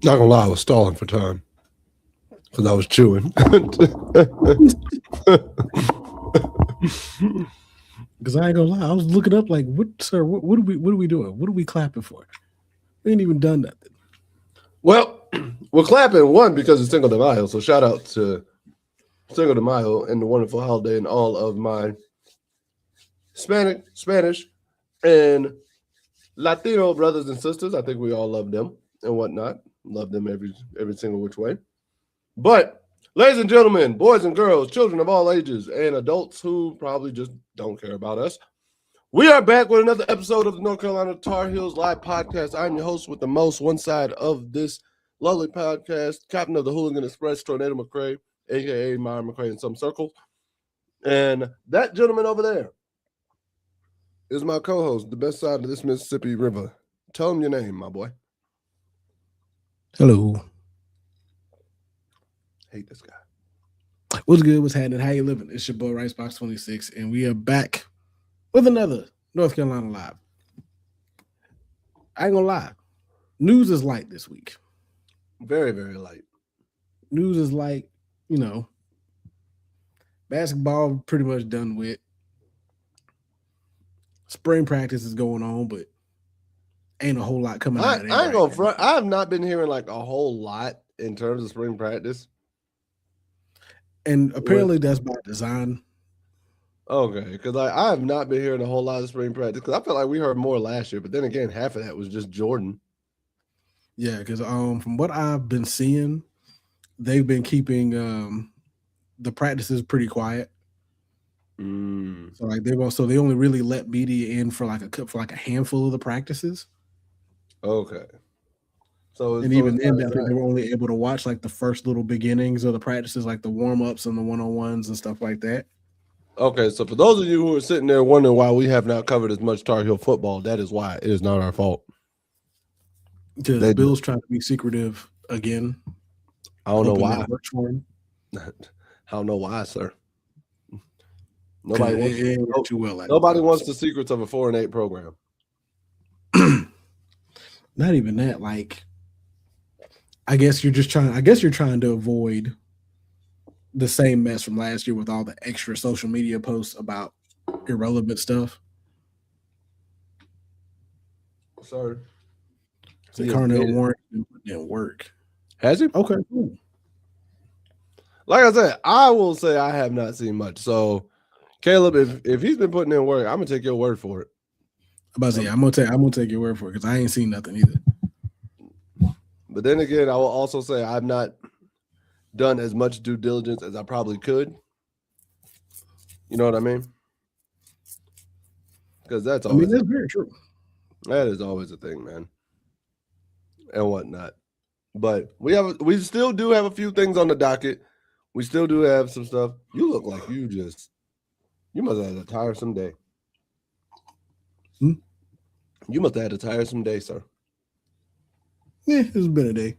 Not gonna lie, I was stalling for time because I was chewing. Because I ain't gonna lie, I was looking up like, what, sir? What are we doing? What are we clapping for? We ain't even done nothing. Well, we're clapping one because it's Cinco de Mayo, so shout out to Cinco de Mayo and the wonderful holiday and all of my Spanish, and Latino brothers and sisters. I think we all love them and whatnot. Love them every single which way. But ladies and gentlemen, boys and girls, children of all ages, and adults who probably just don't care about us, we are back with another episode of the North Carolina Tar Heels Live Podcast. I'm your host with the most, one side of this lovely podcast, captain of the Hooligan Express, Tornado McCray, aka Myra McCray in some circles. And that gentleman over there is my co-host, the best side of this Mississippi River. Tell him your name, my boy. Hello. Hate this guy. What's good? What's happening? How you living? It's your boy Ricebox26, and we are back with another North Carolina Live. I ain't gonna lie, news is light this week. Very, very light. News is like, basketball pretty much done with. Spring practice is going on, but ain't a whole lot coming out of that. I ain't gonna front. I have not been hearing like a whole lot in terms of spring practice. And apparently that's by design. Okay, because I have not been hearing a whole lot of spring practice because I felt like we heard more last year, but then again, half of that was just Jordan. Yeah, because from what I've been seeing, they've been keeping the practices pretty quiet. So like they only really let media in for like a handful of the practices. Okay. So even then, I think they were only able to watch like the first little beginnings of the practices, like the warm ups and the 1-on-1s and stuff like that. Okay, so for those of you who are sitting there wondering why we have not covered as much Tar Heel football, that is why. It is not our fault. Because the Bills trying to be secretive again. I don't know why. That works for him. I don't know why, sir. Nobody wants the secrets of a 4-8 program. Not even that. Like, I guess you're trying to avoid the same mess from last year with all the extra social media posts about irrelevant stuff. Sorry. So Carnell Warren didn't work. Has he? Okay, cool. Like I said, I will say I have not seen much. So, Caleb, if he's been putting in work, I'm gonna take your word for it. I'm gonna take your word for it because I ain't seen nothing either. But then again, I will also say I've not done as much due diligence as I probably could. You know what I mean? Because that's always that's very true. That is always a thing, man. And whatnot. But we still do have a few things on the docket. We still do have some stuff. You look like you must have had a tiresome day. You must have had a tiresome day, sir. Yeah, it's been a day.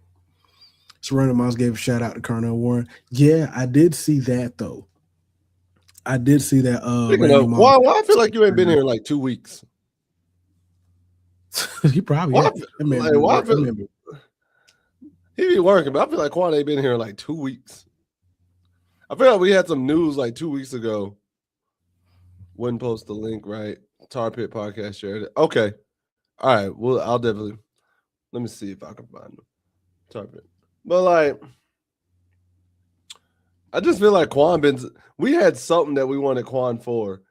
Serena Moss gave a shout out to Carnell Warren. Yeah, I did see that though. I did see that. Why I feel like you ain't been here in like 2 weeks. You probably he be working, but I feel like Quan ain't been here in like 2 weeks. I feel like we had some news like 2 weeks ago. Wouldn't post the link, right? Tar Pit Podcast shared it. Okay. All right. Well, I'll definitely let me see if I can find them. Tar Pit. But like I just feel like we had something that we wanted Quan for,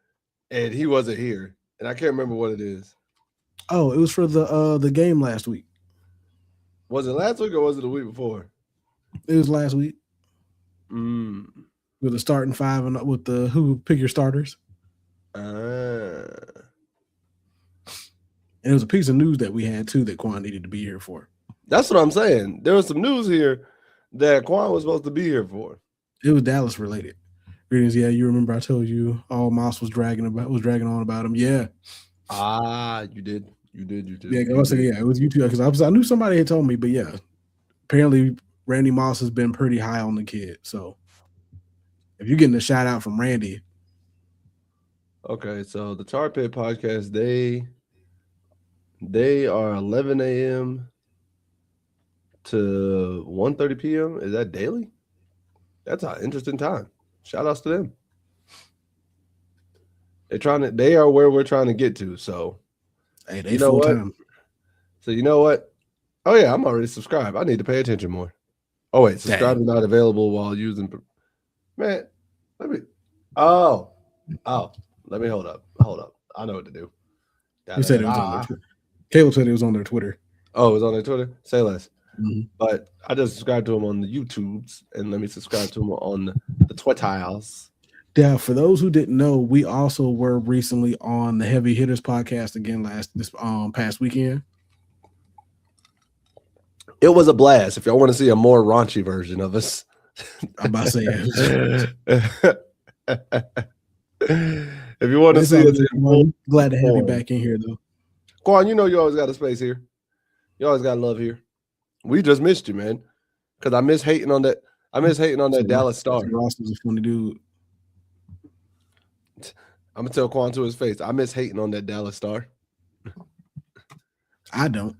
and he wasn't here. And I can't remember what it is. Oh, it was for the game last week. Was it last week or was it the week before? It was last week. With the starting five and with the who pick your starters. And it was a piece of news that we had too that Quan needed to be here for. That's what I'm saying. There was some news here that Quan was supposed to be here for. It was Dallas related. Greetings, yeah. You remember I told you all Moss was dragging on about him. Yeah. You did. Yeah, it was you too. Because I knew somebody had told me, but yeah, apparently Randy Moss has been pretty high on the kid. So if you're getting a shout out from Randy, okay. So the Tar Pit Podcast, they are 11 a.m. to 1:30 p.m. Is that daily? That's an interesting time. Shout outs to them. They are where we're trying to get to. So, hey, they full time. So you know what? Oh yeah, I'm already subscribed. I need to pay attention more. Oh wait, subscribe is not available while using. Man, let me. Oh, let me hold up. I know what to do. You said it was on their Twitter. Caleb said it was on their Twitter. Oh, it was on their Twitter? Say less. Mm-hmm. But I just subscribed to him on the YouTubes, and let me subscribe to him on the Twitters. Yeah, for those who didn't know, we also were recently on the Heavy Hitters podcast again this past weekend. It was a blast. If y'all want to see a more raunchy version of us, I'm about to say if you want to see us, glad to have you back in here, though. Quan, you know you always got a space here. You always got love here. We just missed you, man. Because I miss hating on that. Dallas Star. Ross is a funny dude. I'm gonna tell Quan to his face. I miss hating on that Dallas Star. I don't.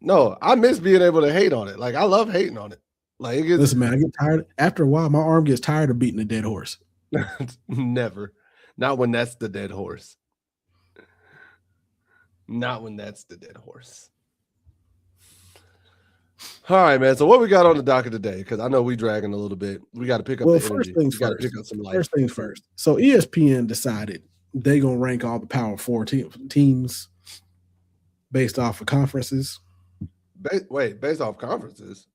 No, I miss being able to hate on it. Like I love hating on it. Like listen, man, I get tired. After a while, my arm gets tired of beating a dead horse. Never. Not when that's the dead horse. Not when that's the dead horse. All right, man. So what we got on the docket today? Because I know we dragging a little bit. We got to pick up the energy. We got to pick up some life. First things first. So ESPN decided they're gonna rank all the Power 4 teams based off of conferences. Based off conferences?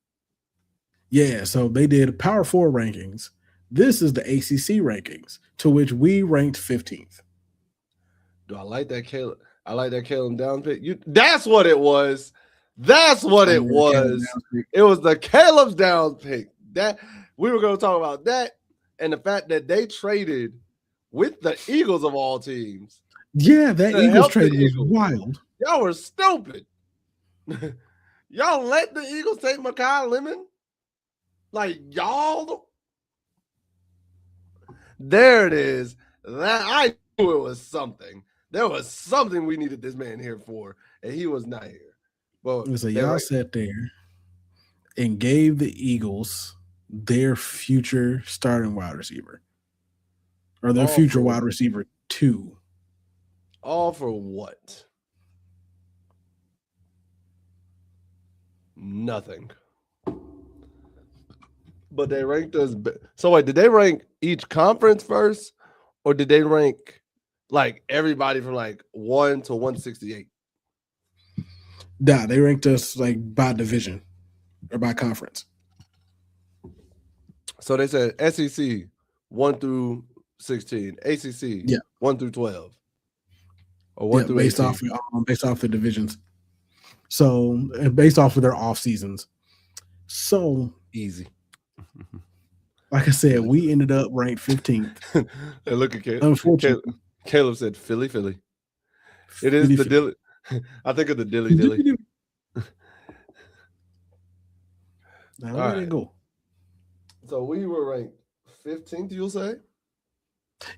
Yeah. So they did Power 4 rankings. This is the ACC rankings, to which we ranked 15th. Do I like that Caleb? I like that Caleb down pick. That's what it was. That's what it was. It was the Caleb's down pick. That we were going to talk about that and the fact that they traded with the Eagles of all teams. Yeah, that Eagles trade was wild. Y'all were stupid. Y'all let the Eagles take Mekhi Lemon? Like y'all? There it is. That I knew it was something. There was something we needed this man here for, and he was not here. Well, so y'all sat there and gave the Eagles their future starting wide receiver, or their future wide receiver 2. All for what? Nothing. But they ranked us. So wait, did they rank each conference first, or did they rank like everybody from like 1 to 168? Nah, they ranked us like by division or by conference. So they said SEC 1 through 16, ACC 1 through 12, or 1 through based 18. Based off the divisions. So based off of their off seasons. So easy. Like I said, we ended up ranked 15th. Hey, look at Caleb. Unfortunately, Caleb said Philly. It is the Dilly. I think of the Dilly. Now where did it go? So we were ranked 15th, you'll say?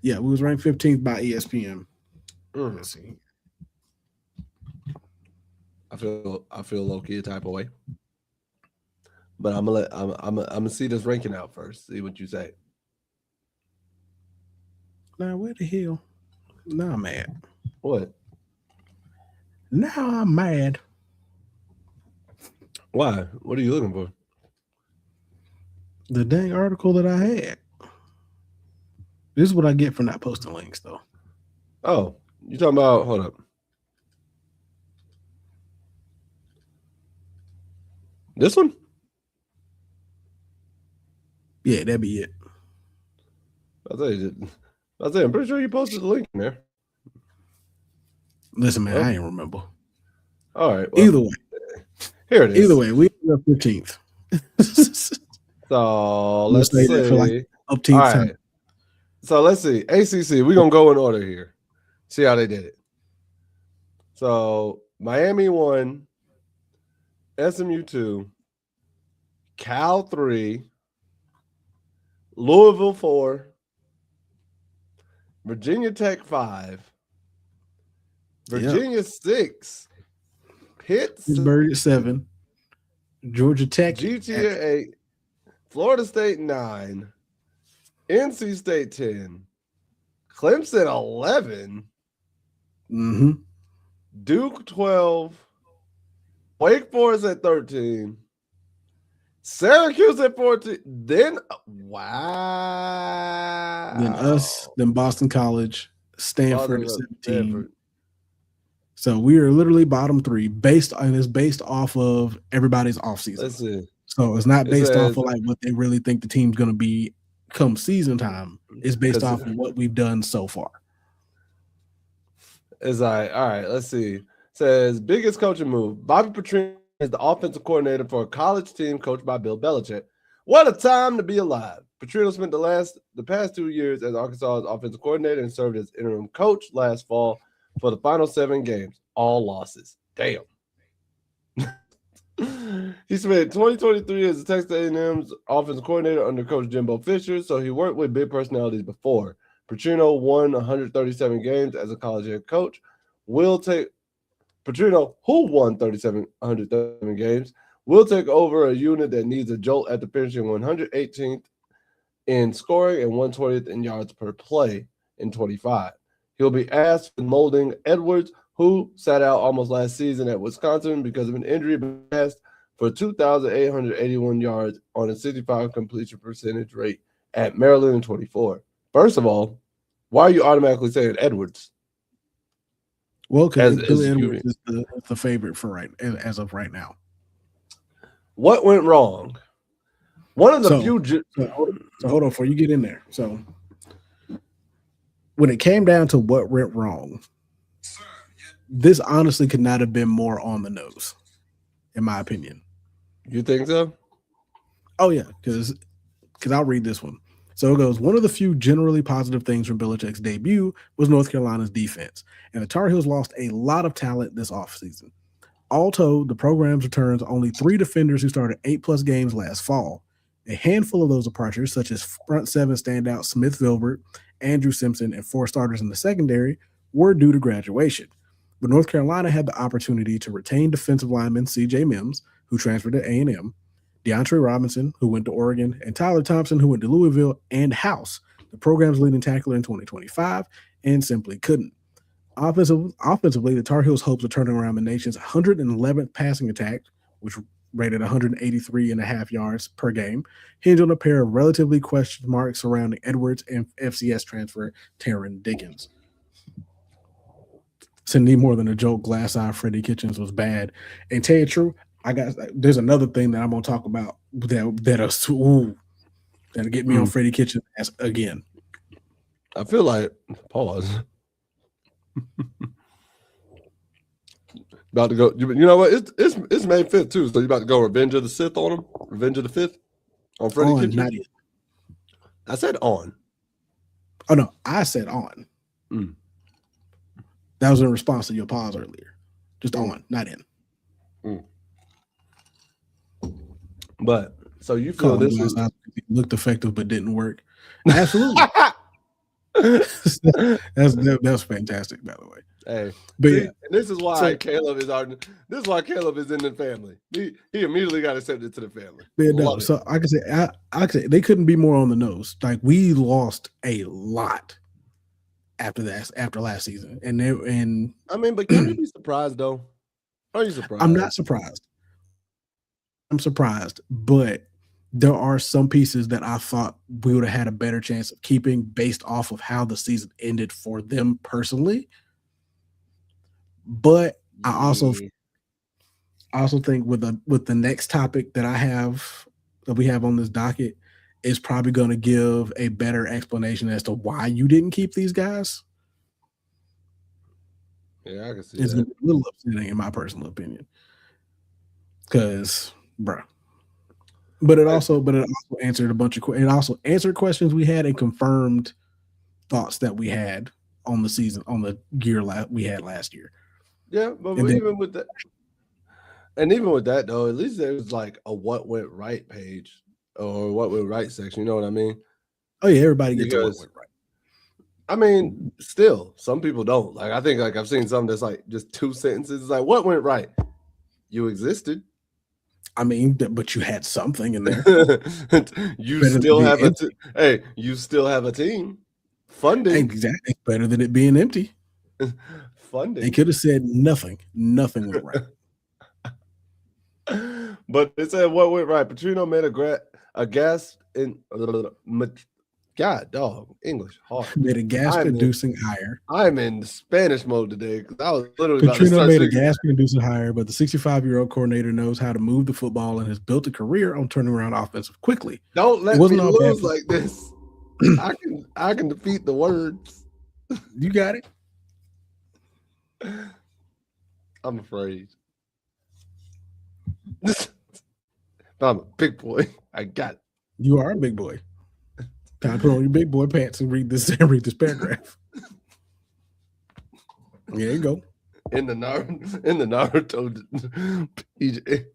Yeah, we was ranked 15th by ESPN. Let's see. I feel low key a type of way. But I'm gonna see this ranking out first. See what you say. Now where the hell? Now I'm mad. What? Now I'm mad. Why? What are you looking for? The dang article that I had. This is what I get for not posting links, though. Oh, you talking about? Hold up. This one? Yeah, that'd be it. I'm pretty sure you posted the link in there. Listen, man, I ain't remember. All right. Well, either way, here it is. Either way, we are 15th. So let's see. For like up to all right. So let's see. ACC. We're gonna go in order here. See how they did it. So Miami 1, SMU 2, Cal 3, Louisville 4, Virginia Tech 5, Virginia 6, Pitt Pittsburgh 7, Georgia Tech, GTA 8, Florida State 9, NC State 10, Clemson 11, Duke 12, Wake Forest at 13, Syracuse at 14. Then wow. Then us, then Boston College, Stanford at 17. Stanford. So we are literally bottom 3 based off of everybody's offseason. Let's see. So it's not based off of like what they really think the team's going to be come season time. It's based off of what we've done so far. It's like, all right, let's see. It says biggest coaching move. Bobby Petrino is the offensive coordinator for a college team coached by Bill Belichick. What a time to be alive. Petrino spent the past 2 years as Arkansas's offensive coordinator and served as interim coach last fall for the final 7 games, all losses. Damn. He spent 2023 as the Texas A&M's offensive coordinator under Coach Jimbo Fisher, so he worked with big personalities before. Petrino won 137 games as a college head coach. Petrino, who won 137 games, will take over a unit that needs a jolt after finishing 118th in scoring and 120th in yards per play in 25. He'll be asked in molding Edwards, who sat out almost last season at Wisconsin because of an injury, but passed for 2,881 yards on a 65 completion percentage rate at Maryland in 24. First of all, why are you automatically saying Edwards? Well, because Billy Edwards is the favorite for as of right now. What went wrong? One of the few. So hold on before you get in there. So when it came down to what went wrong, this honestly could not have been more on the nose, in my opinion. You think so? Oh yeah, because I'll read this one. So it goes, one of the few generally positive things from Belichick's debut was North Carolina's defense, and the Tar Heels lost a lot of talent this offseason. All told, the program's returns only 3 defenders who started 8+ games last fall. A handful of those departures, such as front 7 standout Smith Vilbert, Andrew Simpson, and 4 starters in the secondary, were due to graduation. But North Carolina had the opportunity to retain defensive lineman C.J. Mims, who transferred to A&M, DeAndre Robinson, who went to Oregon, and Tyler Thompson, who went to Louisville, and House, the program's leading tackler in 2025, and simply couldn't. Offensively, the Tar Heels' hopes of turning around the nation's 111th passing attack, which rated 183.5 yards per game, hinged on a pair of relatively question marks surrounding Edwards and FCS transfer Taron Dickens. To need more than a joke, glass eye Freddie Kitchens was bad. And tell you the truth, there's another thing that I'm gonna talk about that'll get me on Freddie Kitchens again. I feel like pause. About to go. You know what? It's May 5th too, so you about to go Revenge of the Sith on him? Revenge of the 5th on Freddie Kitchens? Not yet. I said on. Oh no, I said on. That was in response to your pause earlier. Just on, not in. But so you feel this looked effective but didn't work? Absolutely. That's fantastic, by the way. Hey, but see, this is why Caleb is This is why Caleb is in the family. He immediately got accepted to the family. Yeah, no, so I can say they couldn't be more on the nose. Like, we lost a lot after last season, and I mean, but can you be surprised though? Are you surprised? I'm not surprised. I'm surprised, but there are some pieces that I thought we would have had a better chance of keeping based off of how the season ended for them personally. But I also think with the next topic that we have on this docket is probably going to give a better explanation as to why you didn't keep these guys. Yeah, I can see it's a little upsetting in my personal opinion. Because, bro. But it also answered answered questions we had and confirmed thoughts that we had on the season, on the year we had last year. Yeah, but even with that though, at least there's like a what went right page or what went right section. You know what I mean? Oh yeah, everybody gets a what went right. I mean, still, some people don't. Like, I think I've seen some that's like just 2 sentences. It's like, what went right? You existed. I mean, but you had something in there. You still have you still have a team. Funding. Exactly. It's better than it being empty. Funding. They could have said nothing. Nothing went right. But it said what went right. Petrino made a gas in God, dog, English hard. Made a gas-producing hire. I'm in Spanish mode today because I was literally Petrino made a gas-producing hire, but the 65-year-old coordinator knows how to move the football and has built a career on turning around offensive quickly. Don't let me lose like this. I can defeat the words. You got it. I'm afraid. I'm a big boy. I got it. You are a big boy. Time to put on your big boy pants and read this paragraph. There you go. In the Naruto PJ.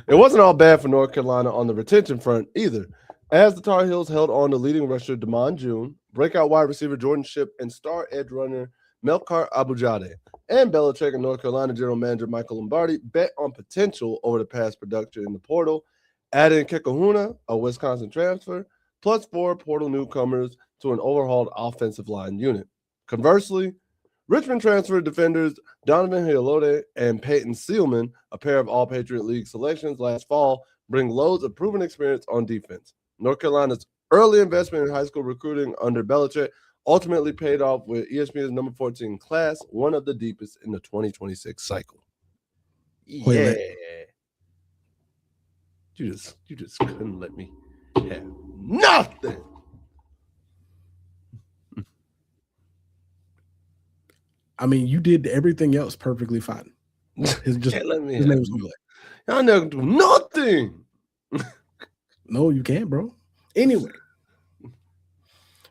It wasn't all bad for North Carolina on the retention front either, as the Tar Heels held on to leading rusher Damon June, breakout wide receiver Jordan Shipp, and star edge runner Melkar Abujade. And Belichick and North Carolina general manager Michael Lombardi bet on potential over the past production in the portal, adding Kekahuna, a Wisconsin transfer, plus 4 portal newcomers to an overhauled offensive line unit. Conversely, Richmond transfer defenders Donovan Hayalode and Peyton Seelman, a pair of All-Patriot League selections last fall, bring loads of proven experience on defense. North Carolina's early investment in high school recruiting under Belichick ultimately paid off with ESPN's number 14 class, one of the deepest in the 2026 cycle. Yeah. You just couldn't let me have nothing. I mean, you did everything else perfectly fine. His name was Goulet. I never do nothing. No, you can't, bro. Anyway.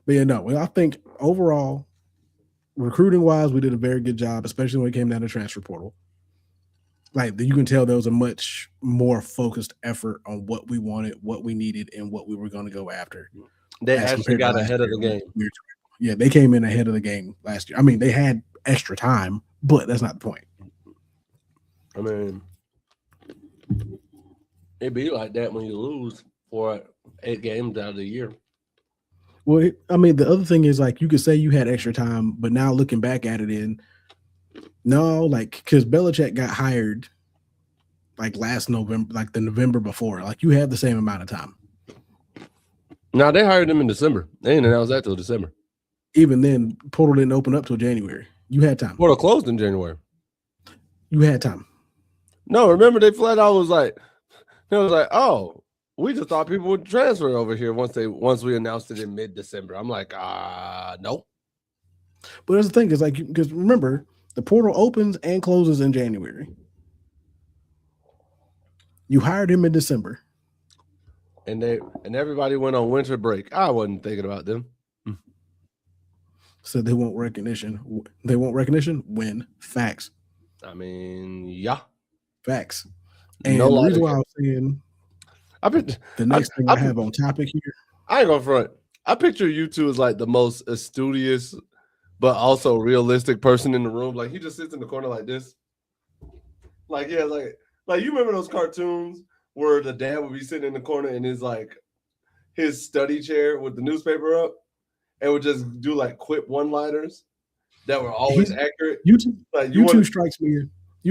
But yeah, no, I think overall, recruiting-wise, we did a very good job, especially when it came down to transfer portal. Like, you can tell there was a much more focused effort on what we wanted, what we needed, and what we were going to go after. They actually got ahead of the game. Yeah, they came in ahead of the game last year. I mean, they had extra time, but that's not the point. I mean, it'd be like that when you lose for 8 games out of the year. Well, I mean, the other thing is, like, you could say you had extra time, but now looking back at it, because Belichick got hired like last November, like the November before. Like, you had the same amount of time. Now, they hired him in December. They didn't announce that till December. Even then, portal didn't open up till January. You had time. Portal closed in January. You had time. No, remember they flat out was like, oh, we just thought people would transfer over here once we announced it in mid-December. I'm like, no. But that's the thing, is like, because remember, the portal opens and closes in January. You hired him in December. And everybody went on winter break. I wasn't thinking about them. So they want recognition. They want recognition? When? Facts. I mean, yeah. Facts. And the reason why I was saying the next thing I have on topic here. I ain't gonna front. I picture you two as like the most studious but also realistic person in the room. Like, he just sits in the corner like this. Like, yeah, like you remember those cartoons where the dad would be sitting in the corner in his study chair with the newspaper up and would just do like quip one-liners that were always accurate. You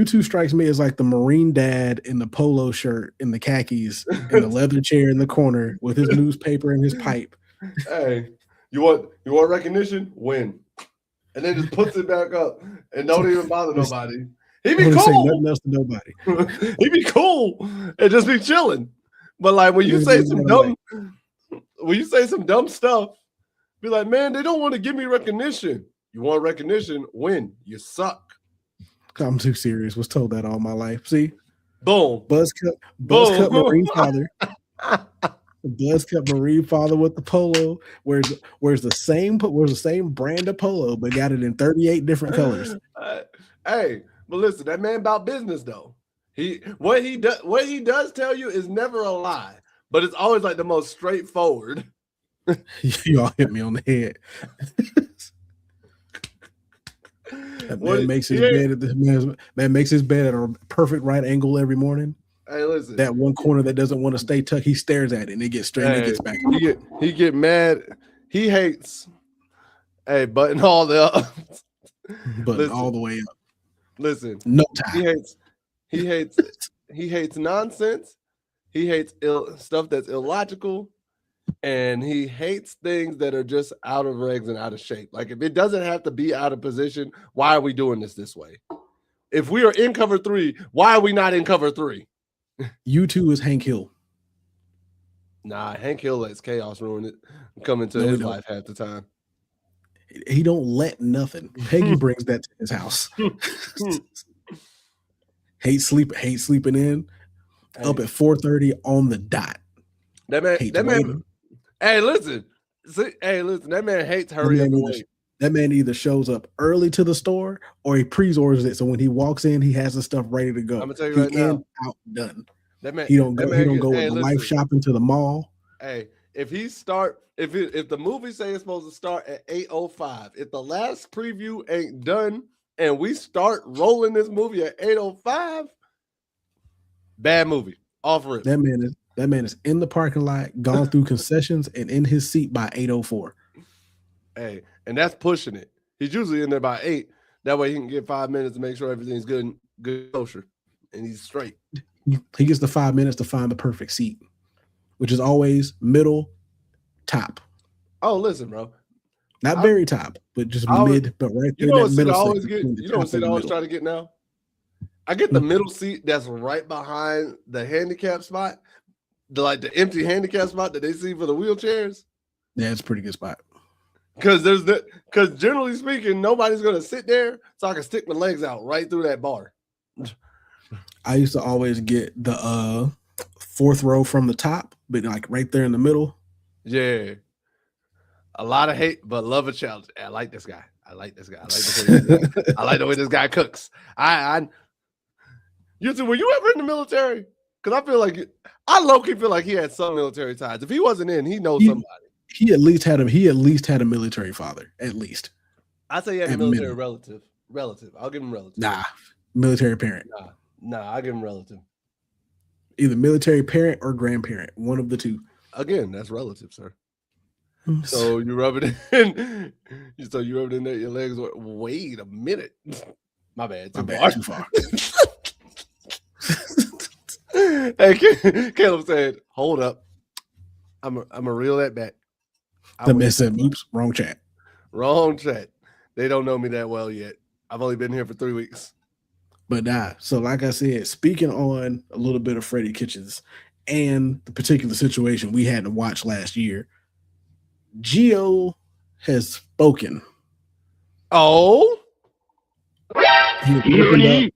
two strikes me as like the Marine dad in the polo shirt and the khakis and the leather chair in the corner with his newspaper and his pipe. Hey, you want recognition? Win. And then just puts it back up and don't even bother nobody. He'd be cool. Say nothing else to nobody. He'd be cool and just be chilling. But like when you say some dumb stuff, be like, man, they don't want to give me recognition. You want recognition? Win. You suck. I'm too serious. Was told that all my life. See? Boom. Buzz cut Marine father. Buzz cut Marine father with the polo. Where's the same brand of polo, but got it in 38 different colors. Hey, but listen, that man about business though. What he does tell you is never a lie, but it's always like the most straightforward. Y'all hit me on the head. That man makes his bed at a perfect right angle every morning. Hey, listen. That one corner that doesn't want to stay tucked, he stares at it and it gets straight and it gets back. He get mad. He hates. Hey, button all the up. But all the way up. Listen. No time. He hates nonsense. He hates stuff that's illogical. And he hates things that are just out of regs and out of shape. Like, if it doesn't have to be out of position, why are we doing this way? If we are in cover 3, why are we not in cover 3? U2 is Hank Hill. Nah, Hank Hill lets chaos ruin it. Come into his life half the time. He don't let nothing. Peggy brings that to his house. hate sleeping in. Hey. Up at 4:30 on the dot. That man. Hey, listen. That man hates hurry up and wait. That man either shows up early to the store or he pre-orders it. So when he walks in, he has the stuff ready to go. I'm gonna tell you right now, out done. That man, he don't go with the life shopping to the mall. Hey, if the movie say it's supposed to start at 8:05, if the last preview ain't done and we start rolling this movie at 8:05, bad movie. Offer it. That man is in the parking lot, gone through concessions, and in his seat by 8:04. Hey, and that's pushing it. He's usually in there by 8. That way he can get 5 minutes to make sure everything's good kosher, and he's straight. He gets the 5 minutes to find the perfect seat, which is always middle, top. Oh, listen, bro. Not very top, but just mid, but right there. You know what seat I always get? You know what seat I always try to get now? I get the middle seat that's right behind the handicap spot, the empty handicap spot that they see for the wheelchairs. Yeah, it's a pretty good spot. Because generally speaking, nobody's gonna sit there, so I can stick my legs out right through that bar. I used to always get the 4th row from the top, but like right there in the middle. Yeah. A lot of hate, but love a challenge. I like this guy. I like the way this guy cooks. You two, were you ever in the military? Because I low-key feel like he had some military ties. If he wasn't in, he knows somebody. He at least had a military father, at least. I say he had a military relative. I'll give him relative. Nah, military parent. Nah, I'll give him relative. Either military parent or grandparent, one of the two. Again, that's relative, sir. So you rub it in. So you rub it in there. Your legs were. Wait a minute. My bad. Too far. Hey, Caleb said, "Hold up. I'm a reel that back." The man said, "Oops, wrong chat." Wrong chat. They don't know me that well yet. I've only been here for 3 weeks. But so like I said, speaking on a little bit of Freddie Kitchens and the particular situation we had to watch last year, Gio has spoken. Oh, he opened up,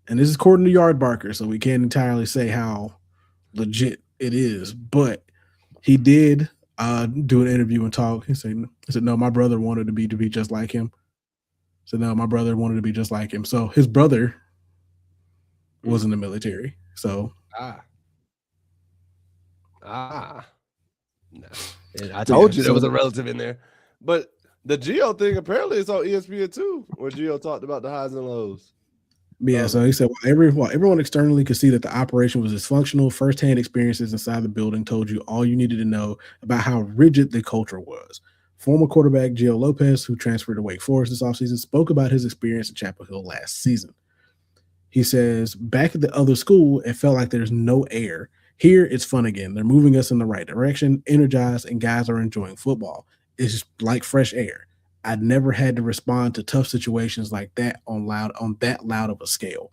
and this is according to Yardbarker, so we can't entirely say how legit it is, but he did do an interview and talk. He said, "No, my brother wanted to be just like him." So no, my brother wanted to be just like him. So his brother was in the military. So no. I told you there was a relative in there. But the Gio thing apparently is on ESPN too, where Gio talked about the highs and lows. Yeah, so he said, everyone externally could see that the operation was dysfunctional. Firsthand experiences inside the building told you all you needed to know about how rigid the culture was. Former quarterback Gio Lopez, who transferred to Wake Forest this offseason, spoke about his experience at Chapel Hill last season. He says, "Back at the other school, it felt like there's no air. Here, it's fun again. They're moving us in the right direction, energized, and guys are enjoying football. It's just like fresh air. I'd never had to respond to tough situations like that on that loud of a scale."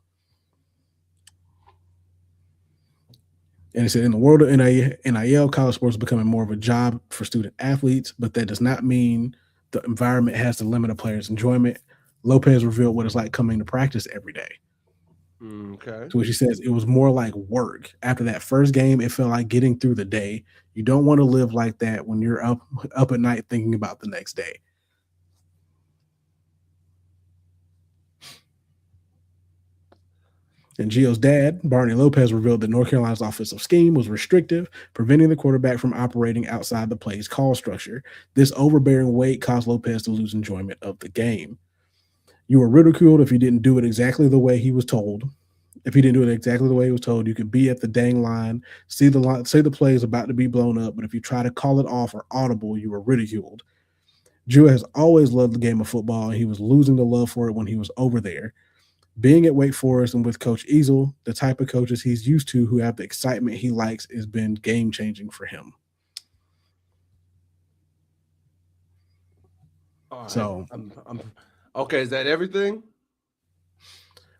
And he said, in the world of NIL, college sports is becoming more of a job for student athletes, but that does not mean the environment has to limit a player's enjoyment. Lopez revealed what it's like coming to practice every day. Okay. To which he says, it was more like work. After that first game, it felt like getting through the day. You don't want to live like that when you're up at night thinking about the next day. And Gio's dad, Barney Lopez, revealed that North Carolina's offensive scheme was restrictive, preventing the quarterback from operating outside the play's call structure. This overbearing weight caused Lopez to lose enjoyment of the game. You were ridiculed if you didn't do it exactly the way he was told. if he didn't do it exactly the way he was told. You could be at the dang line, see the play is about to be blown up, but if you try to call it off or audible, you were ridiculed. Drew has always loved the game of football, and he was losing the love for it when he was over there. Being at Wake Forest and with Coach Easel, the type of coaches he's used to who have the excitement he likes, has been game-changing for him. All right. So, okay. Is that everything?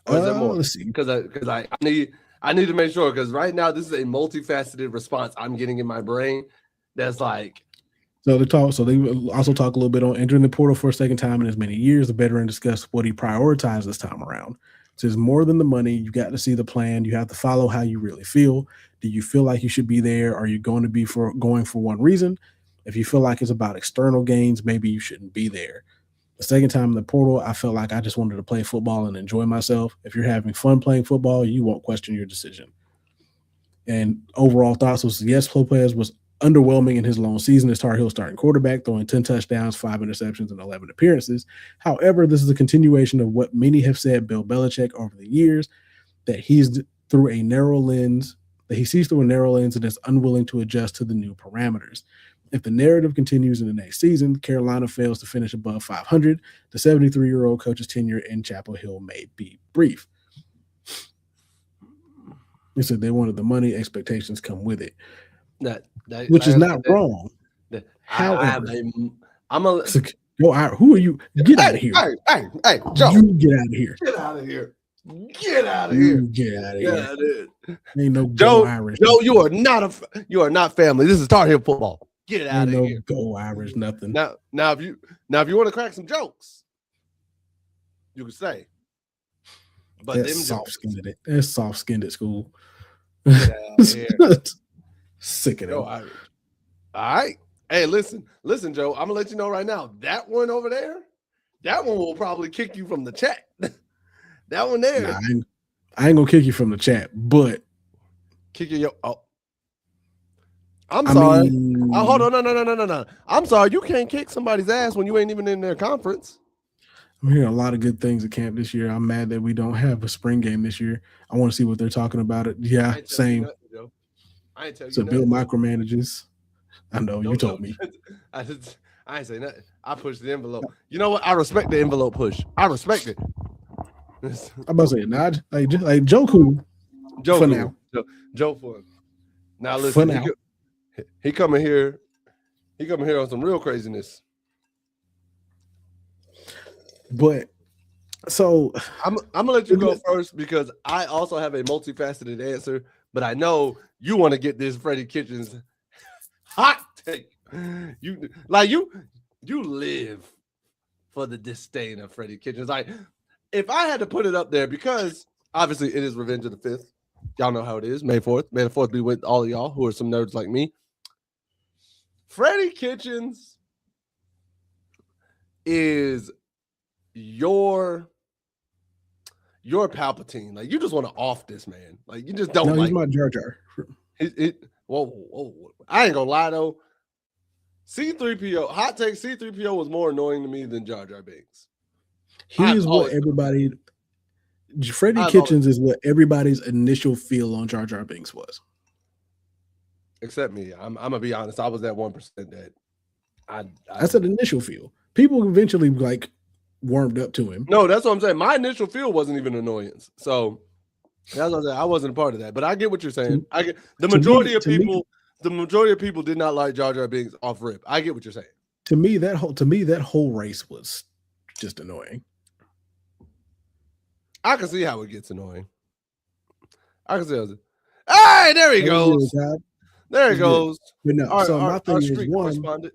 Or is there more? Let's see. Because I need to make sure, because right now this is a multifaceted response I'm getting in my brain. That's like. So they also talk a little bit on entering the portal for a second time in as many years. The veteran discussed what he prioritized this time around. So it's more than the money. You got to see the plan. You have to follow how you really feel. Do you feel like you should be there? Are you going to be going for one reason? If you feel like it's about external gains, maybe you shouldn't be there. The second time in the portal, I felt like I just wanted to play football and enjoy myself. If you're having fun playing football, you won't question your decision. And overall thoughts was, yes, Lopez was underwhelming in his lone season as Tar Heel starting quarterback, throwing 10 touchdowns, 5 interceptions, and 11 appearances. However, this is a continuation of what many have said Bill Belichick over the years, that he sees through a narrow lens and is unwilling to adjust to the new parameters. If the narrative continues in the next season, Carolina fails to finish above 500, the 73-year-old coach's tenure in Chapel Hill may be brief. They said they wanted the money, expectations come with it. Which is not wrong. However, I'm a who are you? Get out of here. Hey, Joe. You get out of here. Get out of here. Get out of here. Get out of here. Ain't no Joe Irish. Joe, you are not family. This is Tar Heel football. Get out of here. Go Irish, nothing. Now if you want to crack some jokes, you can say. But that's soft-skinned. That's soft-skinned at school. Get out of here. Sick of it. All right. Hey, listen, Joe. I'm gonna let you know right now. That one over there, that one will probably kick you from the chat. That one there. Nah, I ain't gonna kick you from the chat, but kick you. I'm sorry. Hold on. No. I'm sorry. You can't kick somebody's ass when you ain't even in their conference. I'm hearing a lot of good things at camp this year. I'm mad that we don't have a spring game this year. I want to see what they're talking about it. Yeah, same. I ain't tell you. So Bill micromanages. I know you told me. I ain't say nothing. I pushed the envelope. You know what? I respect the envelope push. I respect it. I'm about to say, like Joe cool. Joe for cool. now. Joe fun. Now listen. For now. He coming here. He coming here on some real craziness. But so I'm gonna let you go first because I also have a multifaceted answer, but I know you want to get this Freddie Kitchens hot take. You live for the disdain of Freddie Kitchens. Like, if I had to put it up there, because obviously it is Revenge of the 5th. Y'all know how it is. May 4th. May the 4th be with all of y'all who are some nerds like me. Freddie Kitchens is your Palpatine. Like, you just want to off this man. Like, you just don't like. He's my Jar Jar. Whoa. I ain't gonna lie though. C-3PO, hot take, C-3PO was more annoying to me than Jar Jar Binks. Freddie Kitchens is what everybody's initial feel on Jar Jar Binks was. Except me. I'm gonna be honest. I was that 1% that that's an initial feel. People eventually like warmed up to him. No, that's what I'm saying. My initial feel wasn't even annoyance. So that's what I'm saying. I wasn't a part of that. But I get what you're saying. I get the majority of people. The majority of people did not like Jar Jar Binks off rip. I get what you're saying. To me, that whole race was just annoying. I can see how it gets annoying. I can see how hey, there he goes. There he goes. But no, so my thing is one.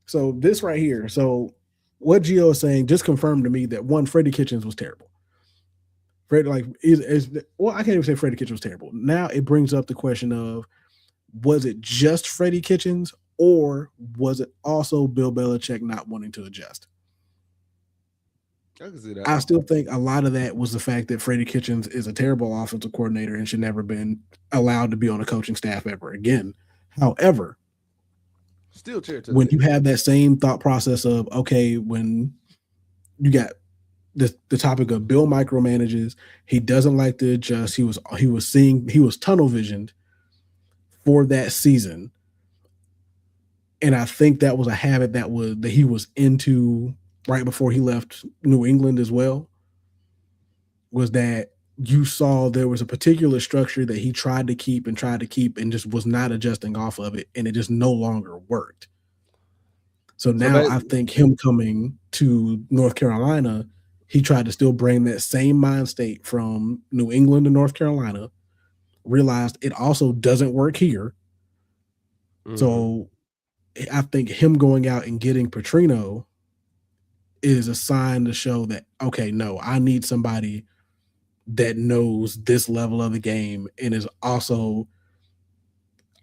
So this right here. So what Gio is saying just confirmed to me that one, Freddie Kitchens was terrible. I can't even say Freddie Kitchens was terrible. Now it brings up the question of, was it just Freddie Kitchens or was it also Bill Belichick not wanting to adjust? I can see that. I still think a lot of that was the fact that Freddie Kitchens is a terrible offensive coordinator and should never been allowed to be on a coaching staff ever again. However, still cheer to when you have that same thought process of, okay, when you got the topic of Bill micromanages. He doesn't like to adjust. He was tunnel visioned for that season. And I think that was a habit that he was into right before he left New England as well, was that you saw there was a particular structure that he tried to keep and just was not adjusting off of it, and it just no longer worked. So now I think him coming to North Carolina, he tried to still bring that same mind state from New England to North Carolina, realized it also doesn't work here. Mm-hmm. So I think him going out and getting Petrino is a sign to show that, okay, no, I need somebody that knows this level of the game and is also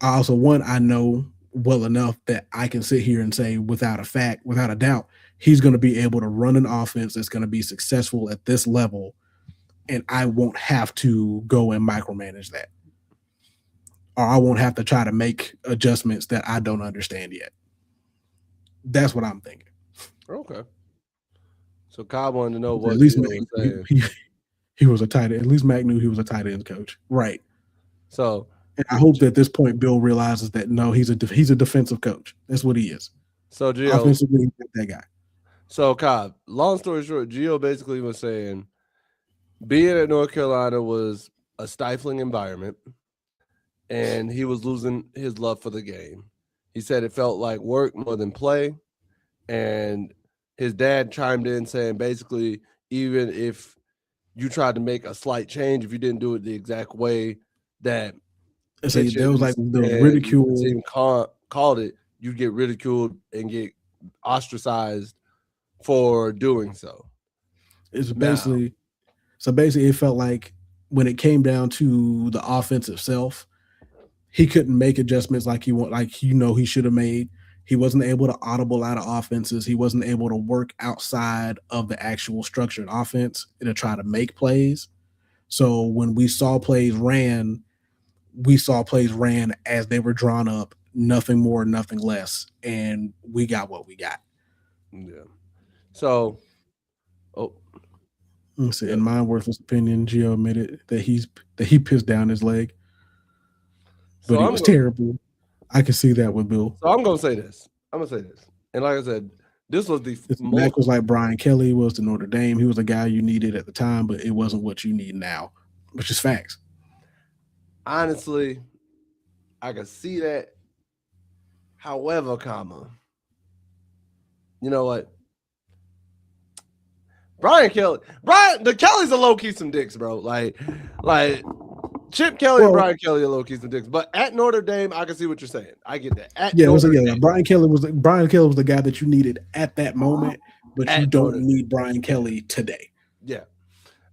one, I know well enough that I can sit here and say without a doubt, he's going to be able to run an offense that's going to be successful at this level, and I won't have to go and micromanage that. Or I won't have to try to make adjustments that I don't understand yet. That's what I'm thinking. Okay. So Cobb wanted to know what at least he was a tight end. At least Mac knew he was a tight end coach. Right. So and I hope that at this point Bill realizes that no, he's a defensive coach. That's what he is. So Gio, offensively, that guy. So Cobb, long story short, Gio basically was saying being at North Carolina was a stifling environment, and he was losing his love for the game. He said it felt like work more than play, and his dad chimed in saying basically even if you tried to make a slight change, if you didn't do it the exact way that there was like the ridicule team called it, you'd get ridiculed and get ostracized for doing so. It's basically it felt like when it came down to the offensive self, he couldn't make adjustments like he should have made. He wasn't able to audible out of offenses. He wasn't able to work outside of the actual structured offense to try to make plays. So when we saw plays ran as they were drawn up, nothing more, nothing less, and we got what we got. Yeah. So, let's see. In my worthless opinion, Gio admitted that he pissed down his leg, but it was terrible. I can see that with Bill. So I'm gonna say this. And like I said, this was Mac was like Brian Kelly was to Notre Dame. He was the guy you needed at the time, but it wasn't what you need now, which is facts. Honestly, I can see that. However, you know what? The Kellys are low-key some dicks, bro. Like Chip Kelly and Brian Kelly are low-key some dicks. But at Notre Dame, I can see what you're saying. I get that. Brian Kelly was the guy that you needed at that moment, but you don't need Brian Kelly today. Yeah.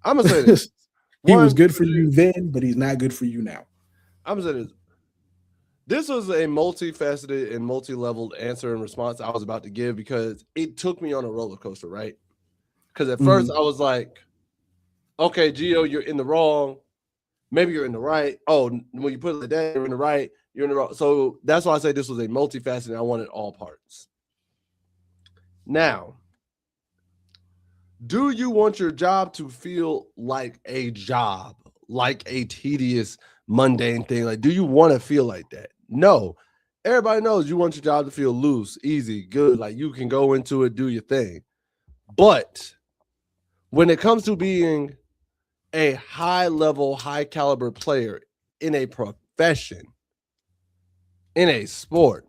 I'm going to say this. He was good for you then, but he's not good for you now. I'm going to say this. This was a multifaceted and multi-leveled answer and response I was about to give because it took me on a roller coaster, right? Because at first I was like, okay, Gio, you're in the wrong. Maybe you're in the right. Oh, when you put it like that, you're in the right. You're in the wrong. So that's why I say this was a multifaceted. I wanted all parts. Now, do you want your job to feel like a job, like a tedious, mundane thing? Like, do you want to feel like that? No. Everybody knows you want your job to feel loose, easy, good. Like you can go into it, do your thing. But when it comes to being a high-level, high-caliber player in a profession, in a sport,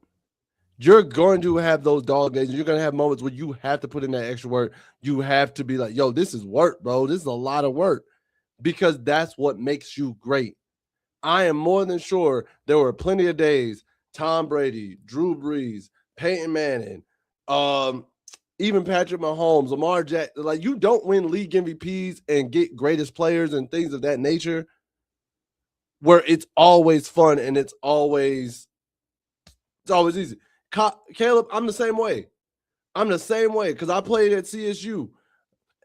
you're going to have those dog days. You're going to have moments where you have to put in that extra work. You have to be like, yo, this is work, bro. This is a lot of work because that's what makes you great. I am more than sure there were plenty of days, Tom Brady, Drew Brees, Peyton Manning, even Patrick Mahomes, Lamar Jackson, like you don't win league MVPs and get greatest players and things of that nature where it's always fun and it's always easy. Caleb, I'm the same way. Because I played at CSU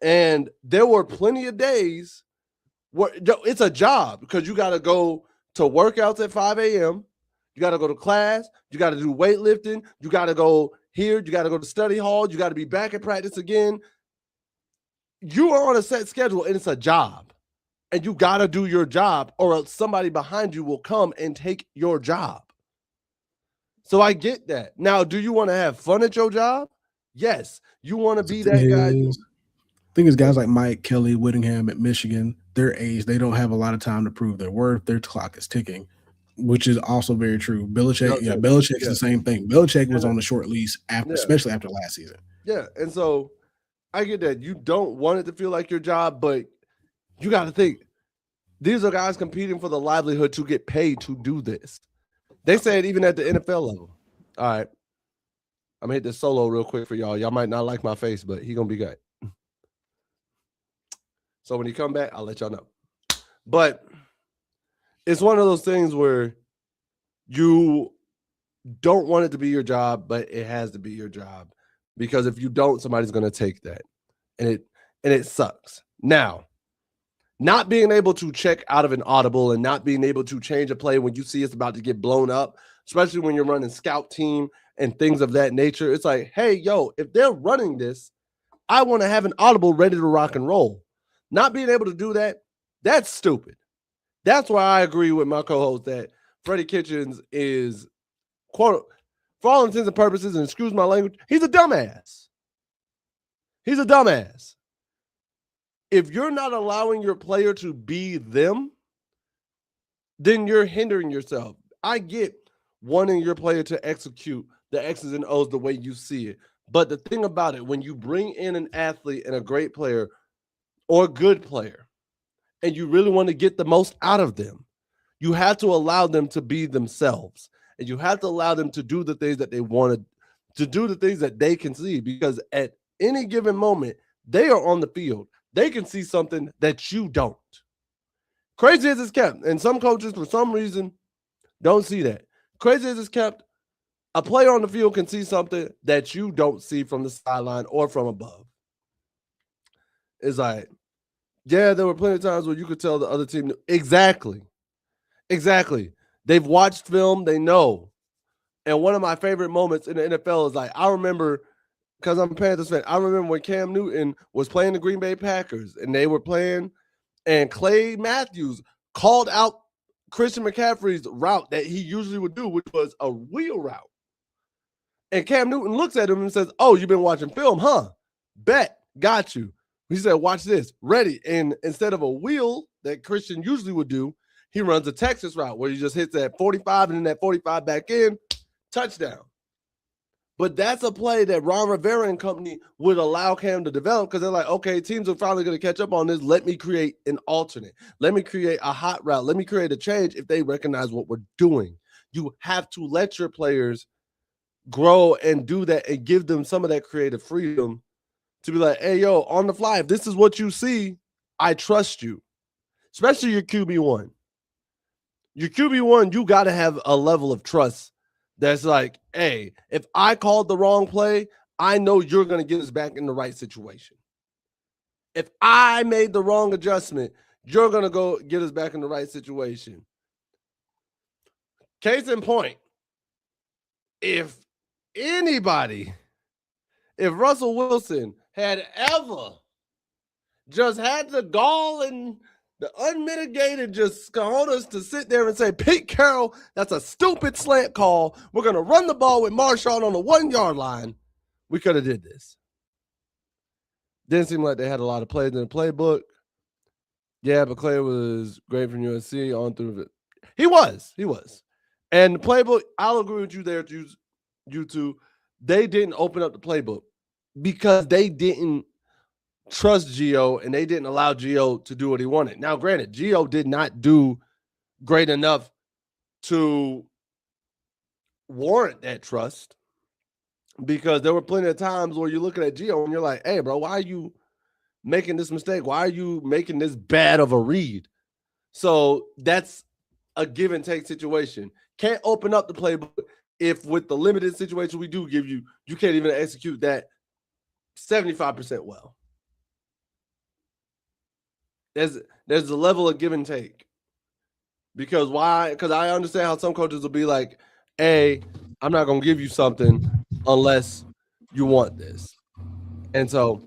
and there were plenty of days where it's a job because you got to go to workouts at 5 a.m. You got to go to class. You got to do weightlifting. You got to go here. You got to go to study hall. You got to be back at practice again. you are on a set schedule and it's a job, and you got to do your job, or else somebody behind you will come and take your job. So I get that. Now, do you want to have fun at your job? Yes. You want to be that guy. Thing is, guys like Mike, Kelly, Whittingham at Michigan, their age, they don't have a lot of time to prove their worth. Their clock is ticking, which is also very true. Belichick's the same thing. Belichick was on a short lease, especially after last season. Yeah, and so I get that. You don't want it to feel like your job, but you got to think, these are guys competing for the livelihood to get paid to do this. They say it even at the NFL level. All right. I'm going to hit this solo real quick for y'all. Y'all might not like my face, but he going to be good. So when he come back, I'll let y'all know. But it's one of those things where you don't want it to be your job, but it has to be your job. Because if you don't, somebody's going to take that. And it sucks. Now, not being able to check out of an audible and not being able to change a play when you see it's about to get blown up, especially when you're running scout team and things of that nature. It's like, hey, yo, if they're running this, I want to have an audible ready to rock and roll. Not being able to do that, that's stupid. That's why I agree with my co-host that Freddie Kitchens is, quote, for all intents and purposes, and excuse my language, he's a dumbass. He's a dumbass. If you're not allowing your player to be them, then you're hindering yourself. I get wanting your player to execute the X's and O's the way you see it. But the thing about it, when you bring in an athlete and a great player or a good player, and you really want to get the most out of them, you have to allow them to be themselves. And you have to allow them to do the things that they wanted to do, the things that they can see. Because at any given moment, they are on the field. They can see something that you don't. Crazy as it's kept, and some coaches, for some reason, don't see that. Crazy as it's kept, a player on the field can see something that you don't see from the sideline or from above. It's like, yeah, there were plenty of times where you could tell the other team. Exactly. They've watched film. They know. And one of my favorite moments in the NFL is like, I remember, because I'm a Panthers fan, I remember when Cam Newton was playing the Green Bay Packers and they were playing, and Clay Matthews called out Christian McCaffrey's route that he usually would do, which was a wheel route. And Cam Newton looks at him and says, oh, you've been watching film, huh? Bet. Got you. He said, watch this. Ready. And instead of a wheel that Christian usually would do, he runs a Texas route where he just hits that 45 and then that 45 back in, touchdown. But that's a play that Ron Rivera and company would allow Cam to develop, because they're like, okay, teams are finally going to catch up on this. Let me create an alternate. Let me create a hot route. Let me create a change if they recognize what we're doing. You have to let your players grow and do that and give them some of that creative freedom to be like, hey, yo, on the fly, if this is what you see, I trust you, especially your QB1. Your QB1, you got to have a level of trust that's like, hey, if I called the wrong play, I know you're going to get us back in the right situation. If I made the wrong adjustment, you're going to go get us back in the right situation. Case in point, if Russell Wilson had ever just had the gall and the unmitigated just cojones to sit there and say, Pete Carroll, that's a stupid slant call. We're going to run the ball with Marshawn on the 1-yard line. We could have did this. Didn't seem like they had a lot of plays in the playbook. Yeah, but Clay was great from USC on through it. He was. And the playbook, I'll agree with you there, you two. They didn't open up the playbook because they didn't trust Gio and they didn't allow Gio to do what he wanted. Now, granted, Gio did not do great enough to warrant that trust, because there were plenty of times where you're looking at Gio and you're like, hey, bro, why are you making this mistake? Why are you making this bad of a read? So that's a give and take situation. Can't open up the playbook if with the limited situation we do give you, you can't even execute that 75% well. There's a level of give and take. Because why? Because I understand how some coaches will be like, hey, I'm not going to give you something unless you want this. And so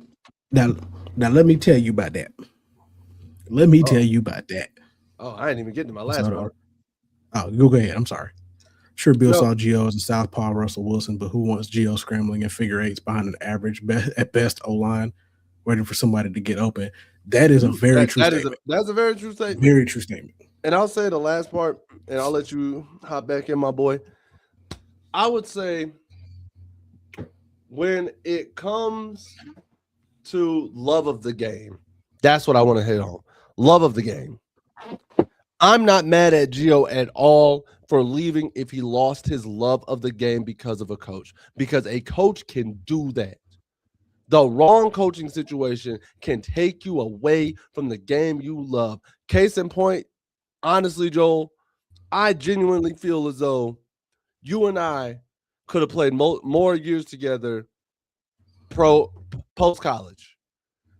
now Now let me tell you about that. Let me tell you about that. Oh, I ain't even getting to my last So, part. go ahead. I'm sorry. Sure, Bill No, saw Gio as a southpaw Russell Wilson, but who wants Gio scrambling in figure eights behind an average at best O line, waiting for somebody to get open? That is a very true statement. that's a very true statement. Very true statement. And I'll say the last part, and I'll let you hop back in, my boy. I would say when it comes to love of the game, that's what I want to hit on. Love of the game. I'm not mad at Gio at all for leaving if he lost his love of the game because of a coach, because a coach can do that. The wrong coaching situation can take you away from the game you love. Case in point, honestly, Joel, I genuinely feel as though you and I could have played more years together post college.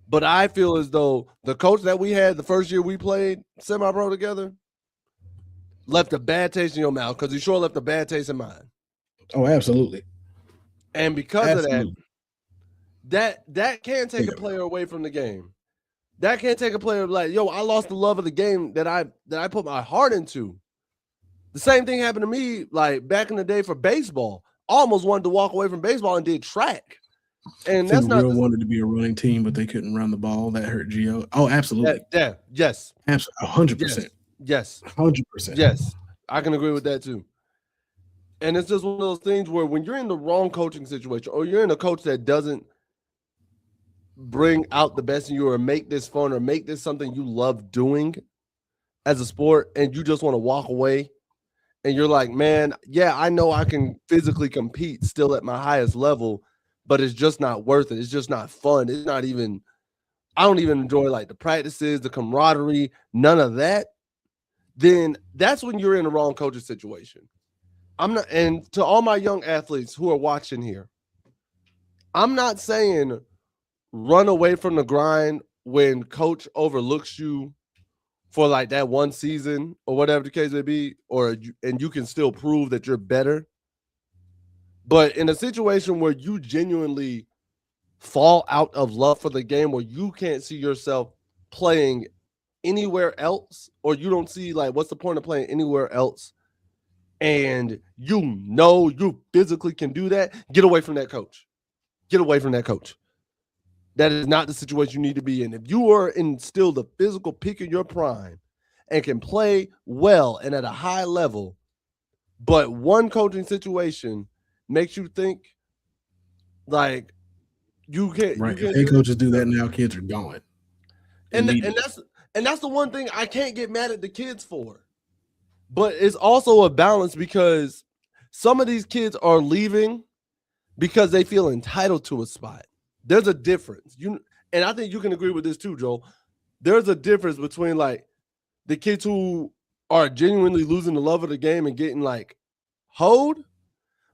But I feel as though the coach that we had the first year we played semi-pro together left a bad taste in your mouth because he sure left a bad taste in mine. Oh, absolutely. And because of that can take a player away from the game. That can't take a player like, yo, I lost the love of the game that I put my heart into. The same thing happened to me like back in the day for baseball. I almost wanted to walk away from baseball and did track. And that's not wanted to be a running team, but they couldn't run the ball. That hurt Gio. Oh, absolutely. Yeah. Yes. 100%. Yes. 100%. Yes. I can agree with that too. And it's just one of those things where when you're in the wrong coaching situation or you're in a coach that doesn't bring out the best in you or make this fun or make this something you love doing as a sport and you just want to walk away and you're like, man, yeah, I know I can physically compete still at my highest level, but it's just not worth it. It's just not fun. It's not even, I don't even enjoy like the practices, the camaraderie, none of that. Then that's when you're in the wrong coaching situation. I'm not, and to all my young athletes who are watching here, I'm not saying run away from the grind when coach overlooks you for like that one season or whatever the case may be, and you can still prove that you're better. But in a situation where you genuinely fall out of love for the game, where you can't see yourself playing anywhere else, or you don't see like what's the point of playing anywhere else, and you physically can do that, get away from that coach. Get away from that coach. That is not the situation you need to be in. If you are in still the physical peak of your prime and can play well and at a high level, but one coaching situation makes you think like you can't. Right. You can't coaches do that now, kids are going. And that's the one thing I can't get mad at the kids for. But it's also a balance because some of these kids are leaving because they feel entitled to a spot. There's a difference. And I think you can agree with this too, Joel. There's a difference between like the kids who are genuinely losing the love of the game and getting like hoed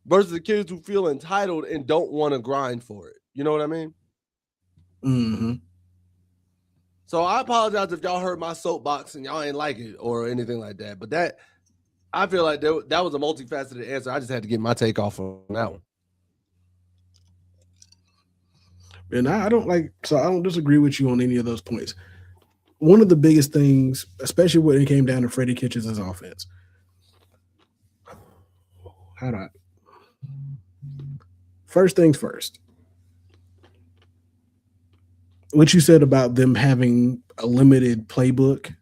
versus the kids who feel entitled and don't want to grind for it. You know what I mean? Mm-hmm. So I apologize if y'all heard my soapbox and y'all ain't like it or anything like that. But that I feel like that was a multifaceted answer. I just had to get my take off on that one. And I don't disagree with you on any of those points. One of the biggest things, especially when it came down to Freddie Kitchens' offense. First things first. What you said about them having a limited playbook,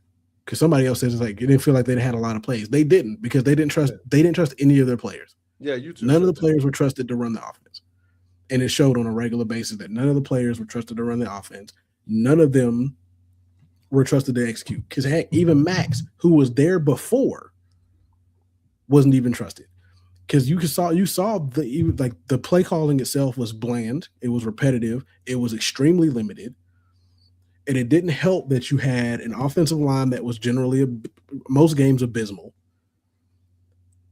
because somebody else says it's like it didn't feel like they had a lot of plays. They didn't, because they didn't trust any of their players. Yeah, you too. None of the players were trusted to run the offense. And it showed on a regular basis that none of the players were trusted to run the offense. None of them were trusted to execute. Because heck, even Max, who was there before, wasn't even trusted. Because you saw the play calling itself was bland. It was repetitive. It was extremely limited. And it didn't help that you had an offensive line that was generally most games abysmal.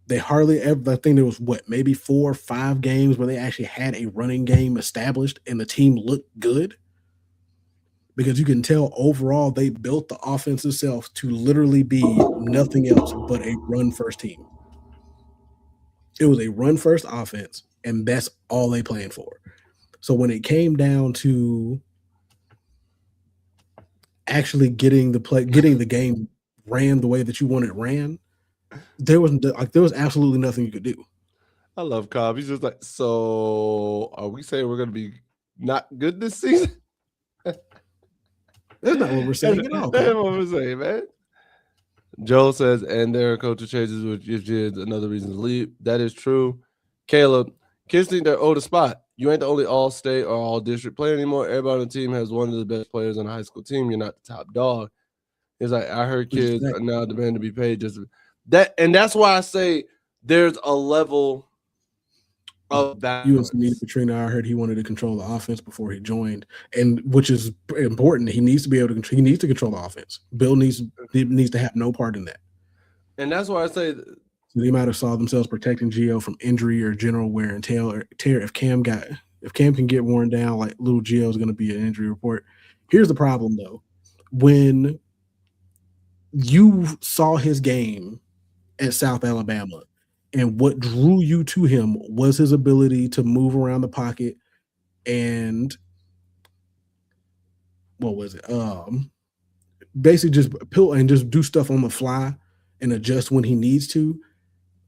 They hardly ever, I think there was maybe 4 or 5 games where they actually had a running game established and the team looked good. Because you can tell overall they built the offense itself to literally be nothing else but a run-first team. It was a run-first offense, and that's all they planned for. So when it came down to actually getting the game ran the way that you want it ran, there was absolutely nothing you could do. I love Cobb. He's just like, so are we saying we're going to be not good this season? That's not what we're saying at all. That's what we're saying, man. Joe says, and their culture changes, which is another reason to leave. That is true. Caleb, kids think they're owed a spot. You ain't the only all-state or all-district player anymore. Everybody on the team has one of the best players on a high school team. You're not the top dog. It's like, I heard kids are now demanding to be paid just that, and that's why I say there's a level of balance. UNC Petrino, I heard he wanted to control the offense before he joined, and which is important. He needs to be able to control. He needs to control the offense. Bill needs to have no part in that. And that's why I say they might have saw themselves protecting Gio from injury or general wear and tear. If Cam can get worn down, like little Gio is going to be an injury report. Here's the problem, though. When you saw his game at South Alabama, and what drew you to him was his ability to move around the pocket and what was it? Basically just pill and just do stuff on the fly and adjust when he needs to.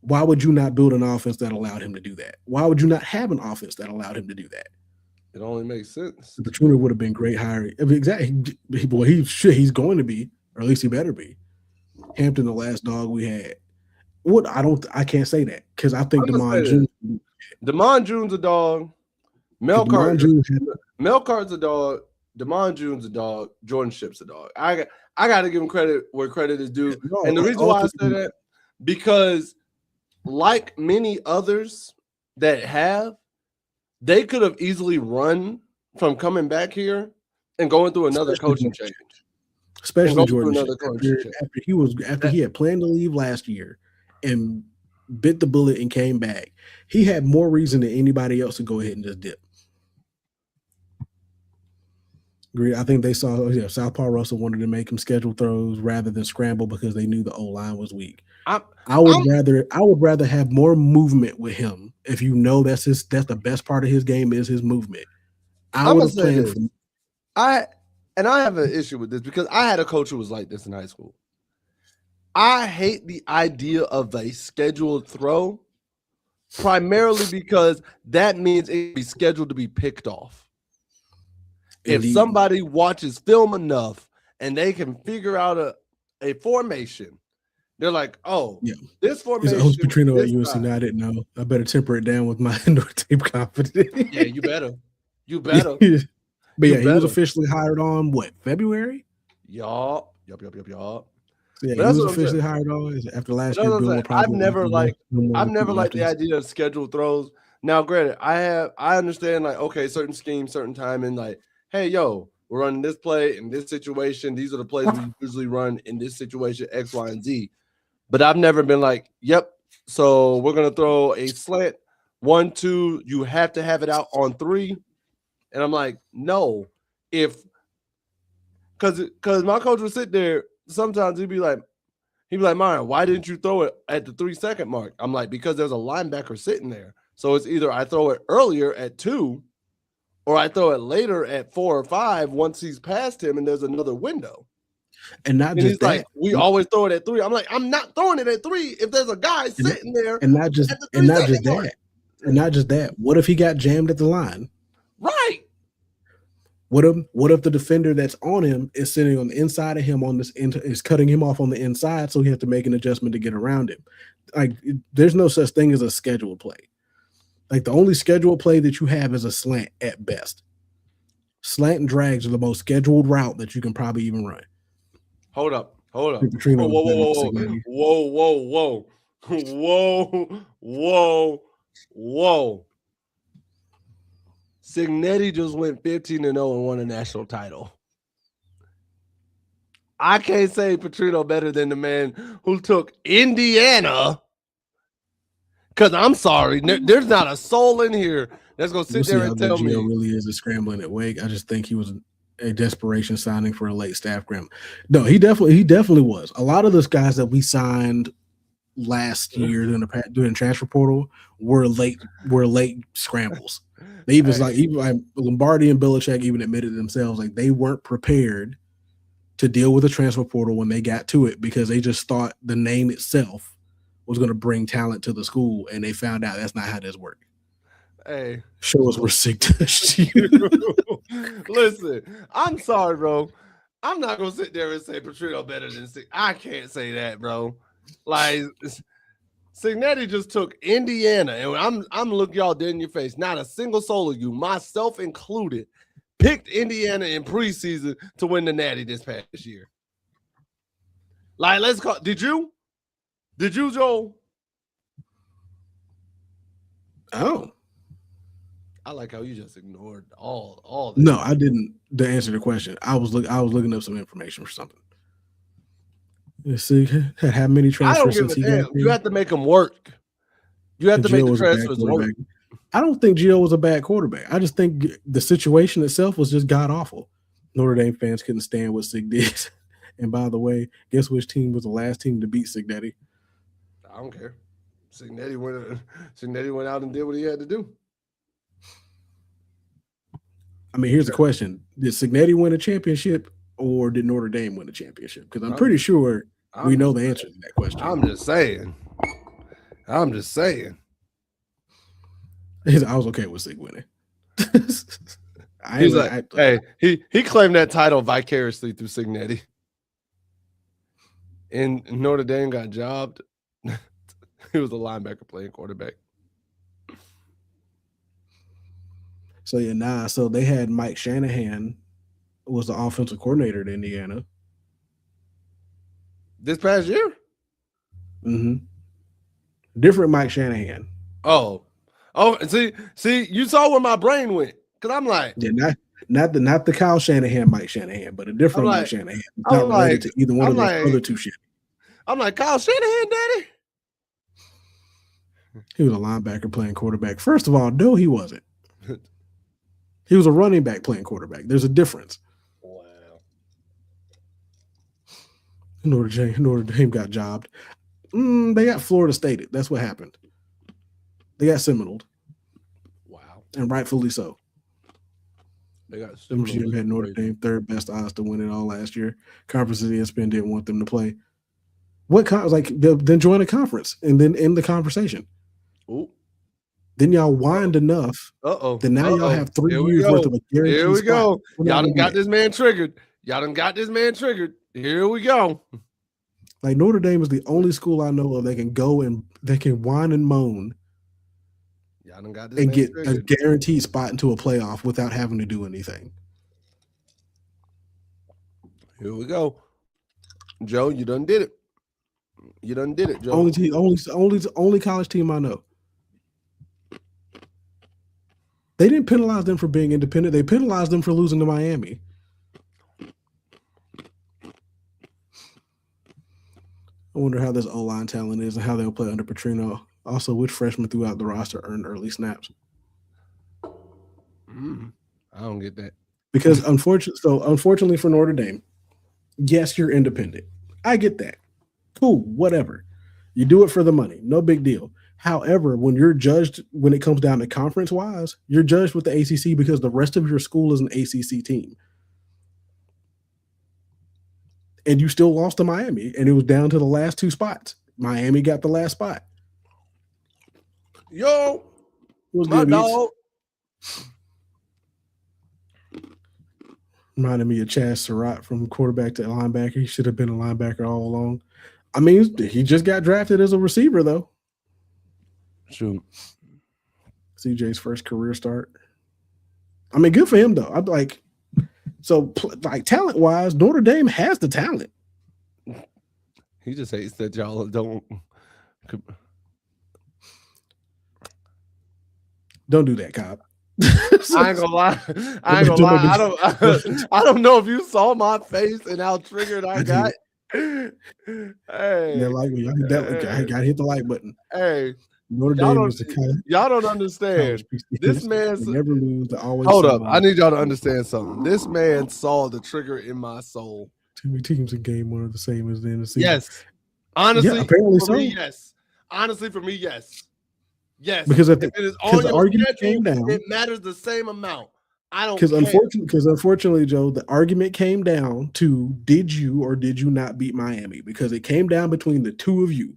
Why would you not build an offense that allowed him to do that? Why would you not have an offense that allowed him to do that? It only makes sense. Petrino would have been great hiring. I mean, exactly. Well, he's going to be, or at least he better be. Hampton, the last dog we had. I can't say that because I think Demond June's a dog. Melcart's a dog. Demond June's a dog. Jordan Ship's a dog. I got to give him credit where credit is due. And the reason why I say that, because like many others that they could have easily run from coming back here and going through another coaching change. Especially Jordan after he had planned to leave last year and bit the bullet and came back, he had more reason than anybody else to go ahead and just dip. I think they saw Southpaw Russell wanted to make him schedule throws rather than scramble because they knew the O-line was weak. I would rather have more movement with him if you know that's the best part of his game is his movement. I would have planned for I have an issue with this because I had a coach who was like this in high school. I hate the idea of a scheduled throw, primarily because that means it be scheduled to be picked off. Indeed. If somebody watches film enough and they can figure out a formation, they're like, "Oh, yeah, this formation." Is Petrino at UNC? No, I didn't know. I better temper it down with my tape confidence. Yeah, you better. You better. But yeah, he was officially hired on what, February? Yup. Yeah, he was officially hired on after last year. I've never liked the idea of scheduled throws. Now, granted, I understand like, okay, certain scheme, certain time, and like, hey, yo, we're running this play in this situation. These are the plays we usually run in this situation, X, Y, and Z. But I've never been like, yep, so we're gonna throw a slant 1, 2. You have to have it out on 3. And I'm like, no, because my coach would sit there. Sometimes he'd be like, Myron, why didn't you throw it at the 3-second mark? I'm like, because there's a linebacker sitting there. So it's either I throw it earlier at 2 or I throw it later at 4 or 5 once he's past him and there's another window. And he's that. Like, we always throw it at 3. I'm like, I'm not throwing it at 3 if there's a guy sitting there. And not just that. What if he got jammed at the line? Right. What if the defender that's on him is sitting on the inside of him is cutting him off on the inside, so he has to make an adjustment to get around him? Like, there's no such thing as a scheduled play. Like, the only scheduled play that you have is a slant at best. Slant and drags are the most scheduled route that you can probably even run. Hold up. Whoa. Signetti just went 15-0 and won a national title. I can't say Petrino better than the man who took Indiana. Because I'm sorry, there's not a soul in here that's going to sit there and tell me. Gio really is a scrambling at Wake. I just think he was a desperation signing for a late staff grant. No, he definitely was. A lot of those guys that we signed last year during the transfer portal were late scrambles. They even like Lombardi and Belichick even admitted themselves like they weren't prepared to deal with the transfer portal when they got to it because they just thought the name itself was going to bring talent to the school, and they found out that's not how this works. Hey, show us where sick touched you. Listen, I'm sorry, bro. I'm not gonna sit there and say Petrino better than Sig. I can't say that, bro. Like Signetti just took Indiana, and I'm looking y'all dead in your face. Not a single soul of you, myself included, picked Indiana in preseason to win the Natty this past year. Like, let's call. Did you, Joel? Oh, I like how you just ignored all. This. No, I didn't. To answer the question, I was looking up some information for something. Let's see, how many transfers since he got You have to make him work. You have to make the transfers work. I don't think Gio was a bad quarterback. I just think the situation itself was just god awful. Notre Dame fans couldn't stand what Sig did. And by the way, guess which team was the last team to beat Signetti? I don't care. Signetti went out and did what he had to do. I mean, here's the question. Did Signetti win a championship or did Notre Dame win a championship? Because I'm pretty sure we know the answer to that question. I'm just saying. I was okay with Sig winning. He claimed that title vicariously through Signetti. And Notre Dame got jobbed. He was a linebacker playing quarterback. So they had Mike Shanahan was the offensive coordinator at Indiana. This past year? Mm-hmm. Different Mike Shanahan. Oh, see, you saw where my brain went. Because I'm like, yeah, not the Kyle Shanahan, Mike Shanahan, but a different Mike Shanahan. Not related to either one of those other two shit. I'm like, Kyle Shanahan, daddy. He was a linebacker playing quarterback. First of all, no, he wasn't. He was a running back playing quarterback. There's a difference. Wow. Notre Dame got jobbed. They got Florida State. That's what happened. They got Seminoled. Wow. And rightfully so. They got Seminoled. Had Notre Dame third best odds to win it all last year. Conference of ESPN didn't want them to play. Then join a conference and then end the conversation. Ooh. Then y'all whined enough. Then now y'all have 3 years worth of a guarantee. Here we go. Y'all done got this man triggered. Here we go. Like Notre Dame is the only school I know of that can go and they can whine and moan. Y'all done got this and get a guaranteed spot into a playoff without having to do anything. Here we go. Joe, you done did it. Joe. Only college team I know. They didn't penalize them for being independent. They penalized them for losing to Miami. I wonder how this O-line talent is and how they'll play under Petrino. Also, which freshmen throughout the roster earned early snaps? I don't get that. Because unfortunately for Notre Dame, yes, you're independent. I get that. Cool, whatever. You do it for the money. No big deal. However, when you're judged, when it comes down to conference-wise, you're judged with the ACC because the rest of your school is an ACC team. And you still lost to Miami, and it was down to the last 2 spots. Miami got the last spot. Yo, my dog. Reminded me of Chaz Surratt from quarterback to linebacker. He should have been a linebacker all along. I mean, he just got drafted as a receiver, though. Shoot. CJ's first career start. I mean, good for him, though. I'd like, so, like, talent-wise, Notre Dame has the talent. He just hates that y'all don't. Don't do that, Cobb. I ain't gonna lie. I don't know if you saw my face and how triggered I got. Hey, I gotta hit the like button. Hey, Notre Dame is the kind. Y'all don't understand. This man's never lose. Always hold up. I need y'all to understand something. This man saw the trigger in my soul. Too many teams in game 1 are the same as the end of the season. Yes, honestly, apparently for so. me, yes. Honestly, for me, yes. Yes, because if it is on the your argument schedule, came down. It matters the same amount. I don't Because unfortunately, Joe, the argument came down to did you or did you not beat Miami? Because it came down between the two of you.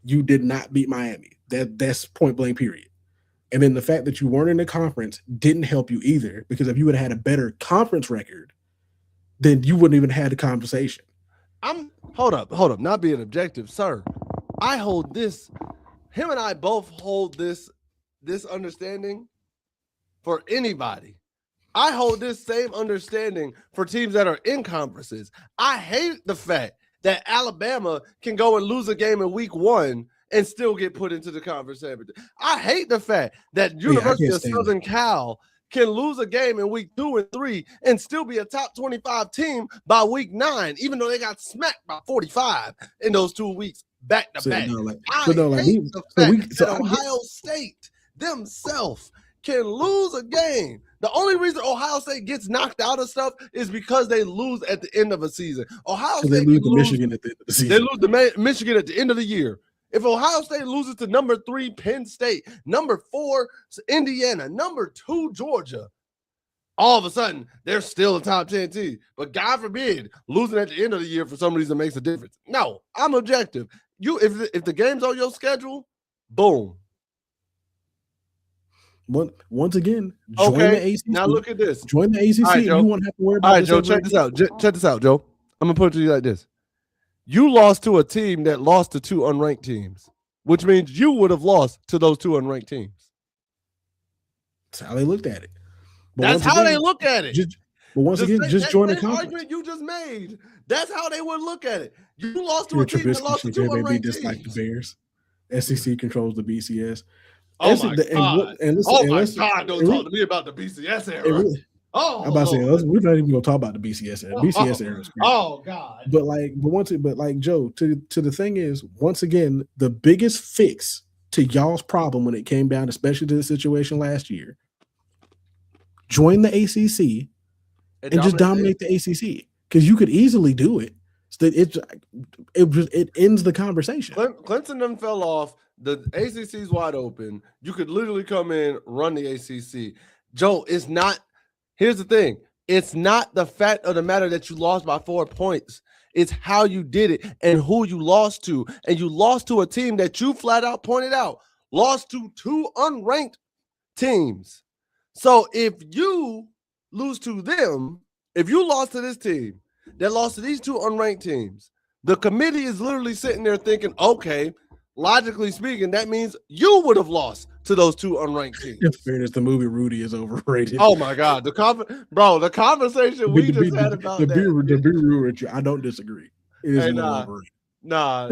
You did not beat Miami. That's point blank, period. And then the fact that you weren't in the conference didn't help you either, because if you would have had a better conference record, then you wouldn't even have had the conversation. Hold up. Not being objective, sir. I hold this. Him and I both hold this understanding for anybody. I hold this same understanding for teams that are in conferences. I hate the fact that Alabama can go and lose a game in week 1 and still get put into the conference championship. I hate the fact that University of Southern Cal can lose a game in week 2 and 3 and still be a top 25 team by week 9, even though they got smacked by 45 in those 2 weeks back to back. I hate the fact that Ohio State themselves can lose a game. The only reason Ohio State gets knocked out of stuff is because they lose at the end of a season. Ohio State they lose to Michigan at the end of the season. They lose to Michigan at the end of the year. If Ohio State loses to number 3 Penn State, number 4 Indiana, number 2 Georgia, all of a sudden they're still a top 10 team. But God forbid losing at the end of the year for some reason makes a difference. No, I'm objective. If the game's on your schedule, boom. Once again, join the ACC. Now look at this. Join the ACC. Right, and you won't have to worry about. All right, Joe. Check this out. Check this out, Joe. I'm gonna put it to you like this: you lost to a team that lost to 2 unranked teams, which means you would have lost to those 2 unranked teams. That's how they looked at it. That's how they look at it. But once again, just join the conference. Argument you just made. That's how they would look at it. You lost to a team that lost to 2 unranked teams. Like the Bears. SEC controls the BCS. Oh my God! Don't talk to me about the BCS era. I'm about to say we're not even gonna talk about the BCS era. BCS era is great. Oh God! But Joe, to the thing is, once again, the biggest fix to y'all's problem when it came down, especially to the situation last year, join the ACC and just dominate the ACC, because you could easily do it. So it ends the conversation. Clemson then fell off. The ACC is wide open. You could literally come in, run the ACC. Joe, it's not. Here's the thing. It's not the fact of the matter that you lost by 4 points. It's how you did it and who you lost to. And you lost to a team that you flat out pointed out lost to 2 unranked teams. So if you lose to them, if you lost to this team that lost to these 2 unranked teams, the committee is literally sitting there thinking, okay, logically speaking, that means you would have lost to those 2 unranked teams. In fairness, the movie Rudy is overrated. Oh my God, the conversation we just had about the beer, I don't disagree. It is overrated. Nah,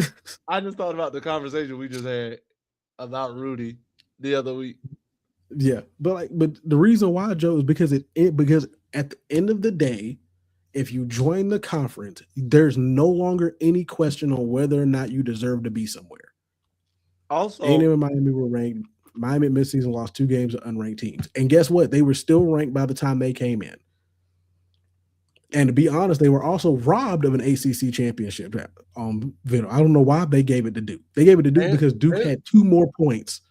I just thought about the conversation we just had about Rudy the other week. Yeah, but the reason why, Joe, is because because at the end of the day, if you join the conference, there's no longer any question on whether or not you deserve to be somewhere. Also, A&M and Miami were ranked. Miami at midseason lost 2 games to unranked teams. And guess what? They were still ranked by the time they came in. And to be honest, they were also robbed of an ACC championship. I don't know why they gave it to Duke. They gave it to Duke because Duke had 2 more points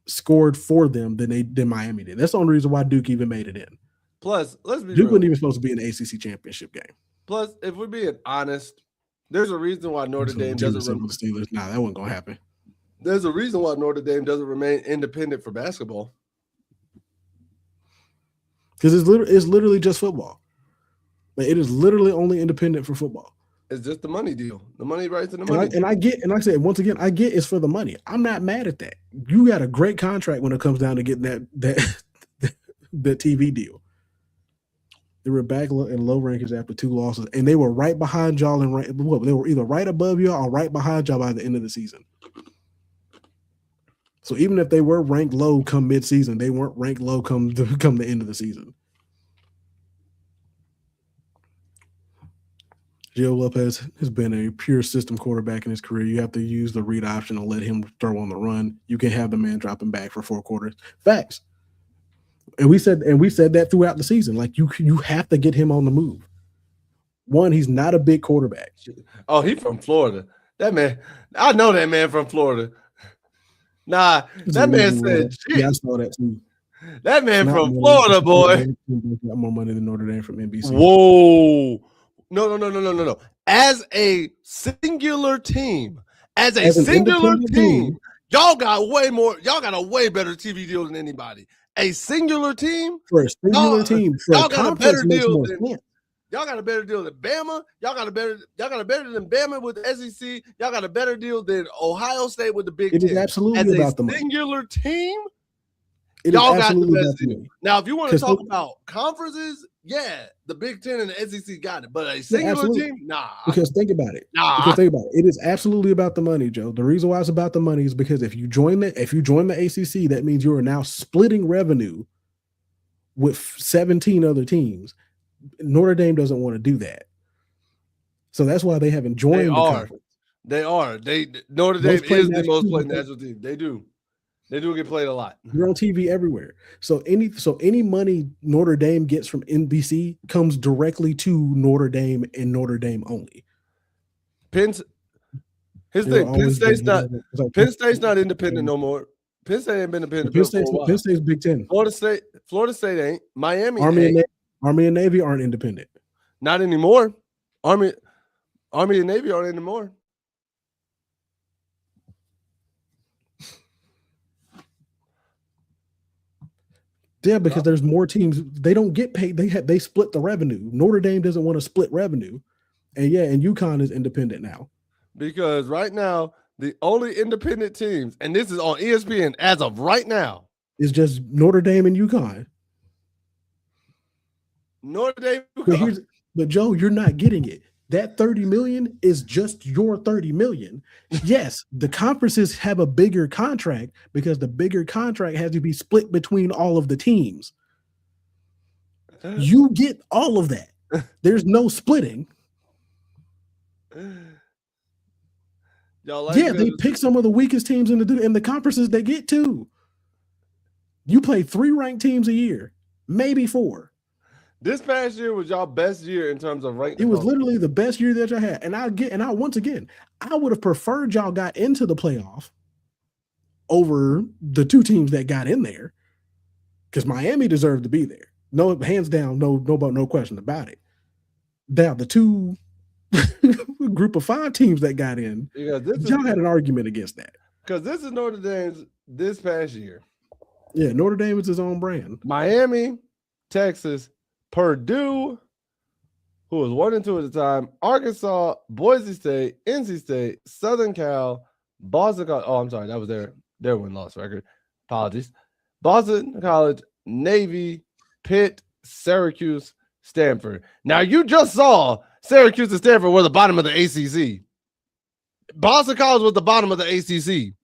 scored for them than Miami did. That's the only reason why Duke even made it in. Plus, let's be Duke real. wasn't even supposed to be in the ACC championship game. Plus, if we're being honest, there's a reason why Notre Dame doesn't remain. Nah, that wasn't gonna happen. There's a reason why Notre Dame doesn't remain independent for basketball. Because it's literally just football. Like, it is literally only independent for football. It's just the money deal. The money rights and the money. And like I said, once again, I get it's for the money. I'm not mad at that. You got a great contract when it comes down to getting that TV deal. They were back in low rankings after 2 losses, and they were right behind y'all in rank. They were either right above y'all or right behind y'all by the end of the season. So even if they were ranked low come mid-season, they weren't ranked low come the end of the season. Gio Lopez has been a pure system quarterback in his career. You have to use the read option and let him throw on the run. You can have the man dropping back for 4 quarters. Facts. And we said that throughout the season. Like, you have to get him on the move. One, he's not a big quarterback. Oh, he's from Florida. That man, I know that man from Florida. Nah, that man said shit. Yeah, I saw that too. That man from Florida, boy. Got more money than Notre Dame from NBC. Whoa. No. As a singular team, as a singular team, y'all got way more. Y'all got a way better TV deal than anybody. A singular team for a singular team. For y'all a got a better deal than y'all got a better deal than Bama. Y'all got a better than Bama with the SEC. Y'all got a better deal than Ohio State with the Big Ten. It is absolutely about the money. Singular team. Y'all got the best deal. Now, if you want to talk about conferences, yeah, the Big Ten and the SEC got it, but a singular team, nah. Because think about it. It is absolutely about the money, Joe. The reason why it's about the money is because if you join the ACC, that means you are now splitting revenue with 17 other teams. Notre Dame doesn't want to do that, so that's why they haven't joined the conference. They are. Notre Dame is the most played national team. They do. They do get played a lot. You're on TV everywhere. So any money Notre Dame gets from NBC comes directly to Notre Dame and Notre Dame only. Penn State's not independent no more. Penn State ain't been independent for a while. Penn State's Big Ten. Florida State ain't. Miami Army and Navy aren't independent. Not anymore. Army and Navy aren't anymore. Yeah, because there's more teams. They don't get paid. They split the revenue. Notre Dame doesn't want to split revenue. And UConn is independent now. Because right now, the only independent teams, and this is on ESPN as of right now, is just Notre Dame and UConn. Notre Dame. But Joe, you're not getting it. That $30 million is just your $30 million. Yes, the conferences have a bigger contract because the bigger contract has to be split between all of the teams. You get all of that. There's no splitting. They pick some of the weakest teams in the conferences they get to. You play 3 ranked teams a year, maybe 4. This past year was y'all best year in terms of ranking. It was literally the best year that y'all had. Once again, I would have preferred y'all got into the playoff over the 2 teams that got in there, because Miami deserved to be there. No, hands down, no question about it. Now the 2 group of 5 teams that got in, y'all had an argument against that. Because this is Notre Dame's this past year. Yeah, Notre Dame is his own brand. Miami, Texas, Purdue, who was 1 and 2 at the time, Arkansas, Boise State, NC State, Southern Cal, Boston College. Oh, I'm sorry, that was their win-loss record. Apologies. Boston College, Navy, Pitt, Syracuse, Stanford. Now, you just saw Syracuse and Stanford were the bottom of the ACC. Boston College was the bottom of the ACC.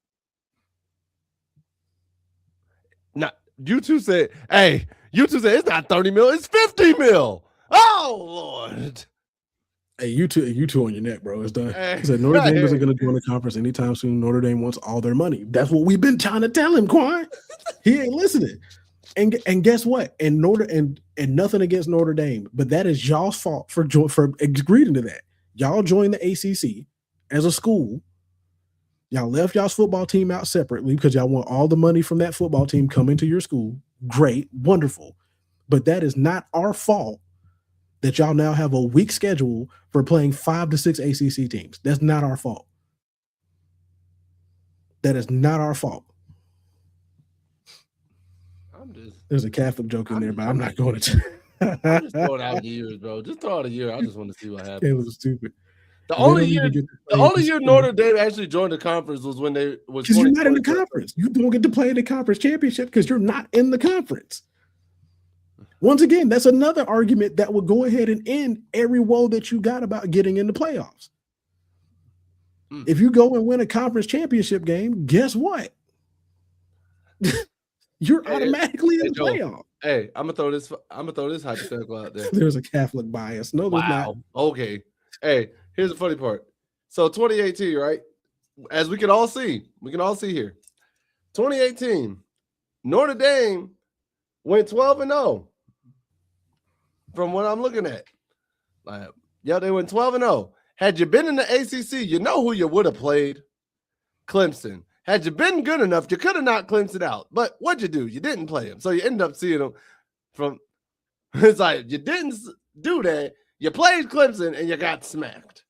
Now, you two said it's not 30 mil, it's 50 mil. Oh, Lord. Hey, you two on your neck, bro. It's done. He said Notre Dame isn't going to join the conference anytime soon. Notre Dame wants all their money. That's what we've been trying to tell him, Quan. He ain't listening. And guess what? And nothing against Notre Dame, but that is y'all's fault for agreeing to that. Y'all joined the ACC as a school. Y'all left y'all's football team out separately because y'all want all the money from that football team coming to your school. Great, wonderful. But that is not our fault that y'all now have a weak schedule for playing 5 to 6 ACC teams. That's not our fault. That is not our fault. There's a Catholic joke in there, but I'm not going to. I'm just throwing out years, bro. Just throw out a year. I just want to see what happens. It was stupid. The only year Notre Dame actually joined the conference was when they was. Because you're not in the conference. You don't get to play in the conference championship because you're not in the conference. Once again, that's another argument that would go ahead and end every woe that you got about getting in the playoffs. If you go and win a conference championship game, guess what? You're automatically in the playoff. Hey, I'm gonna throw this hypothetical out there. There's a Catholic bias. No, there's not. Okay. Hey, here's the funny part. So 2018, right? As we can all see here. 2018, Notre Dame went 12-0. From what I'm looking at. They went 12-0. Had you been in the ACC, you know who you would have played? Clemson. Had you been good enough, you could have knocked Clemson out. But what'd you do? You didn't play him. So you end up seeing him from – it's like you didn't do that. You played Clemson and you got smacked.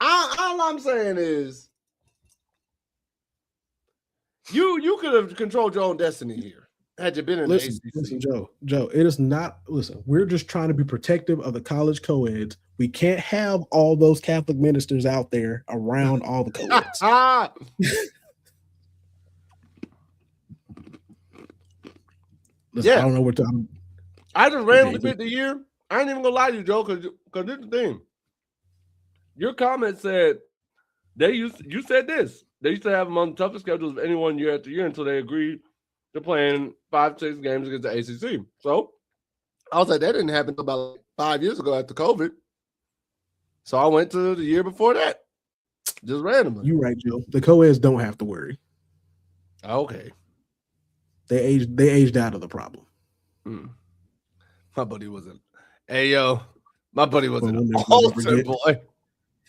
All I'm saying is you could have controlled your own destiny here had you been in the ACC. Listen, Joe, it is not – listen, we're just trying to be protective of the college co-eds. We can't have all those Catholic ministers out there around all the co-eds. Listen, I don't know what to – I just randomly picked the year. I ain't even going to lie to you, Joe, because this is the thing. Your comment said you said this. They used to have them on the toughest schedules of anyone year after year until they agreed to playing 5-6 games against the ACC. So I was like, that didn't happen until about 5 years ago after COVID. So I went to the year before that, just randomly. You're right, Joe. The co-eds don't have to worry. Okay. They aged out of the problem. My buddy was an Ayo. My buddy was an altar boy.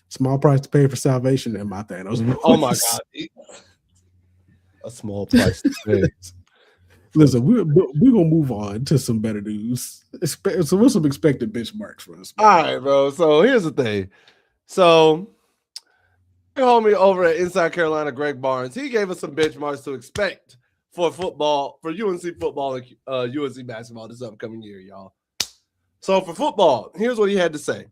Small price to pay for salvation in my Thanos. Oh my God. A small price to pay. Listen, we're gonna move on to some better news. So what's some expected benchmarks for us? All right, bro. So here's the thing. So homie over at Inside Carolina, Greg Barnes, he gave us some benchmarks to expect for football, for UNC football and UNC basketball this upcoming year, y'all. So for football, here's what he had to say.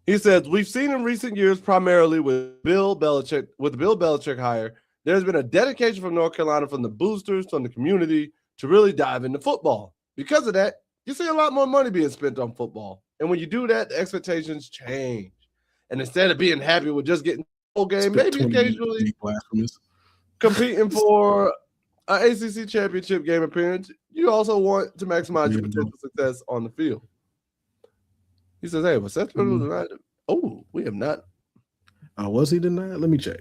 He says, we've seen in recent years, primarily with the Bill Belichick hire, there's been a dedication from North Carolina, from the boosters, from the community, to really dive into football. Because of that, you see a lot more money being spent on football. And when you do that, the expectations change. And instead of being happy with just getting a whole game, maybe occasionally competing for an ACC championship game appearance, you also want to maximize your potential success on the field. He says, hey, was Seth Turtle denied? Oh, we have not. Was he denied? Let me check.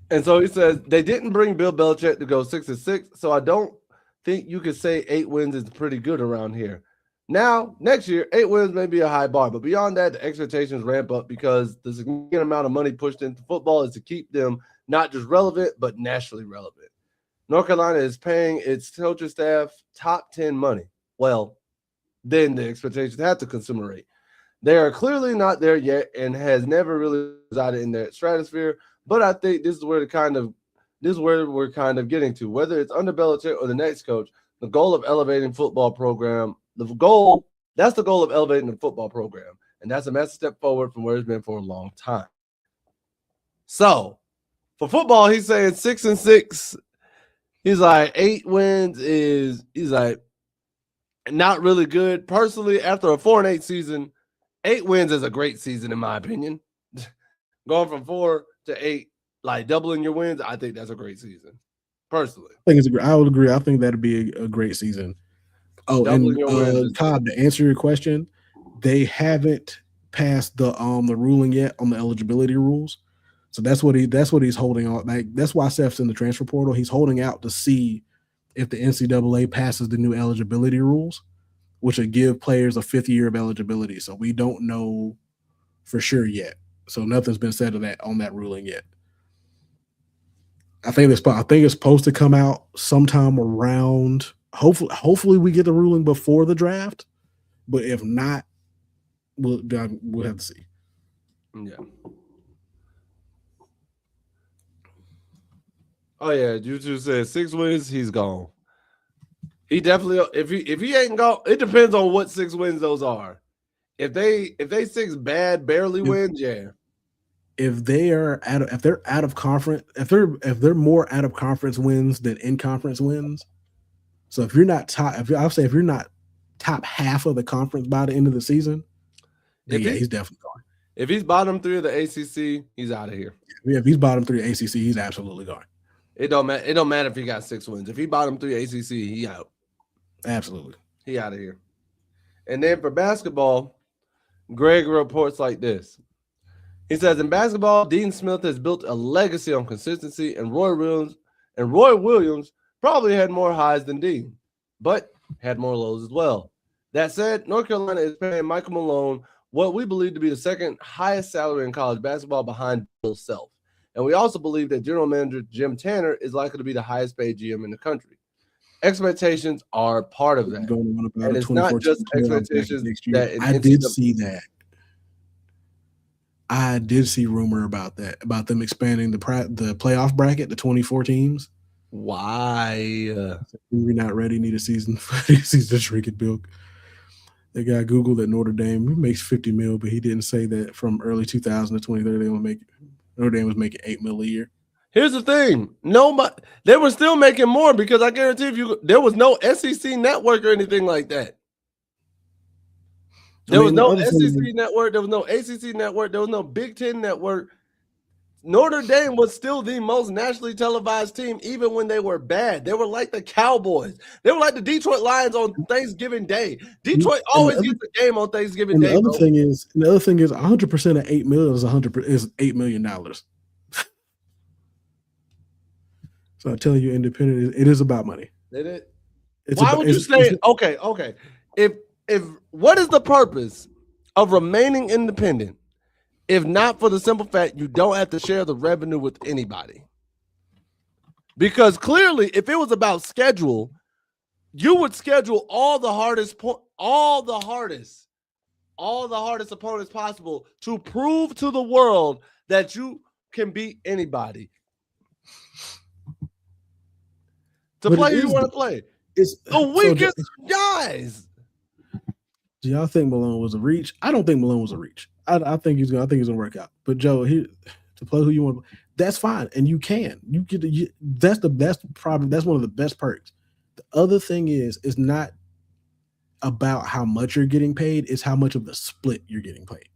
And so he says, they didn't bring Bill Belichick to go 6-6, so I don't think you could say 8 wins is pretty good around here. Now, next year, 8 wins may be a high bar, but beyond that, the expectations ramp up because the significant amount of money pushed into football is to keep them not just relevant, but nationally relevant. North Carolina is paying its coaching staff top 10 money. Well, then the expectations have to consumer rate. They are clearly not there yet and has never really resided in their stratosphere, but I think this is where we're kind of getting to. Whether it's under Belichick or the next coach, the goal of elevating football program, that's the goal of elevating the football program, and that's a massive step forward from where it's been for a long time. So, for football, he's saying 6-6. He's like 8 wins he's like not really good. Personally, after a 4-8 season, 8 wins is a great season in my opinion. Going from 4 to 8, like doubling your wins, I think that's a great season. Personally, I would agree. I think that'd be a great season. Oh, doubling and Todd, to answer your question, they haven't passed the ruling yet on the eligibility rules. So that's what he's holding on. Like, that's why Seth's in the transfer portal. He's holding out to see if the NCAA passes the new eligibility rules, which would give players a 5th year of eligibility. So we don't know for sure yet. So nothing's been said on that ruling yet. I think it's supposed to come out sometime around. Hopefully we get the ruling before the draft, but if not, we'll have to see. Yeah. Oh yeah, Juju said 6 wins, he's gone. He definitely, if he ain't gone, it depends on what 6 wins those are. If they 6 bad barely wins, yeah. If they're out of conference, if they're more out of conference wins than in conference wins. So if you're not if you're not top half of the conference by the end of the season, then he's definitely gone. If he's bottom 3 of the ACC, he's out of here. Yeah, if he's bottom 3 of ACC, he's absolutely gone. It don't matter if he got 6 wins. If he bottom 3 ACC, he out. Absolutely. He out of here. And then for basketball, Greg reports like this. He says, in basketball, Dean Smith has built a legacy on consistency, and Roy Williams probably had more highs than Dean, but had more lows as well. That said, North Carolina is paying Michael Malone what we believe to be the second highest salary in college basketball behind Bill Self. And we also believe that general manager Jim Tanner is likely to be the highest paid GM in the country. Expectations are part of that. Going on about and it's not just expectations next year. that I did see that. I did see rumor about that, about them expanding the playoff bracket to 24 teams. Why? We're not ready. Need a season to shrink it, Bill. They got Google that Notre Dame makes 50 mil, but he didn't say that from early 2000 to 2030 Notre Dame was making 8 mil a year. Here's the thing. They were still making more because I guarantee there was no SEC network or anything like that. There was no SEC network. There was no ACC network. There was no Big Ten network. Notre Dame was still the most nationally televised team, even when they were bad. They were like the Cowboys. They were like the Detroit Lions on Thanksgiving Day. Detroit always gets a game on Thanksgiving Day. The other thing is, 100% of 8 million is $8 million. So I tell you, independent, it is about money. Why would you say okay? If what is the purpose of remaining independent? If not for the simple fact you don't have to share the revenue with anybody. Because clearly, if it was about schedule, you would schedule all the hardest opponents possible to prove to the world that you can beat anybody. To play who you want to play. It's the weakest guys. Do y'all think Malone was a reach? I don't think Malone was a reach. I think he's gonna work out. But Joe, to play who you want, that's fine, and you can. That's one of the best perks. The other thing is not about how much you're getting paid; it's how much of the split you're getting paid.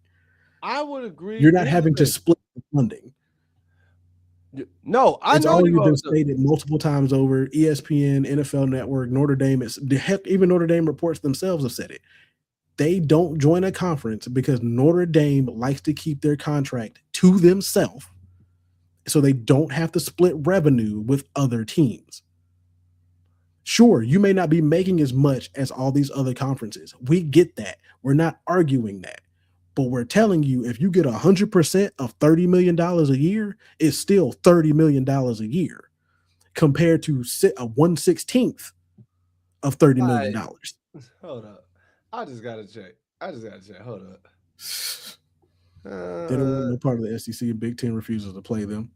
I would agree. You're not having to split the funding. No, it's already been stated multiple times over. ESPN, NFL Network, Notre Dame. Even Notre Dame reports themselves have said it. They don't join a conference because Notre Dame likes to keep their contract to themselves so they don't have to split revenue with other teams. Sure, you may not be making as much as all these other conferences. We get that. We're not arguing that. But we're telling you, if you get 100% of $30 million a year, it's still $30 million a year compared to a 1/16 of $30 million. Hold up. I just gotta check. Hold up. They don't want no part of the SEC, and Big Ten refuses to play them.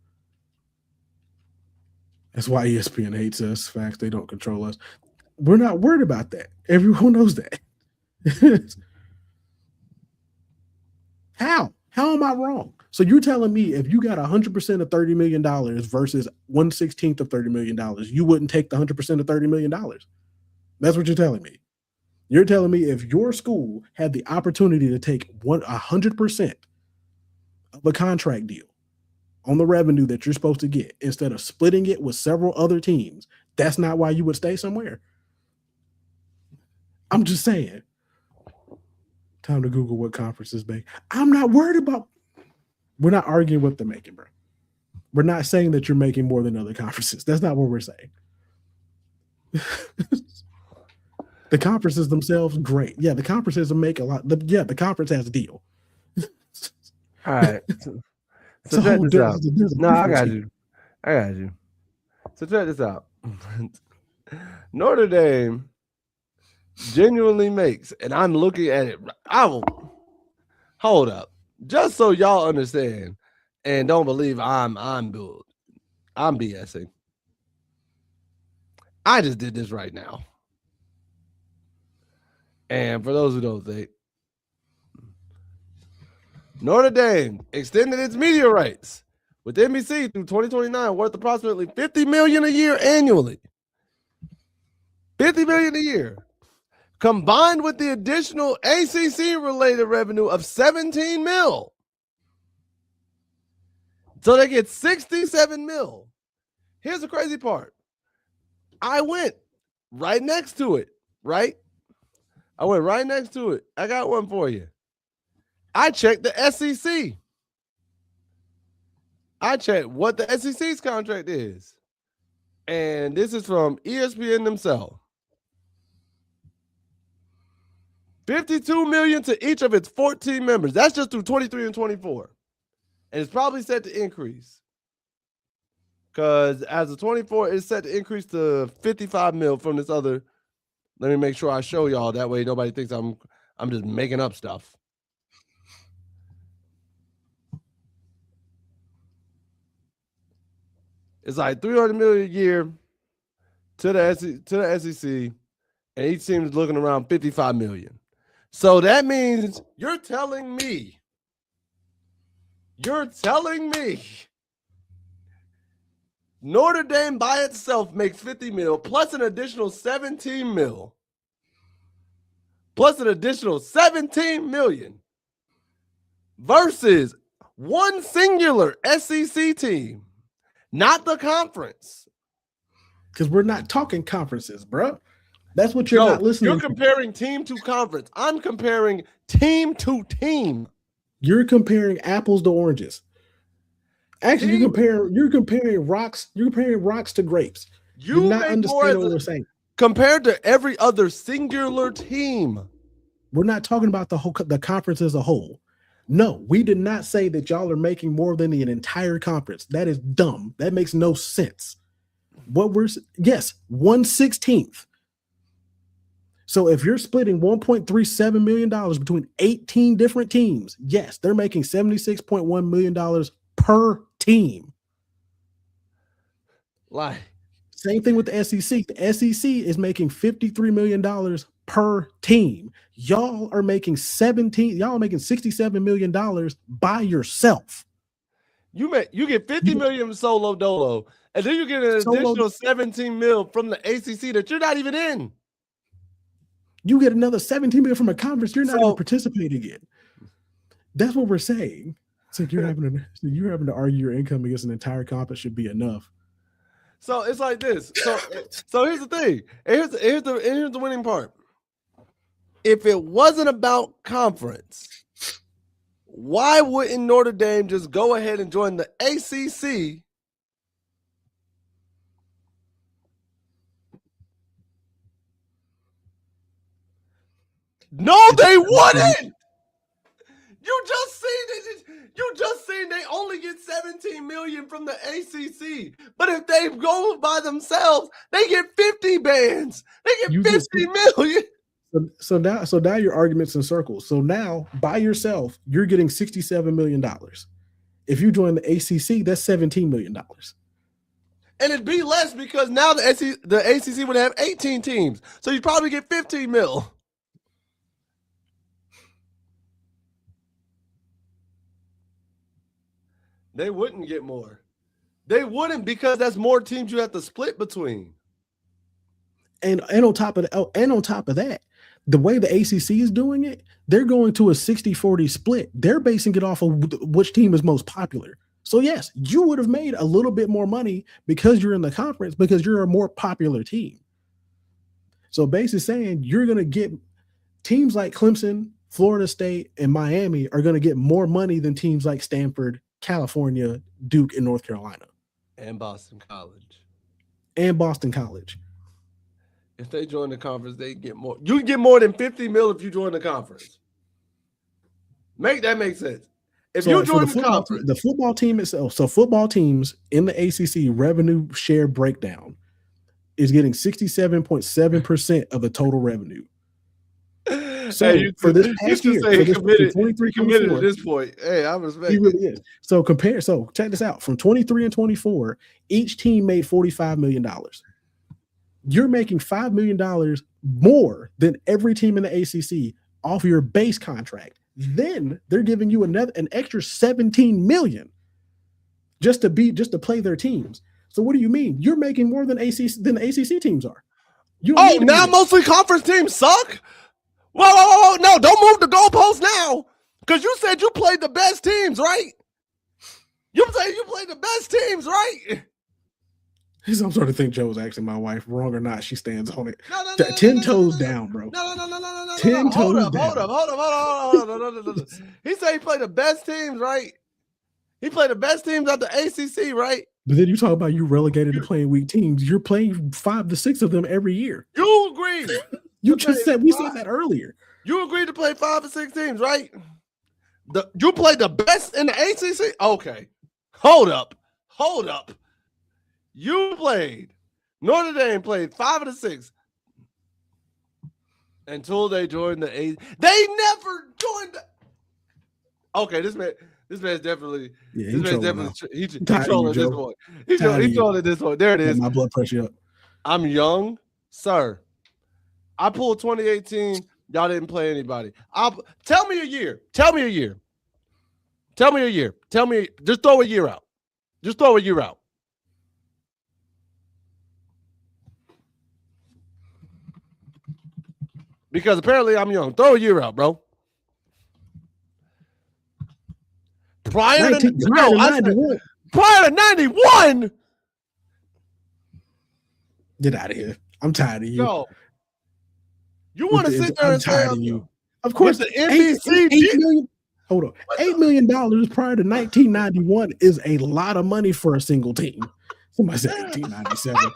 That's why ESPN hates us. Facts, they don't control us. We're not worried about that. Everyone knows that. How am I wrong? So you're telling me if you got 100% of $30 million versus 1/16 of $30 million, you wouldn't take the 100% of $30 million? That's what you're telling me. You're telling me if your school had the opportunity to take 100% of a contract deal on the revenue that you're supposed to get instead of splitting it with several other teams, that's not why you would stay somewhere. I'm just saying. Time to Google what conferences make. I'm not worried about. We're not arguing what they're making, bro. We're not saying that you're making more than other conferences. That's not what we're saying. The conferences themselves, great. Yeah, the conferences make a lot. The conference has a deal. All right. So check this out. No, I got you. So check this out. Notre Dame genuinely makes, and I'm looking at it. I will hold up, just so y'all understand and don't believe I'm good. I'm BSing. I just did this right now. And for those who don't think, Notre Dame extended its media rights with NBC through 2029, worth approximately $50 million a year annually. $50 million a year, combined with the additional ACC-related revenue of $17 million. So they get $67 million. Here's the crazy part. I went right next to it, right? I went right next to it. I got one for you. I checked the SEC. I checked what the SEC's contract is. And this is from ESPN themselves. $52 million to each of its 14 members. That's just through 23 and 24. And it's probably set to increase. Because as of 24, it's set to increase to 55 mil from this other. Let me make sure I show y'all. That way nobody thinks I'm just making up stuff. It's like $300 million a year to the SEC, and each team is looking around $55 million. So that means you're telling me Notre Dame by itself makes 50 mil plus an additional 17 mil. Plus an additional 17 million versus one singular SEC team, not the conference. Because we're not talking conferences, bro. That's what you're not listening to. You're comparing team to conference. I'm comparing team to team. You're comparing apples to oranges. Actually, you're comparing rocks to grapes. You're not understanding what we're saying. Compared to every other singular team. We're not talking about the conference as a whole. No, we did not say that y'all are making more than the entire conference. That is dumb. That makes no sense. 1/16. So if you're splitting $1.37 million between 18 different teams, yes, they're making $76.1 million per team. Lie. Same thing with the SEC. The SEC is making $53 million per team. Y'all are making $67 million by yourself. You get $50 million solo dolo, and then you get an additional 17 mil from the ACC that you're not even in. You get another 17 million from a conference you're not even participating in. That's what we're saying. So you're having to argue your income against an entire conference should be enough. So it's like this. So here's the thing. Here's the winning part. If it wasn't about conference, why wouldn't Notre Dame just go ahead and join the ACC? No, they wouldn't. You just seen they only get 17 million from the ACC. But if they go by themselves, they get 50 bands. They get 50 million. So now your argument's in circles. So now by yourself, you're getting $67 million. If you join the ACC, that's $17 million. And it'd be less because now the ACC would have 18 teams. So you'd probably get 15 mil. They wouldn't get more. They wouldn't because that's more teams you have to split between. And on top of that, the way the ACC is doing it, they're going to a 60-40 split. They're basing it off of which team is most popular. So yes, you would have made a little bit more money because you're in the conference because you're a more popular team. So basically saying you're going to get teams like Clemson, Florida State, and Miami are going to get more money than teams like Stanford, California, Duke, and North Carolina. And Boston College. If they join the conference, they get more. You can get more than 50 mil if you join the conference. Make sense. If you join the conference. The football team itself, so football teams in the ACC revenue share breakdown is getting 67.7% of the total revenue. So for this past year, committed at this point. Hey, I respect. He really is. So check this out. From 23 and 24, each team made $45 million. You're making $5 million more than every team in the ACC off your base contract. Then they're giving you an extra 17 million just to play their teams. So what do you mean? You're making more than the ACC teams are. Now mostly conference teams suck? Whoa. No, don't move the goalposts now. Because you said you played the best teams, right? You say you played the best teams, right? I'm starting to think Joe was actually my wife. Wrong or not, she stands on it. 10 toes down, bro. No. 10 toes down. Hold up. He said he played the best teams, right? He played the best teams at the ACC, right? But then you talk about you relegated to playing weak teams. You're playing 5 to 6 of them every year. You agree. We said that earlier. You agreed to play 5 or 6 teams, right? You played the best in the ACC? Okay. Hold up. You played. Notre Dame played 5 of the 6 until they joined the A. They never joined the. Okay, this man's definitely. Yeah, this man's definitely. He's trolling this one. He's trolling this one. There it is. My blood pressure up. I'm young, sir. I pulled 2018. Y'all didn't play anybody. Tell me a year. Just throw a year out. Because apparently I'm young. Throw a year out, bro. Prior to 91. Get out of here. I'm tired of you. No. You want to sit there and say you? Of course, the NBC. $8 million. Hold on, $8 million prior to 1991 is a lot of money for a single team. Somebody said 1897.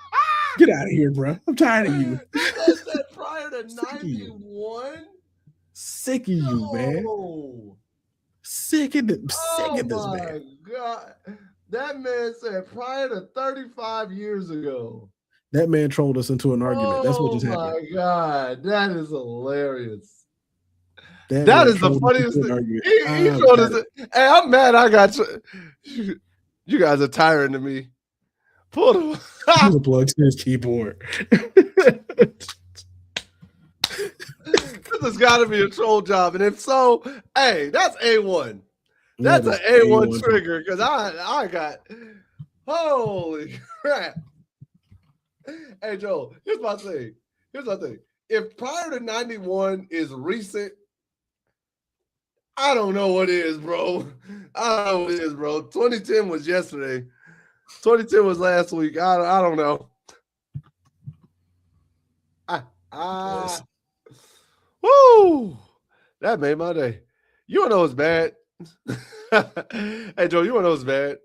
Get out of here, bro. I'm tired of you. That's that prior to 91. Sick of you, man. Sick of this man. God, that man said prior to 35 years ago. That man trolled us into an argument. That's what just happened. Oh my God, that is hilarious. That is the funniest thing. He trolled us. Hey, I'm mad. I got you. You guys are tiring to me. Pull the plug to his keyboard. This has got to be a troll job, and if so, hey, that's A1. That's an A1 trigger because I got holy crap. Hey Joe, here's my thing. If prior to 91 is recent, I don't know what is, bro. 2010 was yesterday. 2010 was last week. I don't know. Woo! That made my day. You want to know what's bad? Hey, Joe, you want to know what's bad?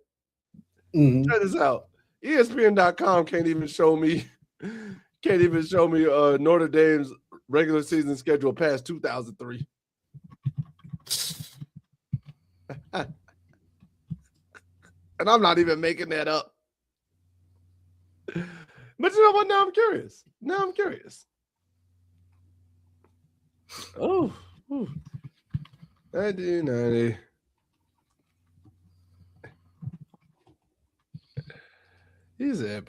Mm-hmm. Check this out. ESPN.com can't even show me Notre Dame's regular season schedule past 2003. And I'm not even making that up. But you know what? Now I'm curious. Oh, 1990. He's a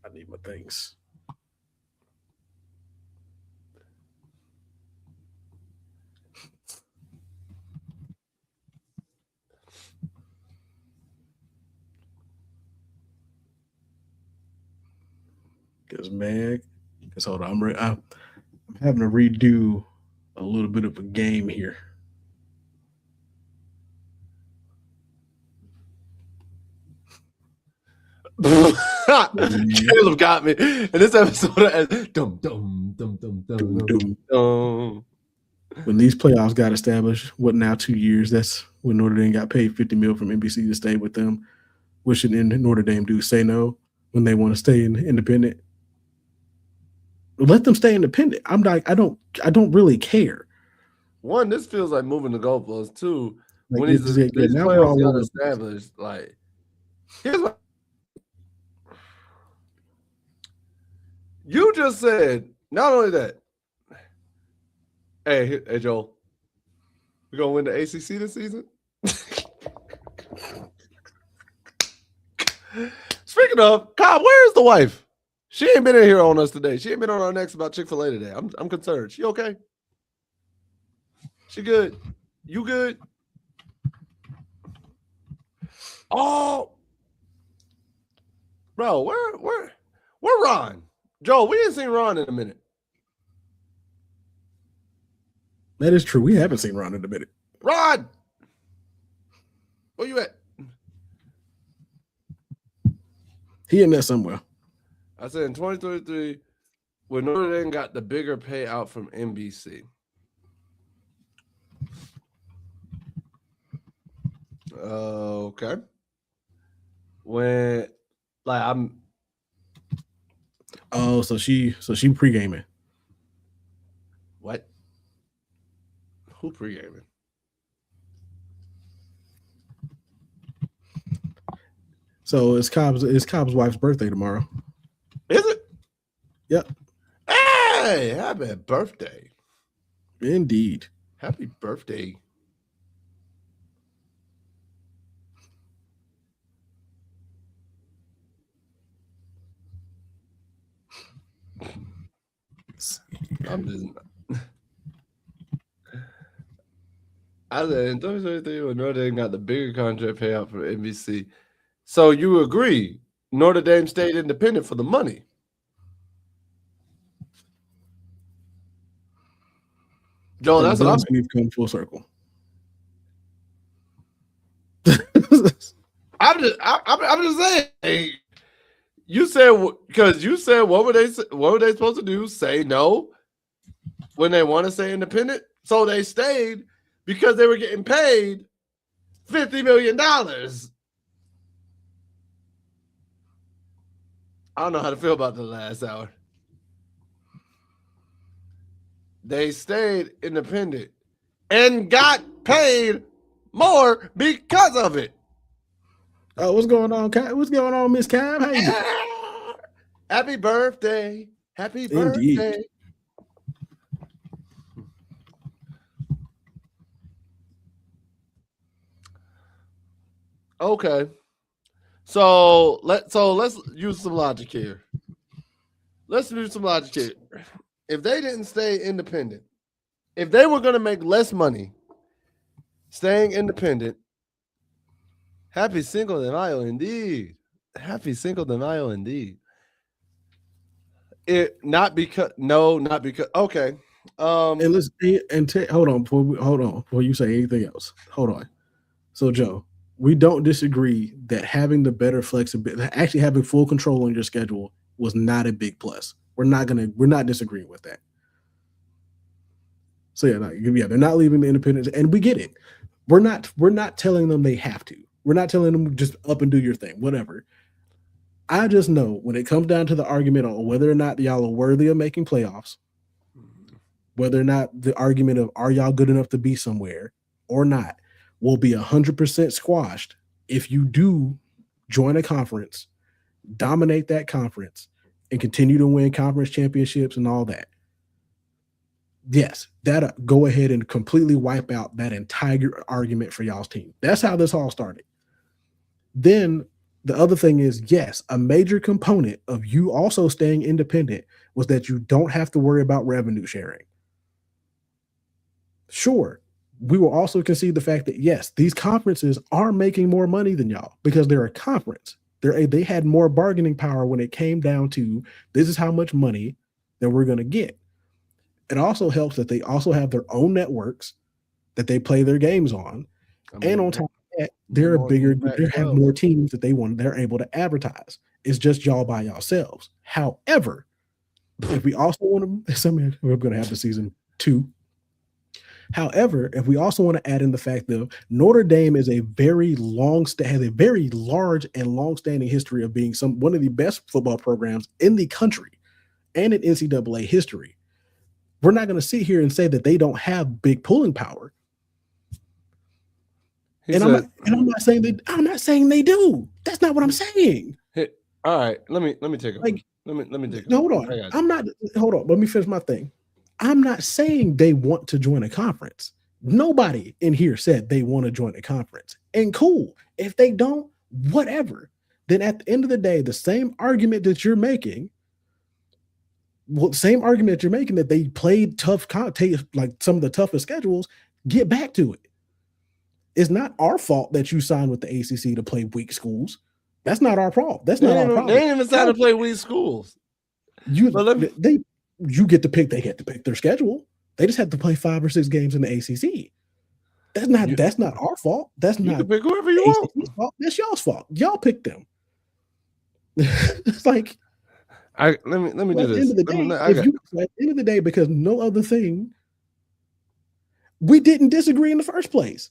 I need my things. Because hold on, I'm having to redo a little bit of a game here. Caleb got me in this episode. When these playoffs got established, what now 2 years? That's when Notre Dame got paid $50 million from NBC to stay with them. What should Notre Dame do? Say no when they want to stay independent? Let them stay independent. I'm like, I don't really care. One, this feels like moving the goalposts. Two, like when these playoffs got established, like here's what you just said. Not only that, hey Joel, we're gonna win the ACC this season. Speaking of, Kyle, where's the wife? She ain't been in here on us today. She ain't been on our next about Chick-fil-A today. I'm concerned. She okay? She good? You good? Oh, bro, where Ron? Joe, we ain't seen Ron in a minute. That is true. We haven't seen Ron in a minute. Ron, where you at? He in there somewhere. I said in 2023, when Notre Dame got the bigger payout from NBC. Okay. When like I'm. Oh, so she pre-gaming. What? Who pre-gaming? So it's Cobb's wife's birthday tomorrow. Is it? Yep. Hey, happy birthday. Indeed. Happy birthday. I'm just. I said in 2023 when Notre Dame got the bigger contract payout from NBC. So you agree Notre Dame stayed independent for the money? Joe, that's what we've come full circle. I'm just saying. You said because you said what were they supposed to do? Say no when they want to stay independent. So they stayed because they were getting paid $50 million. I don't know how to feel about the last hour. They stayed independent and got paid more because of it. Oh, what's going on, What's going on, Miss Cab? How you doing? Happy birthday. Happy Indeed. birthday. Okay. So let's use some logic here. Let's use some logic here. If they didn't stay independent, if they were going to make less money staying independent, happy Cinco de Mayo indeed. Happy Cinco de Mayo indeed. Not because okay. And let's hold on before you say anything else. Hold on. So Joe, we don't disagree that having the better flexibility, actually having full control on your schedule was not a big plus. We're not disagreeing with that. So they're not leaving the independence, and we get it. We're not telling them they have to. We're not telling them just up and do your thing, whatever. I just know when it comes down to the argument on whether or not y'all are worthy of making playoffs, whether or not the argument of are y'all good enough to be somewhere or not will be 100% squashed if you do join a conference, dominate that conference, and continue to win conference championships and all that. Yes, that go ahead and completely wipe out that entire argument for y'all's team. That's how this all started. Then the other thing is, yes, a major component of you also staying independent was that you don't have to worry about revenue sharing. Sure, we will also concede the fact that, yes, these conferences are making more money than y'all because they're a conference. They had more bargaining power when it came down to this is how much money that we're going to get. It also helps that they also have their own networks that they play their games on. And on top of that, they have more teams that they're able to advertise. It's just y'all by yourselves. However, if we also want to, we're going to have the season 2. However, if we also want to add in the fact that Notre Dame is has a very large and long-standing history of being one of the best football programs in the country and in NCAA history. We're not going to sit here and say that they don't have big pulling power. I'm not saying they do. That's not what I'm saying. All right, let me take it. Let me take it. Hold on. Hold on. Let me finish my thing. I'm not saying they want to join a conference. Nobody in here said they want to join a conference. And cool. If they don't, whatever. Then at the end of the day, the same argument that you're making, that they played tough, like some of the toughest schedules, get back to it. It's not our fault that you signed with the ACC to play weak schools. That's not our fault. That's not our problem. They didn't even sign to play weak schools. You get to pick. They get to pick their schedule. They just have to play 5 or 6 games in the ACC. That's not our fault. That's not. You can pick whoever you want. Fault. That's y'all's fault. Y'all picked them. It's like let me do this. At the end of the day, because no other thing, we didn't disagree in the first place.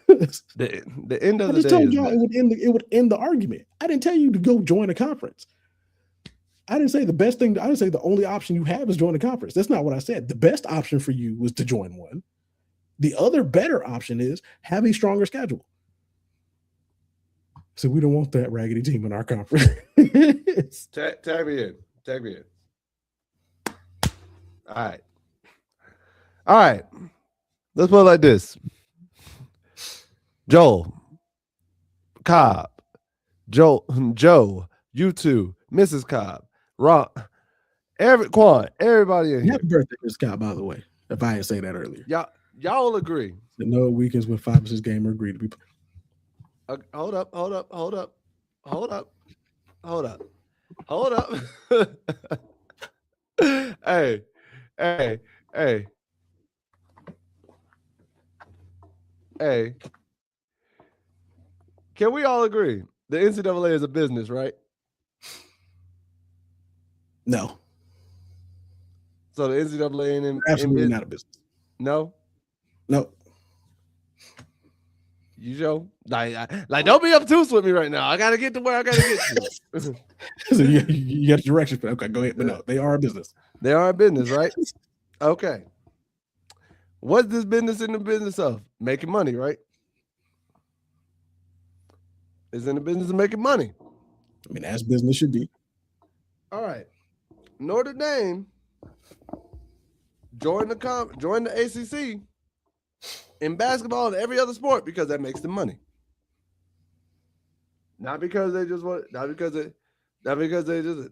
The end of I the just day told is y'all it would end the argument. I didn't tell you to go join a conference. I didn't say the best thing. I didn't say the only option you have is join a conference. That's not what I said. The best option for you was to join one. The other better option is have a stronger schedule. So we don't want that raggedy team in our conference. Tag me in. Tag me in. All right. Let's put it like this. Joel, Cobb, Joe, you two, Mrs. Cobb, Ron, Quan, everybody in here. Happy birthday, Mrs. Cobb, by the way. If I didn't say that earlier. Y'all will agree. No weekends with 5 or 6 gamer agree to be played. Hold up. Hey. Can we all agree the NCAA is a business, right? No. So the NCAA ain't absolutely not a business. No. You sure? Like, don't be obtuse with me right now. I gotta get to where I gotta get to. So you got directions, but okay, go ahead. But no, they are a business. They are a business, right? Okay. What's this business in the business of? Making money, right? It's in the business of making money. I mean, as business should be. All right. Notre Dame join the ACC in basketball and every other sport because that makes them money. Not because they just want. Not because they just.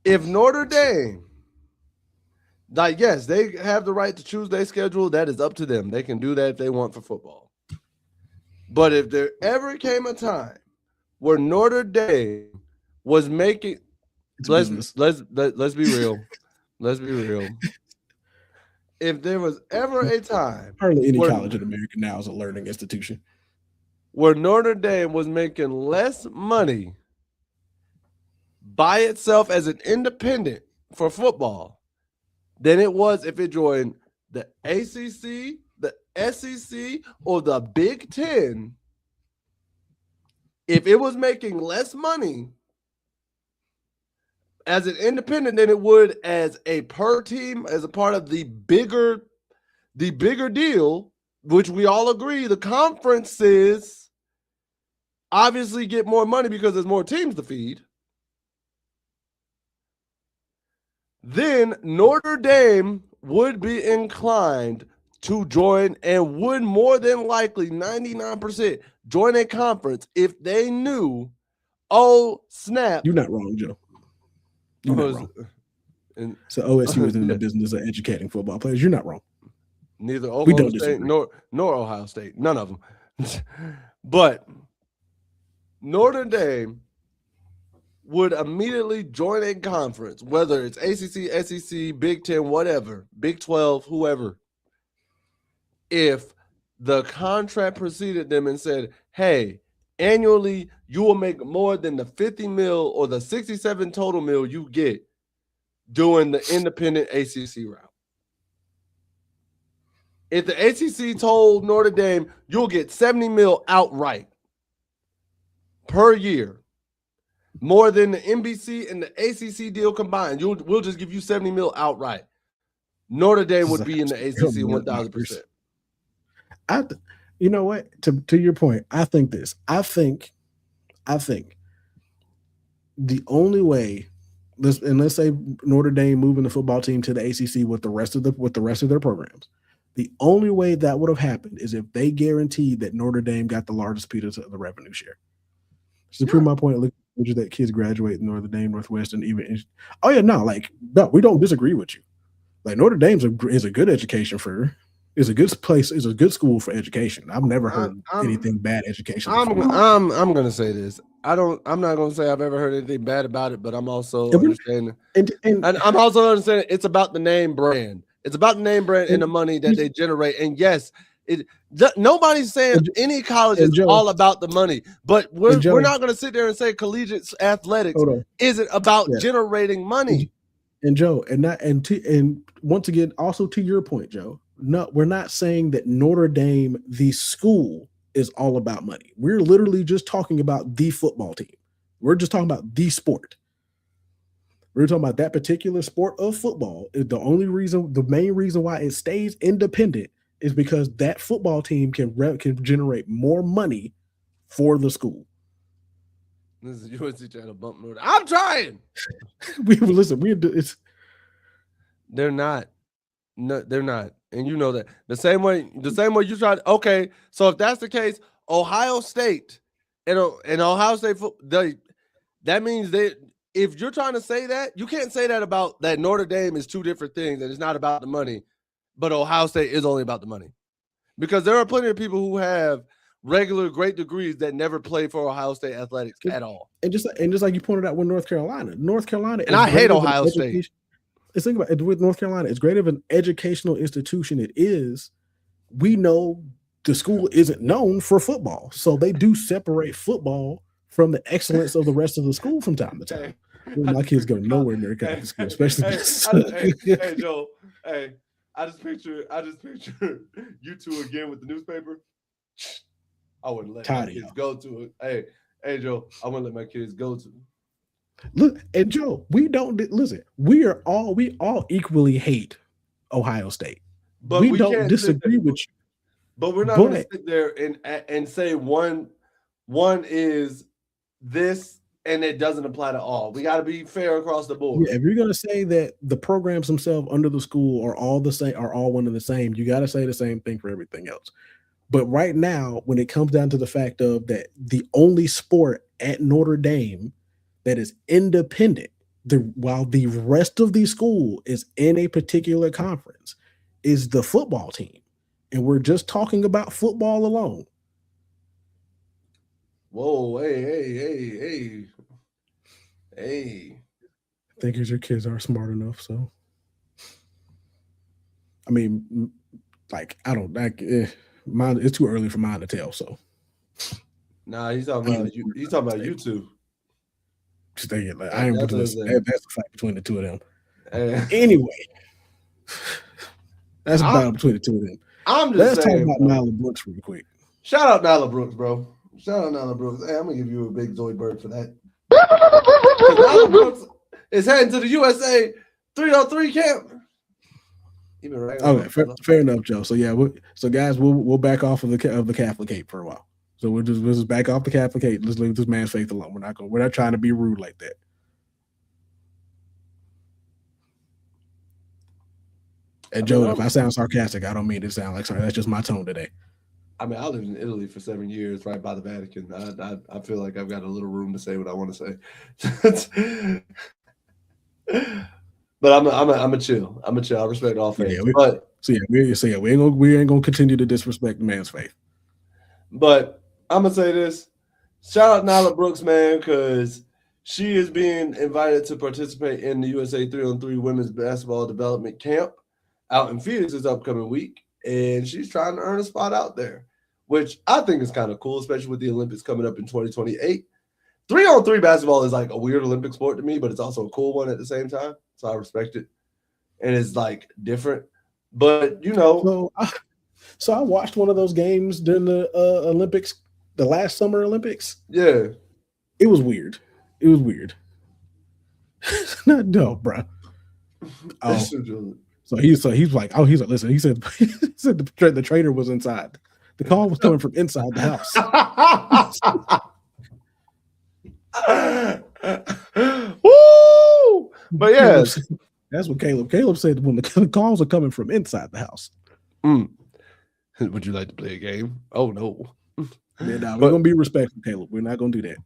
If Notre Dame, like, yes, they have the right to choose their schedule. That is up to them. They can do that if they want for football. But if there ever came a time where Notre Dame was making, let's be real. Let's be real. If there was ever a time, hardly any college in America now is a learning institution, where Notre Dame was making less money by itself as an independent for football than it was if it joined the ACC, the SEC, or the Big Ten, if it was making less money as an independent than it would as a per team, as a part of the bigger deal, which we all agree the conferences obviously get more money because there's more teams to feed, then Notre Dame would be inclined to join and would more than likely 99% join a conference if they knew, oh, snap. You're not wrong, Joe. You're not wrong. So OSU is in the business of educating football players. You're not wrong. Neither Oklahoma State nor Ohio State. None of them. But Notre Dame would immediately join a conference, whether it's ACC, SEC, Big Ten, whatever, Big 12, whoever, if the contract preceded them and said, hey, annually you will make more than the 50 mil or the 67 total mil you get doing the independent ACC route. If the ACC told Notre Dame you'll get 70 mil outright per year, more than the NBC and the ACC deal combined, we'll just give you 70 mil outright, Notre Dame would be in the ACC 1,000%. You know what? To your point, I think this. I think the only way, let's say Notre Dame moving the football team to the ACC with the rest of their programs, the only way that would have happened is if they guaranteed that Notre Dame got the largest piece of the revenue share. To prove my point, look that kids graduate in Notre Dame, Northwestern, even. Oh yeah, no, we don't disagree with you. Like Notre Dame is a good education is a good place, is a good school for education. I've never heard anything bad education. I'm gonna say this. I'm not gonna say I've ever heard anything bad about it, but I'm also understanding, and I'm also understanding it's about the name brand. It's about the name brand and the money that they generate. And yes, nobody's saying any college is all about the money, but we're not gonna sit there and say collegiate athletics isn't about generating money. And Joe, and once again, also to your point, Joe, No, we're not saying that Notre Dame, the school, is all about money. We're literally just talking about the football team. We're just talking about the sport. We're talking about that particular sport of football. Is the main reason why it stays independent is because that football team can generate more money for the school. This is UNC trying to bump Notre Dame. I'm trying. They're not. No, they're not. And you know that. The same way you tried. Okay, so if that's the case, Ohio State and Ohio State that means if you're trying to say that, you can't say that about that Notre Dame is two different things and it's not about the money, but Ohio State is only about the money. Because there are plenty of people who have regular great degrees that never played for Ohio State athletics at all. And just like you pointed out with North Carolina, and I hate Ohio State. Think about it with North Carolina. As great of an educational institution it is, we know the school isn't known for football, so they do separate football from the excellence of the rest of the school from time to time. My kids go nowhere near Catholic school, especially. Hey, Joe. Hey, I just picture you two again with the newspaper. I wouldn't let my kids go to it. Hey, Joe. I wouldn't let my kids go to it. Look, and Joe, we don't listen. We all equally hate Ohio State, but we don't disagree with you. But we're not going to sit there and say one is this and it doesn't apply to all. We got to be fair across the board. Yeah, if you're going to say that the programs themselves under the school are all the same, are all one and the same, you got to say the same thing for everything else. But right now, when it comes down to the fact of that the only sport at Notre Dame that is independent, while the rest of the school is in a particular conference, is the football team. And we're just talking about football alone. Whoa, hey. I think your kids are smart enough, so. I mean, mine, it's too early for mine to tell, so. Nah, he's talking about YouTube. I ain't putting this. That's the fight between the two of them. Anyway, that's about between the two of them. Let's talk about Nyla Brooks real quick. Shout out Nyla Brooks, bro. Shout out Nyla Brooks. Hey, I'm gonna give you a big Zoidberg for that. Nyla Brooks is heading to the USA 303 camp. Okay, fair enough, Joe. So yeah, guys, we'll back off of the Catholic hate for a while. So we'll just back off the Catholic hate. Let's leave this man's faith alone. We're not trying to be rude like that. And Joe, if I sound sarcastic, I don't mean to sound like sorry. That's just my tone today. I mean, I lived in Italy for 7 years, right by the Vatican. I feel like I've got a little room to say what I want to say. But I'm a chill. I respect all faiths. Yeah, we ain't gonna continue to disrespect the man's faith. But I'm gonna say this: shout out Nyla Brooks, man, because she is being invited to participate in the USA 3-on-3 Women's Basketball Development Camp out in Phoenix this upcoming week, and she's trying to earn a spot out there, which I think is kind of cool, especially with the Olympics coming up in 2028. 3-on-3 basketball is like a weird Olympic sport to me, but it's also a cool one at the same time, so I respect it, and it's like different. But So I watched one of those games during the Olympics, the last Summer Olympics. Yeah. It was weird. No, bro. So he's like, listen, he said the trainer was inside. The call was coming from inside the house. Woo! But yeah. That's what Caleb said when the calls are coming from inside the house. Would you like to play a game? Oh no. Yeah, we're gonna be respectful, Caleb. We're not gonna do that.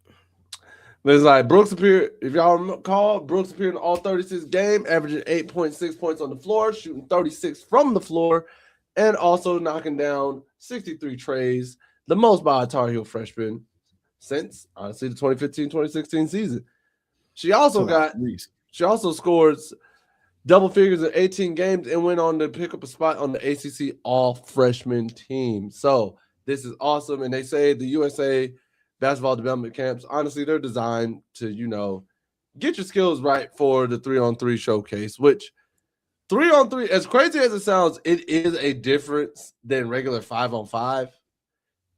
But it's like Brooks appeared, if y'all recall, Brooks appeared in all 36 games, averaging 8.6 points on the floor, shooting 36 from the floor, and also knocking down 63 trays, the most by a Tar Heel freshman since honestly the 2015-2016 season. She also scored double figures in 18 games and went on to pick up a spot on the ACC all-freshman team. So this is awesome. And they say the USA basketball development camps, honestly, they're designed to, get your skills right for the 3-on-3 showcase, which 3-on-3, as crazy as it sounds, it is a difference than regular 5-on-5.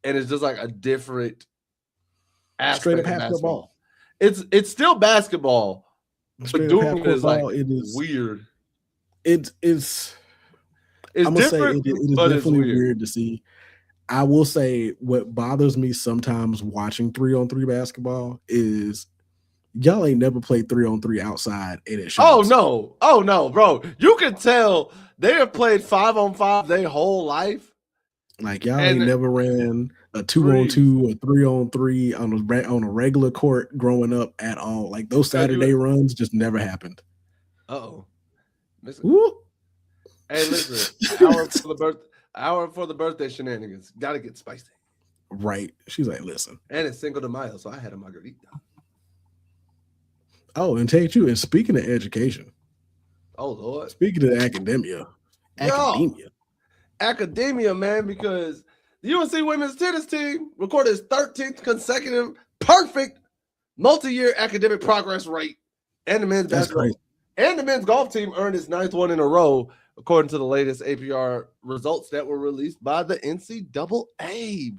And it's just like a different aspect of basketball. It's still basketball, but doing it is like weird. It's I'm gonna say it is definitely weird to see. I will say what bothers me sometimes watching 3-on-3 basketball is y'all ain't never played 3-on-3 outside and it shows. Oh no, bro. You can tell they have played 5-on-5 their whole life. Like y'all ain't never ran a 2-on-2 or 3-on-3 on a regular court growing up at all. Like those Saturday runs just never happened. Uh-oh. Hey, listen, hour for the birthday shenanigans. Gotta get spicy. Right. She's like, listen. And it's Cinco de Mayo, so I had a margarita. Oh, and take you. And speaking of education. Oh, Lord. Speaking of academia, man, because the UNC women's tennis team recorded its 13th consecutive perfect multi-year academic progress rate. And the men's basketball and the men's golf team earned its 9th one in a row, according to the latest APR results that were released by the NCAA.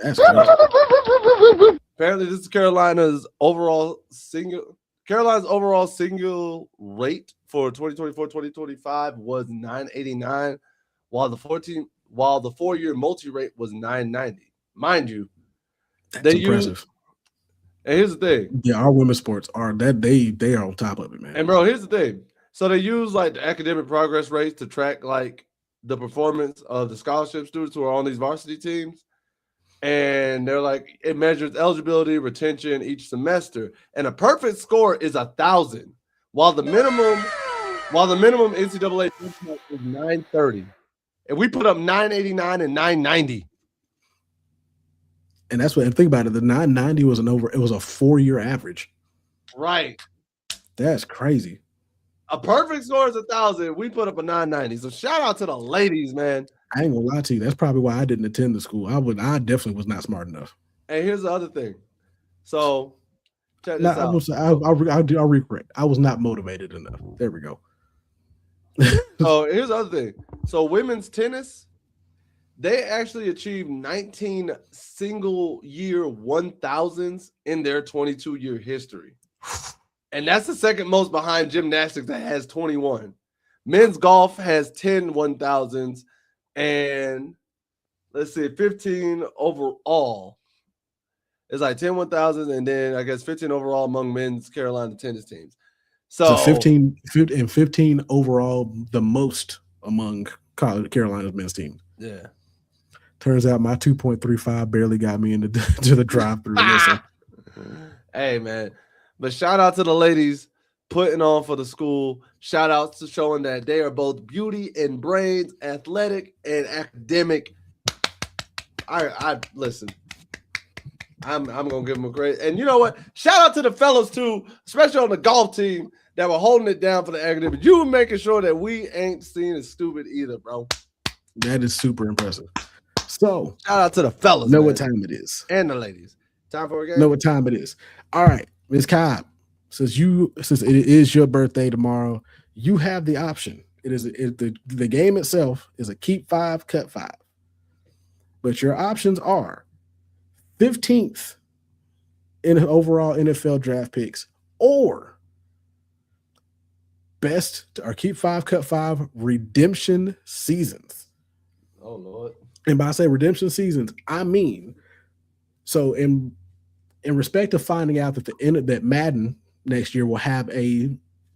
That's crazy. Apparently, this is Carolina's overall single rate for 2024-2025 was 989, while the 4-year multi rate was 990. Mind you, that's impressive. And here's the thing. Yeah, our women's sports are that they are on top of it, man. And bro, here's the thing. So they use like the academic progress rates to track like the performance of the scholarship students who are on these varsity teams. And they're like, it measures eligibility, retention each semester. And a perfect score is 1,000, while the minimum NCAA is 930. And we put up 989 and 990. And that's what, and think about it, the 990 was it was a 4-year average. Right. That's crazy. A perfect score is 1,000. We put up a 990. So shout out to the ladies, man. I ain't gonna lie to you. That's probably why I didn't attend the school. I definitely was not smart enough. And here's the other thing. So check this out. I'll recorrect. I was not motivated enough. There we go. So here's the other thing. So women's tennis, they actually achieved 19 single-year 1,000s in their 22-year history. And that's the second most behind gymnastics that has 21. Men's golf has 10 1,000s and let's see, 15 overall. It's like 10 1,000s and then I guess 15 overall among men's Carolina tennis teams. So 15 overall, the most among Carolina's men's teams. Yeah. Turns out my 2.35 barely got me into to the drive-through. Hey, man. But shout out to the ladies putting on for the school. Shout out to showing that they are both beauty and brains, athletic and academic. I listen. I'm gonna give them a great. And you know what? Shout out to the fellas too, especially on the golf team that were holding it down for the academic. You were making sure that we ain't seen as stupid either, bro. That is super impressive. So shout out to the fellas. Know what time it is, and the ladies. Time for a game. Know what time it is. All right, Ms. Cobb. Since it is your birthday tomorrow, you have the option. The game itself is a keep 5, cut 5. But your options are 15th in overall NFL draft picks or best or keep 5, cut 5 redemption seasons. Oh, Lord. And by I say redemption seasons, I mean, so in respect of finding out that Madden next year will have a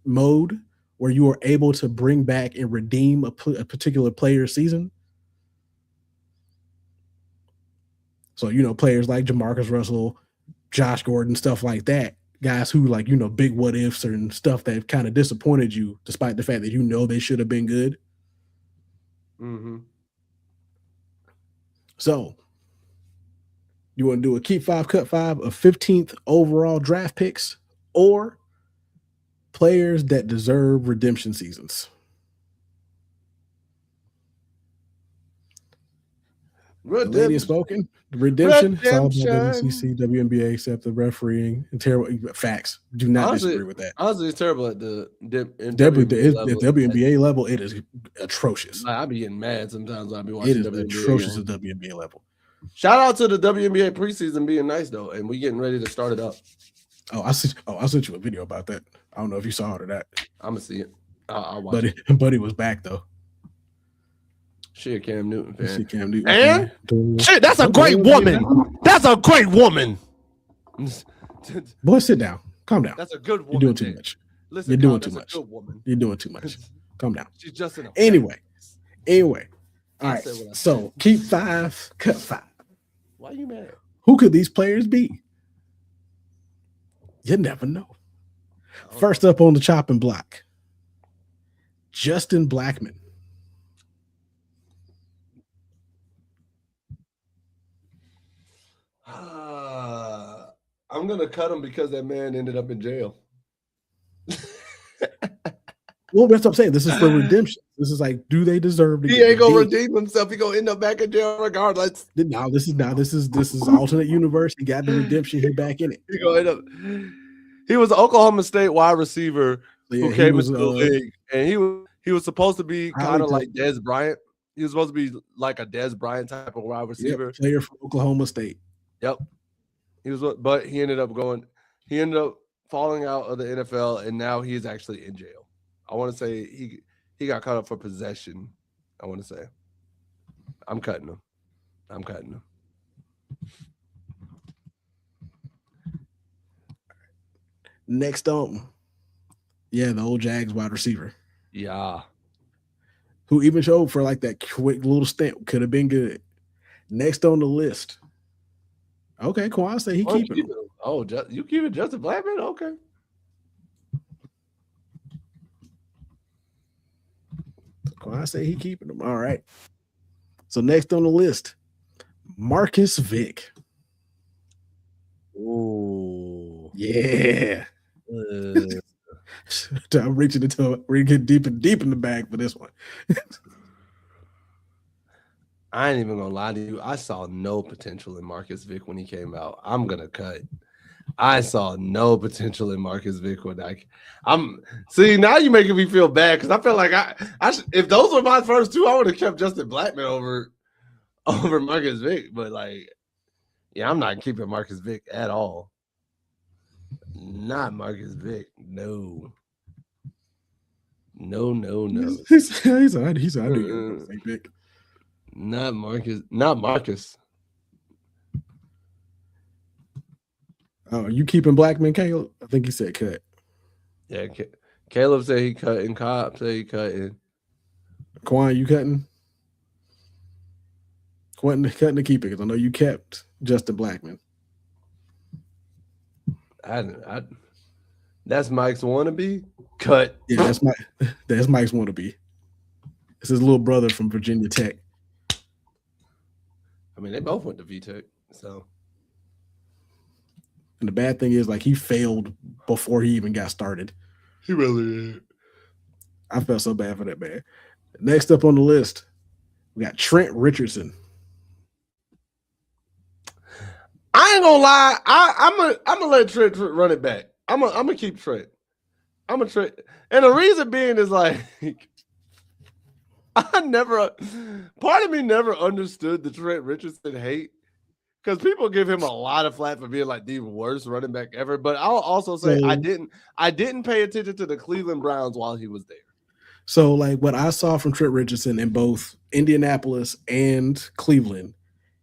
mode where you are able to bring back and redeem a particular player's season. So, players like Jamarcus Russell, Josh Gordon, stuff like that, guys who big what ifs and stuff that kind of disappointed you despite the fact that they should have been good. Mm-hmm. So you want to do a keep 5, cut 5 of 15th overall draft picks or players that deserve redemption seasons? The lady has spoken. Redemption. It's all about WCC, WNBA, except the refereeing and terrible facts. Do not disagree with that. Honestly, it's terrible at the WNBA level. It is atrocious. I be getting mad sometimes when I be watching. It is atrocious at WNBA level. Shout out to the WNBA preseason being nice though, and we getting ready to start it up. I sent you a video about that. I don't know if you saw it or not. I'm gonna see it. I'll watch it. Buddy was back though. She a Cam Newton fan. She Cam Newton and fan. Shit, that's a great woman. That's a great woman. Boy, sit down. Calm down. That's a good woman. You're doing too much. Listen, you're doing too much. Good woman. You're doing too much. Calm down. She's just in a Anyway. All right. So keep 5, cut 5. Why are you mad? Who could these players be? You never know. First up on the chopping block, Justin Blackmon. I'm gonna cut him because that man ended up in jail. Well, that's what I'm saying. This is for redemption. This is like, do they deserve to? He ain't gonna redeem himself. He gonna end up back in jail regardless. Now this is alternate universe. He got the redemption. He back in it. He gonna end up. He was an Oklahoma State wide receiver who came into the league, and he was supposed to be kind of like Dez Bryant. He was supposed to be like a Dez Bryant type of wide receiver. Yep, player from Oklahoma State. Yep. But he ended up falling out of the NFL, and now he's actually in jail. I want to say he got caught up for possession. I want to say. I'm cutting him. Next the old Jags wide receiver. Yeah. Who even showed for like that quick little stint. Could have been good. Next on the list. Okay, Quan say he keeping him. Oh, you keep it Justin Blackmon? Okay. Quan say he keeping him. All right. So next on the list, Marcus Vick. Oh. Yeah. I'm reaching deep in the bag for this one. I ain't even gonna lie to you. I saw no potential in Marcus Vick when he came out. I'm gonna cut. I saw no potential in Marcus Vick when see, now you're making me feel bad because I feel like if those were my first two, I would have kept Justin Blackmon over Marcus Vick. But yeah, I'm not keeping Marcus Vick at all. Not Marcus Vick. No. He's I do Vick. Not Marcus. Oh, you keeping Blackmon, Caleb? I think he said cut. Yeah, Caleb said he cut, and Cobb said he cut. Quan, you cutting? Cutting to keep it because I know you kept Justin Blackmon. That's Mike's wannabe. Cut. Yeah, that's Mike's wannabe. It's his little brother from Virginia Tech. I mean, they both went to VTech, so. And the bad thing is, he failed before he even got started. He really did. I felt so bad for that man. Next up on the list, we got Trent Richardson. I ain't gonna lie. I'm gonna let Trent run it back. I'm gonna keep Trent. I'm a Trent, and the reason being is part of me never understood the Trent Richardson hate because people give him a lot of flack for being the worst running back ever. But I'll also say I didn't pay attention to the Cleveland Browns while he was there. So what I saw from Trent Richardson in both Indianapolis and Cleveland,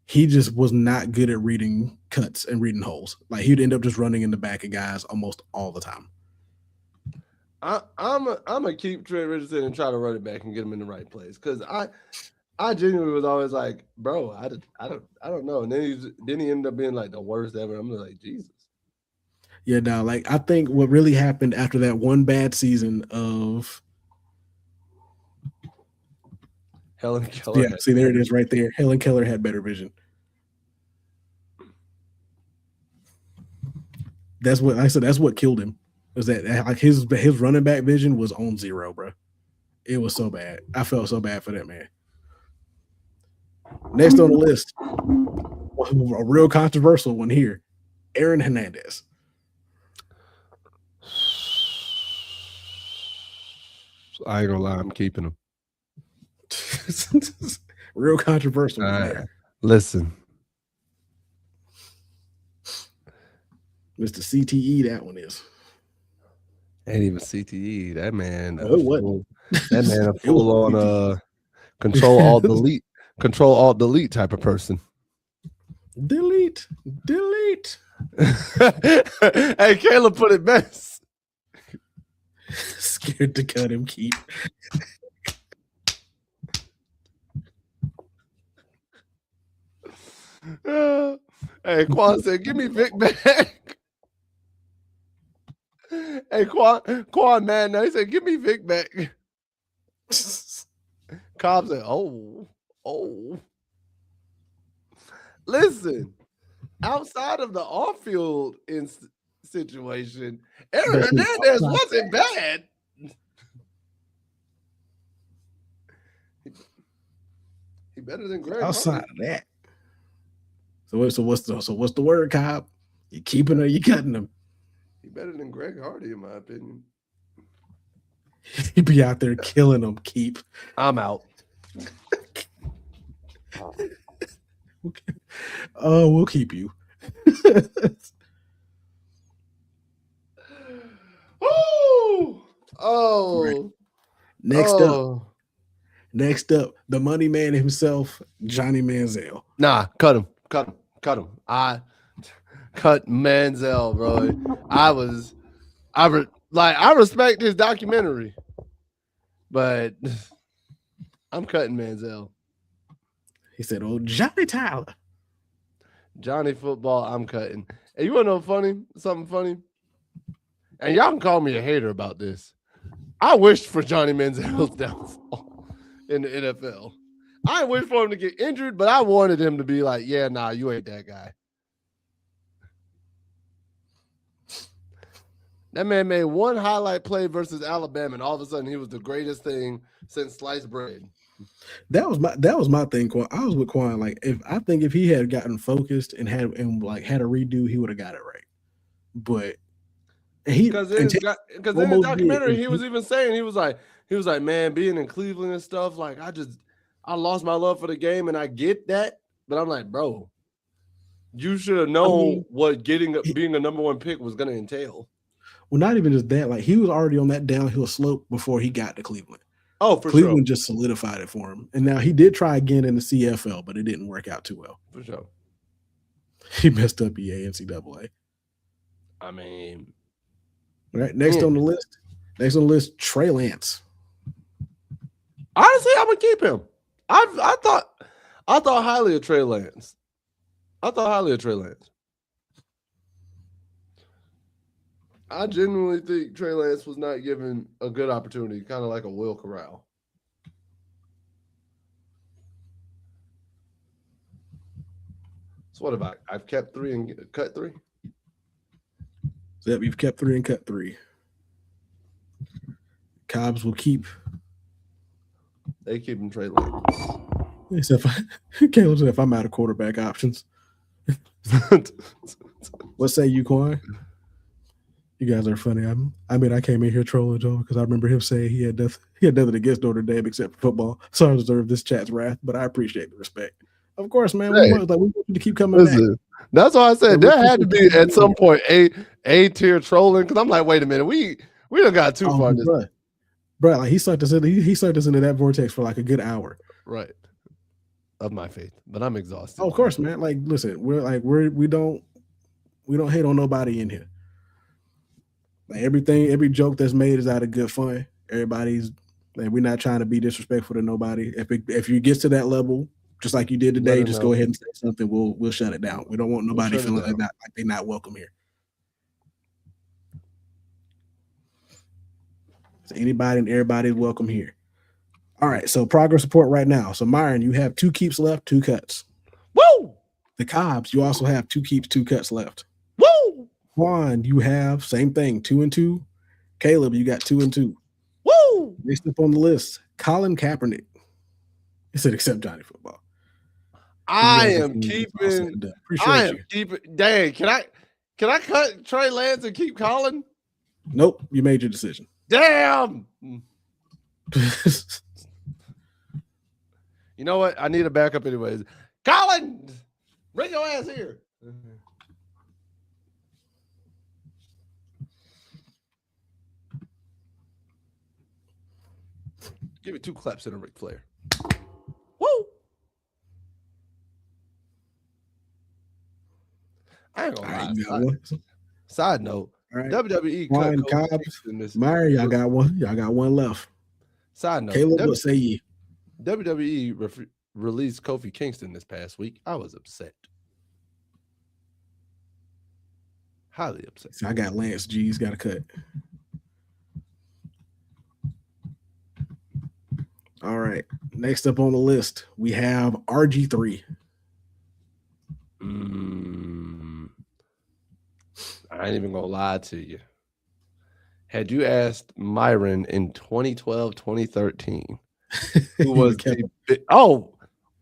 he just was not good at reading cuts and reading holes. He'd end up just running in the back of guys almost all the time. I'm gonna keep Trent Richardson and try to run it back and get him in the right place because I genuinely was always bro, I don't know, and then he ended up being the worst ever. I'm like, Jesus. Yeah, now I think what really happened after that one bad season of Helen Keller. Yeah, see there it is right there. Helen Keller had better vision. That's what I said. That's what killed him. Was that his running back vision was on zero, bro. It was so bad. I felt so bad for that man. Next on the list, a real controversial one here, Aaron Hernandez. I ain't gonna lie, I'm keeping him. Real controversial one there. Listen. Mr. CTE, that one is. Ain't even CTE. That man. No, it wasn't. That man a full on control alt delete type of person. Delete. Hey, Caleb put it best. Scared to cut him, keep. Hey, Quan said, "Give me Vic back." Hey, Quan, man, now he said, "Give me Vic back." Cobb said, "Oh." Listen, outside of the off-field situation, Aaron Hernandez wasn't bad. He better than Greg. Outside of that. So what's the word, Cobb? You keeping or you cutting him? He better than Greg Hardy, in my opinion. He'd be out there killing them. Keep. I'm out. Okay. Oh, we'll keep you. Oh. Next up, the money man himself, Johnny Manziel. Nah, cut him. I cut Manziel, bro. I respect his documentary, but I'm cutting Manziel. He said, "Oh, Johnny Tyler, Johnny Football, I'm cutting." And you want to know something funny? And y'all can call me a hater about this. I wished for Johnny Manziel's downfall in the NFL. I wish for him to get injured, but I wanted him to be like, "Yeah, nah, you ain't that guy." That man made one highlight play versus Alabama, and all of a sudden he was the greatest thing since sliced bread. That was my thing, Quan. I was with Quan. Like, if he had gotten focused and had a redo, he would have got it right. But because in his documentary, he was even saying he was like, man, being in Cleveland and stuff, like I lost my love for the game, and I get that, but I'm like, bro, you should have known what being a number one pick was going to entail. Well, not even just that. Like, he was already on that downhill slope before he got to Cleveland. Oh, for Cleveland sure. just solidified it for him. And now he did try again in the CFL, but it didn't work out too well. For sure. He messed up EA, NCAA. I mean. All right, next on the list, Trey Lance. Honestly, I'm going to keep him. I thought highly of Trey Lance. I genuinely think Trey Lance was not given a good opportunity, kind of like a Will Corral. So what about I've kept 3 and cut 3? Yep, you've kept 3 and cut 3. Cobbs will keep. They keep him Trey Lance. Caleb said, if I'm out of quarterback options. What say you, Quan? You guys are funny. I came in here trolling Joe because I remember him saying he had nothing against Notre Dame except for football. So I deserve this chat's wrath, but I appreciate the respect. Of course, man. We want you to keep coming back. That's why I said there had to be at some point a tier trolling, because I'm like, wait a minute, we done got too far. Bro, like he sucked us into that vortex for like a good hour. Right. Of my faith, but I'm exhausted. Oh, of course, man. Like, listen, we don't hate on nobody in here. Like, every joke that's made is out of good fun. Everybody's like, we're not trying to be disrespectful to nobody. If you get to that level, just like you did today, just go ahead and say something. We'll shut it down. We don't want nobody feeling like they're not welcome here. So anybody and everybody's welcome here. All right, so progress report right now. So Myron, you have 2 keeps left, 2 cuts. Woo! The Cobbs, you also have 2 keeps, 2 cuts left. Woo! Juan, you have same thing, 2 and 2. Caleb, you got 2 and 2. Woo! Next up on the list, Colin Kaepernick. He said, except Johnny Football. I am keeping. Appreciate you. Dang, can I cut Trey Lance and keep Colin? Nope, you made your decision. Damn. You know what? I need a backup anyways. Colin, bring your ass here. Give me 2 claps in a Ric Flair. Woo! I ain't gonna lie. Side note, right. WWE cut Cobbs, Meyer, y'all got one. Y'all got one left. Side note, Caleb, what say ye? WWE released Kofi Kingston this past week. I was upset. Highly upset. So I got Lance G's got a cut. All right. Next up on the list, we have RG3. I ain't even gonna lie to you. Had you asked Myron in 2012, 2013, who was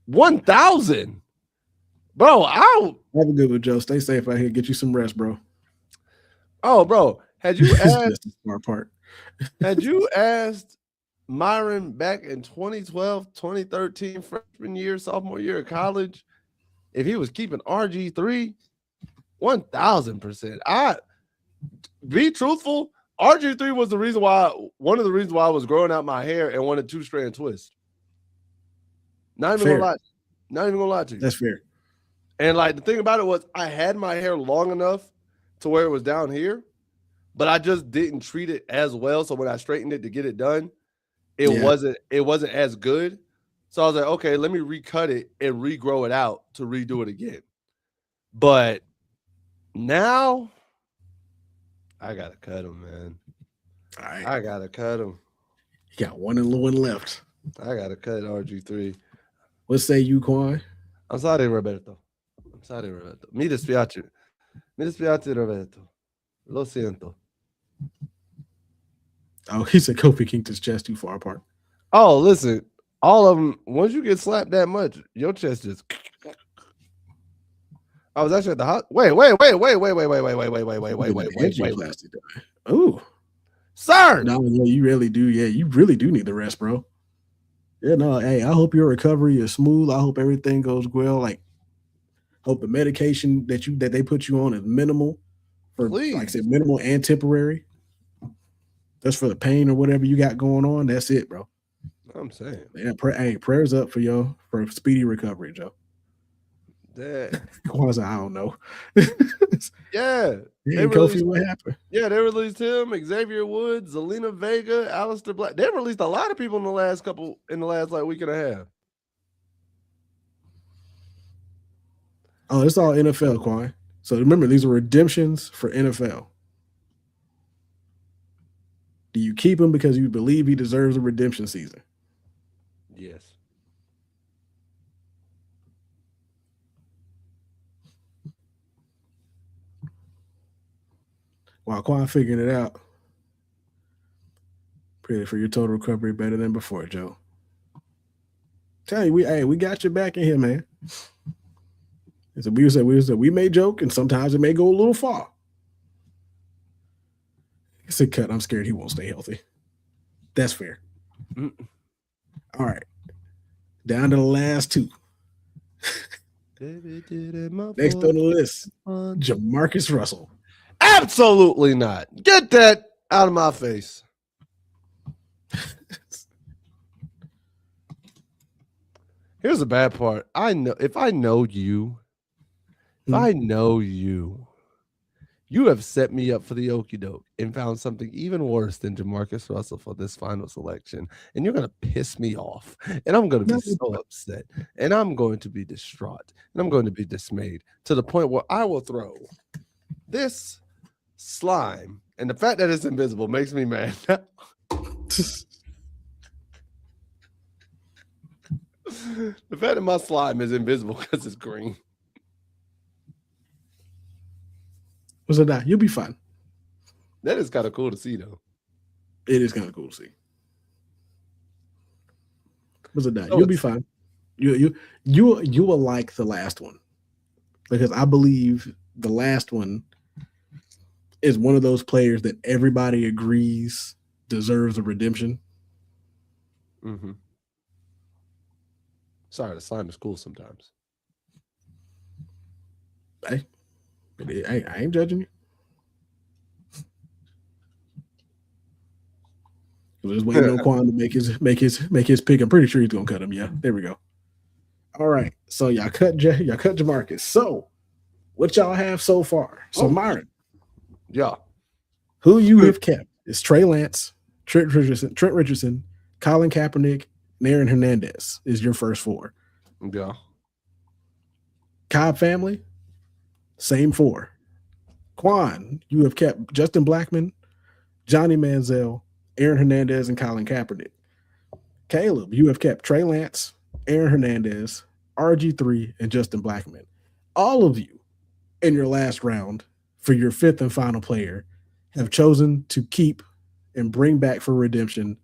1,000, bro? Have a good one, Joe. Stay safe out here. Get you some rest, bro. Oh, bro, had you asked the smart part? Had you asked Myron back in 2012, 2013, freshman year, sophomore year of college, if he was keeping RG3, 1,000%. Be truthful. RG3 was one of the reasons why I was growing out my hair and wanted 2-strand twist. Not even gonna lie to you. That's fair. And like the thing about it was, I had my hair long enough to where it was down here, but I just didn't treat it as well. So when I straightened it to get it done, it wasn't as good. So I was like, okay, let me recut it and regrow it out to redo it again. But now I gotta cut him, man. All right. I gotta cut him. You got one left. I gotta cut RG3. What say you, Quan? I'm sorry, Roberto. Mi dispiace, Roberto. Lo siento. Oh, he said Kofi Kingston's chest too far apart. Oh, listen, all of them. Once you get slapped that much, your chest just. I was actually at the hot. Wait. Oh, sir. No, you really do. Yeah, you really do need the rest, bro. Yeah, no. Hey, I hope your recovery is smooth. I hope everything goes well. Like, hope the medication that they put you on is minimal. Like I said, minimal and temporary. That's for the pain or whatever you got going on. That's it, bro. I'm saying. Yeah, prayers up for speedy recovery, Joe. That I don't know. Yeah. Kofi, what happened? Yeah, they released him, Xavier Woods, Zelina Vega, Aleister Black. They released a lot of people in the last week and a half. Oh, it's all NFL, Quan. So remember, these are redemptions for NFL. Do you keep him because you believe he deserves a redemption season? Yes. While Quan figuring it out, pray for your total recovery better than before, Joe. Tell you, we got your back in here, man. So we may joke, and sometimes it may go a little far. It's a cut. I'm scared he won't stay healthy. That's fair. All right. Down to the last two. Next on the list, Jamarcus Russell. Absolutely not. Get that out of my face. Here's the bad part. If I know you, you have set me up for the okie doke and found something even worse than Jamarcus Russell for this final selection. And you're going to piss me off. And I'm going to be so upset. And I'm going to be distraught. And I'm going to be dismayed to the point where I will throw this slime. And the fact that it's invisible makes me mad. The fact that my slime is invisible because it's green. What's that? You'll be fine. That is kind of cool to see, though. It is kind of cool to see. What's that? You'll be fine. You will like the last one because I believe the last one is one of those players that everybody agrees deserves a redemption. Mm-hmm. Sorry, the slime is cool sometimes. Hey, I ain't judging you. We're just waiting on Quan to make his pick. I'm pretty sure he's gonna cut him. Yeah, there we go. All right, so y'all cut Jamarcus. So what y'all have so far? So Myron, yeah, who you have kept is Trey Lance, Trent Richardson, Colin Kaepernick, and Aaron Hernandez is your first four. Yeah. Cobb family, same four. Quan, you have kept Justin Blackmon, Johnny Manziel, Aaron Hernandez, and Colin Kaepernick. Caleb, you have kept Trey Lance, Aaron Hernandez, RG3, and Justin Blackmon. All of you in your last round for your fifth and final player have chosen to keep and bring back for redemption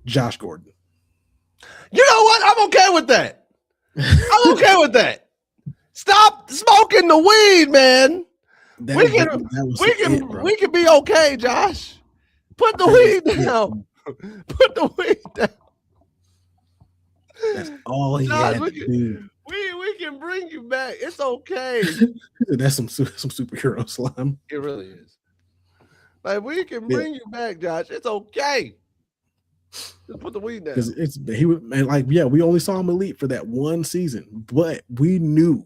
Josh Gordon. You know what? I'm okay with that. I'm okay with that. Stop smoking the weed, man. We can be okay, Josh. Put the weed down. Put the weed down. That's all he had to do. We can bring you back. It's okay. That's some superhero slime. It really is. Like, we can bring you back, Josh. It's okay. Just put the weed down. Because we only saw him elite for that one season, but we knew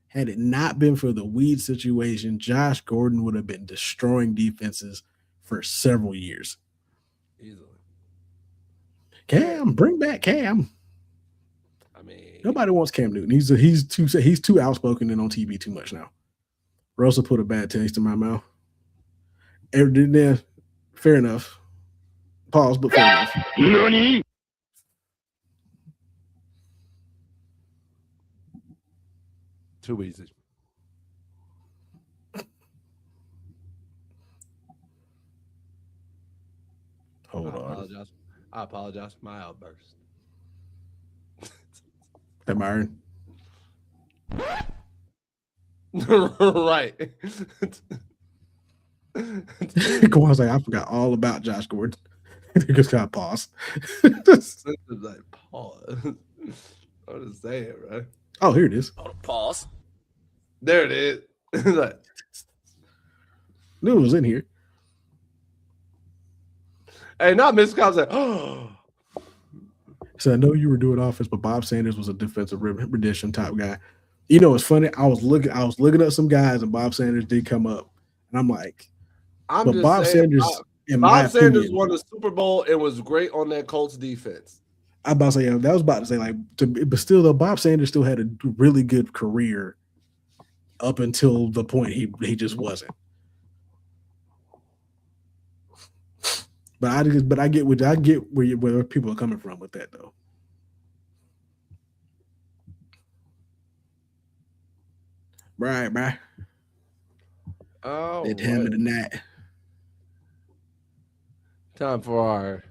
had it not been for the weed situation, Josh Gordon would have been destroying defenses for several years. Easily. Cam, bring back Cam. I mean, nobody wants Cam Newton. He's too outspoken and on TV too much now. Rosa put a bad taste in my mouth. Fair enough. Pause, but fair enough. Nani? Too easy. Hold on. I apologize for my outburst. Hey, Myron. Right. Kwan's like, I forgot all about Josh Gordon. He just got paused. Like, pause. I'm just saying, right? Oh, here it is. Pause. There it is. Like, knew it was in here. Hey, not Miss Cobb said, oh. So I know you were doing offense, but Bob Sanders was a defensive rendition type guy. You know, it's funny. I was looking up some guys, and Bob Sanders did come up, and I'm like, Bob Sanders won the Super Bowl and was great on that Colts defense. I was about to say, but still, though, Bob Sanders still had a really good career up until the point he just wasn't. But I get where people are coming from with that, though. Right, bro. Oh, that time of the night. Time for our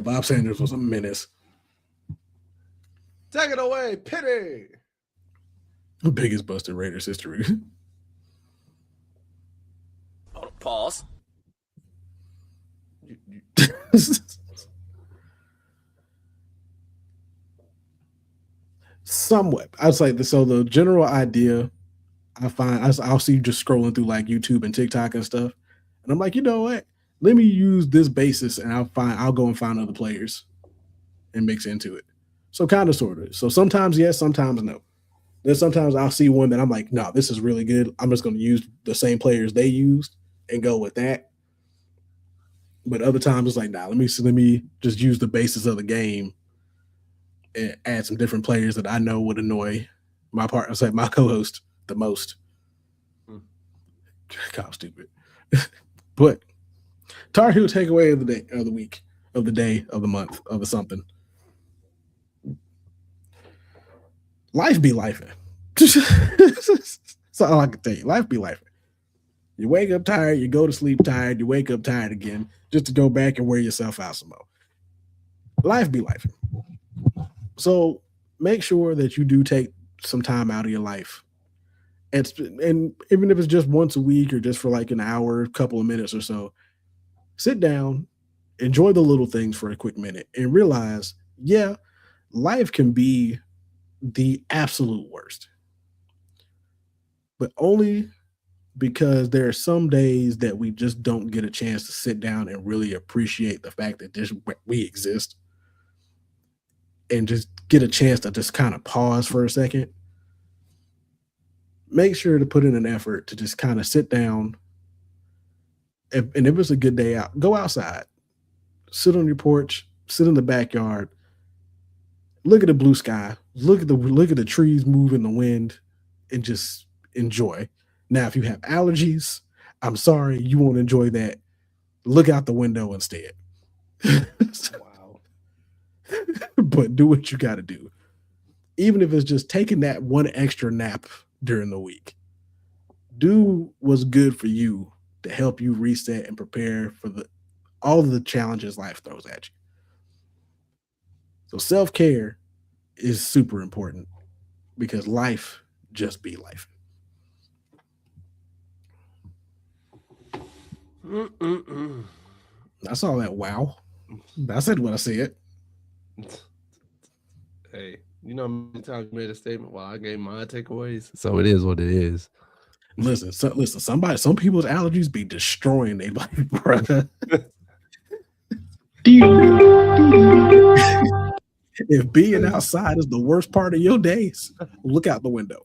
Bob Sanders was a menace. Take it away, Pity. The biggest busted Raiders history. Pause. Somewhat. I'd say so. The general idea I'll see you just scrolling through like YouTube and TikTok and stuff. And I'm like, you know what? Let me use this basis and I'll go and find other players and mix into it. So kind of sort of. So sometimes yes, sometimes no. Then sometimes I'll see one that I'm like, no, this is really good. I'm just going to use the same players they used and go with that. But other times it's like, nah, let me just use the basis of the game and add some different players that I know would annoy my partner, my co-host the most. God, stupid. But Tar Heel takeaway of the day, of the week, of the day, of the month, of the something. Life be lifing. That's all I can tell you. Life be lifing. You wake up tired, you go to sleep tired, you wake up tired again, just to go back and wear yourself out some more. life be life. So make sure that you do take some time out of your life. And even if it's just once a week or just for like an hour, a couple of minutes or so, sit down, enjoy the little things for a quick minute, and realize, yeah, life can be the absolute worst, but only because there are some days that we just don't get a chance to sit down and really appreciate the fact that we exist and just get a chance to just kind of pause for a second. Make sure to put in an effort to just kind of sit down. And if it's a good day out, go outside, sit on your porch, sit in the backyard, look at the blue sky, look at the trees move in the wind, and just enjoy. Now, if you have allergies, I'm sorry, you won't enjoy that. Look out the window instead. Wow. But do what you got to do. Even if it's just taking that one extra nap during the week. Do what's good for you to help you reset and prepare for all of the challenges life throws at you. So self-care is super important because life just be life. I saw that. Wow. I said what I said. Hey, you know how many times you made a statement while I gave my takeaways? So it is what it is. Listen, some people's allergies be destroying their life, bro. If being outside is the worst part of your days, look out the window.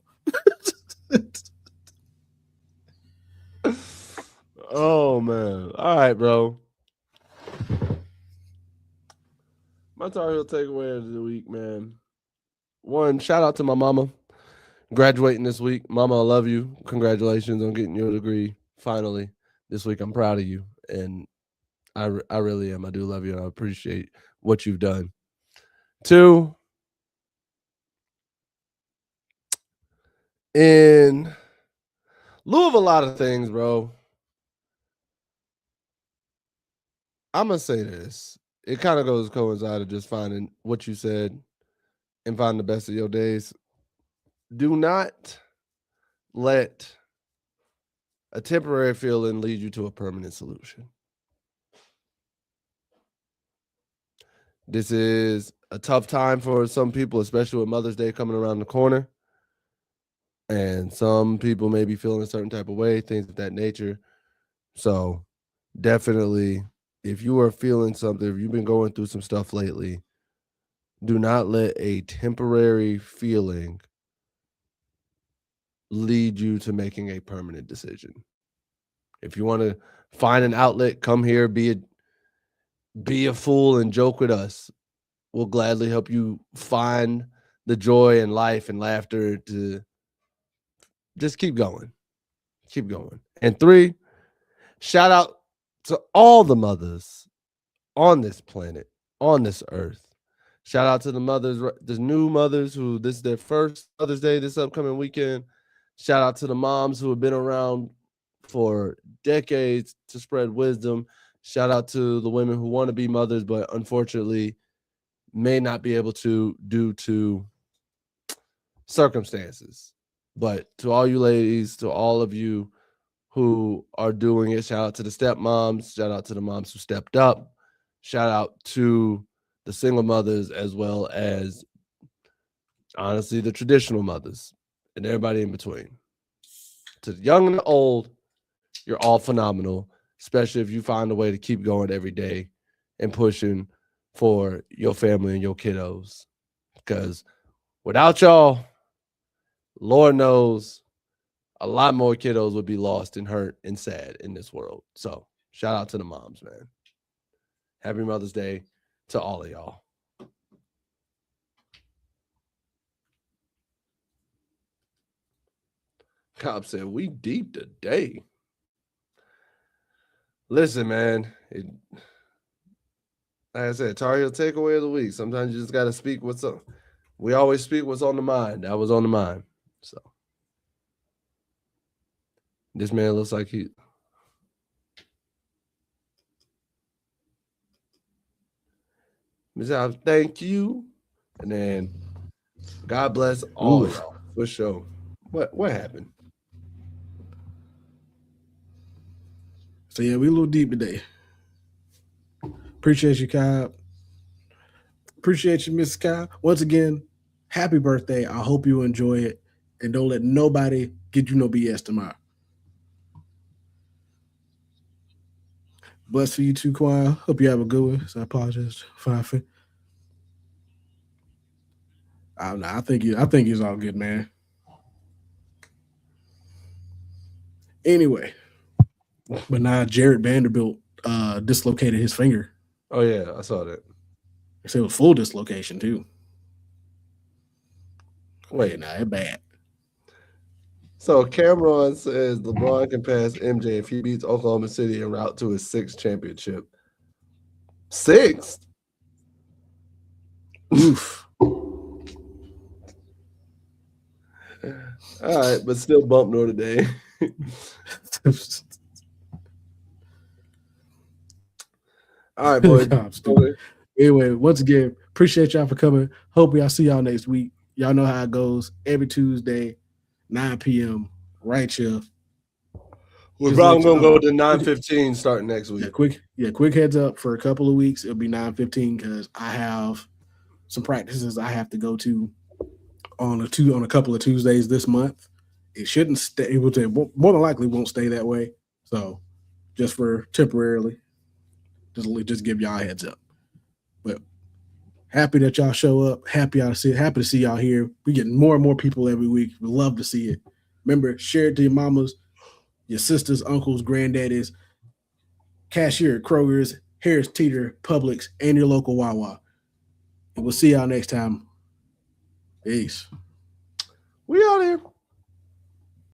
Oh man. All right, bro. My Tar Heel takeaway of the week, man. One, shout out to my mama graduating this week. Mama, I love you. Congratulations on getting your degree finally this week. I'm proud of you, and I really am. I do love you, and I appreciate what you've done. Two, in lieu of a lot of things, bro, I'm gonna say this. It kind of goes coincide of just finding what you said and find the best of your days. Do not let a temporary feeling lead you to a permanent solution. This is a tough time for some people, especially with Mother's Day coming around the corner. And some people may be feeling a certain type of way, things of that nature. So definitely, if you are feeling something, if you've been going through some stuff lately, do not let a temporary feeling lead you to making a permanent decision. If you want to find an outlet, come here, be a fool and joke with us. We'll gladly help you find the joy in life and laughter to just keep going. Keep going. And three, shout out to all the mothers on this planet, on this earth. Shout out to the mothers, the new mothers who this is their first Mother's Day this upcoming weekend. Shout out to the moms who have been around for decades to spread wisdom. Shout out to the women who want to be mothers, but unfortunately may not be able to due to circumstances. But to all you ladies, to all of you who are doing it, shout out to the stepmoms, shout out to the moms who stepped up, shout out to the single mothers as well as, honestly, the traditional mothers and everybody in between. To the young and the old, you're all phenomenal, especially if you find a way to keep going every day and pushing for your family and your kiddos. Because without y'all, Lord knows a lot more kiddos would be lost and hurt and sad in this world. So shout out to the moms, man. Happy Mother's Day to all of y'all. Cobb said, we deep today. Listen, man. Like I said, Tar Heel takeaway of the week. Sometimes you just got to speak what's up. We always speak what's on the mind. That was on the mind. So this man looks like he. Miss Al, thank you. And then God bless all y'all for sure. What happened? So yeah, we a little deep today. Appreciate you, Kyle. Appreciate you, Miss Kyle. Once again, happy birthday. I hope you enjoy it. And don't let nobody get you no BS tomorrow. Bless for you too, Quan. Hope you have a good one. So I apologize. Fine. I don't know. I think he's all good, man. Anyway, but now Jared Vanderbilt dislocated his finger. Oh yeah, I saw that. They said it was full dislocation too. Wait, nah, it's bad. So Cameron says LeBron can pass MJ if he beats Oklahoma City en route to his 6th championship. 6th? Oof. All right, but still bump Notre Dame. All right, boys. Anyway, once again, appreciate y'all for coming. Hope y'all see y'all next week. Y'all know how it goes. Every Tuesday, 9 p.m. right here. We're probably gonna go to 9:15 starting next week. Quick heads up for a couple of weeks. It'll be 9:15 because I have some practices I have to go to on a couple of Tuesdays this month. It shouldn't stay. It will more than likely won't stay that way. So just for temporarily, just give y'all a heads up. But happy that y'all show up. Happy to see y'all here. We getting more and more people every week. We love to see it. Remember, share it to your mamas, your sisters, uncles, granddaddies, cashier at Kroger's, Harris Teeter, Publix, and your local Wawa. And we'll see y'all next time. Peace. We out here.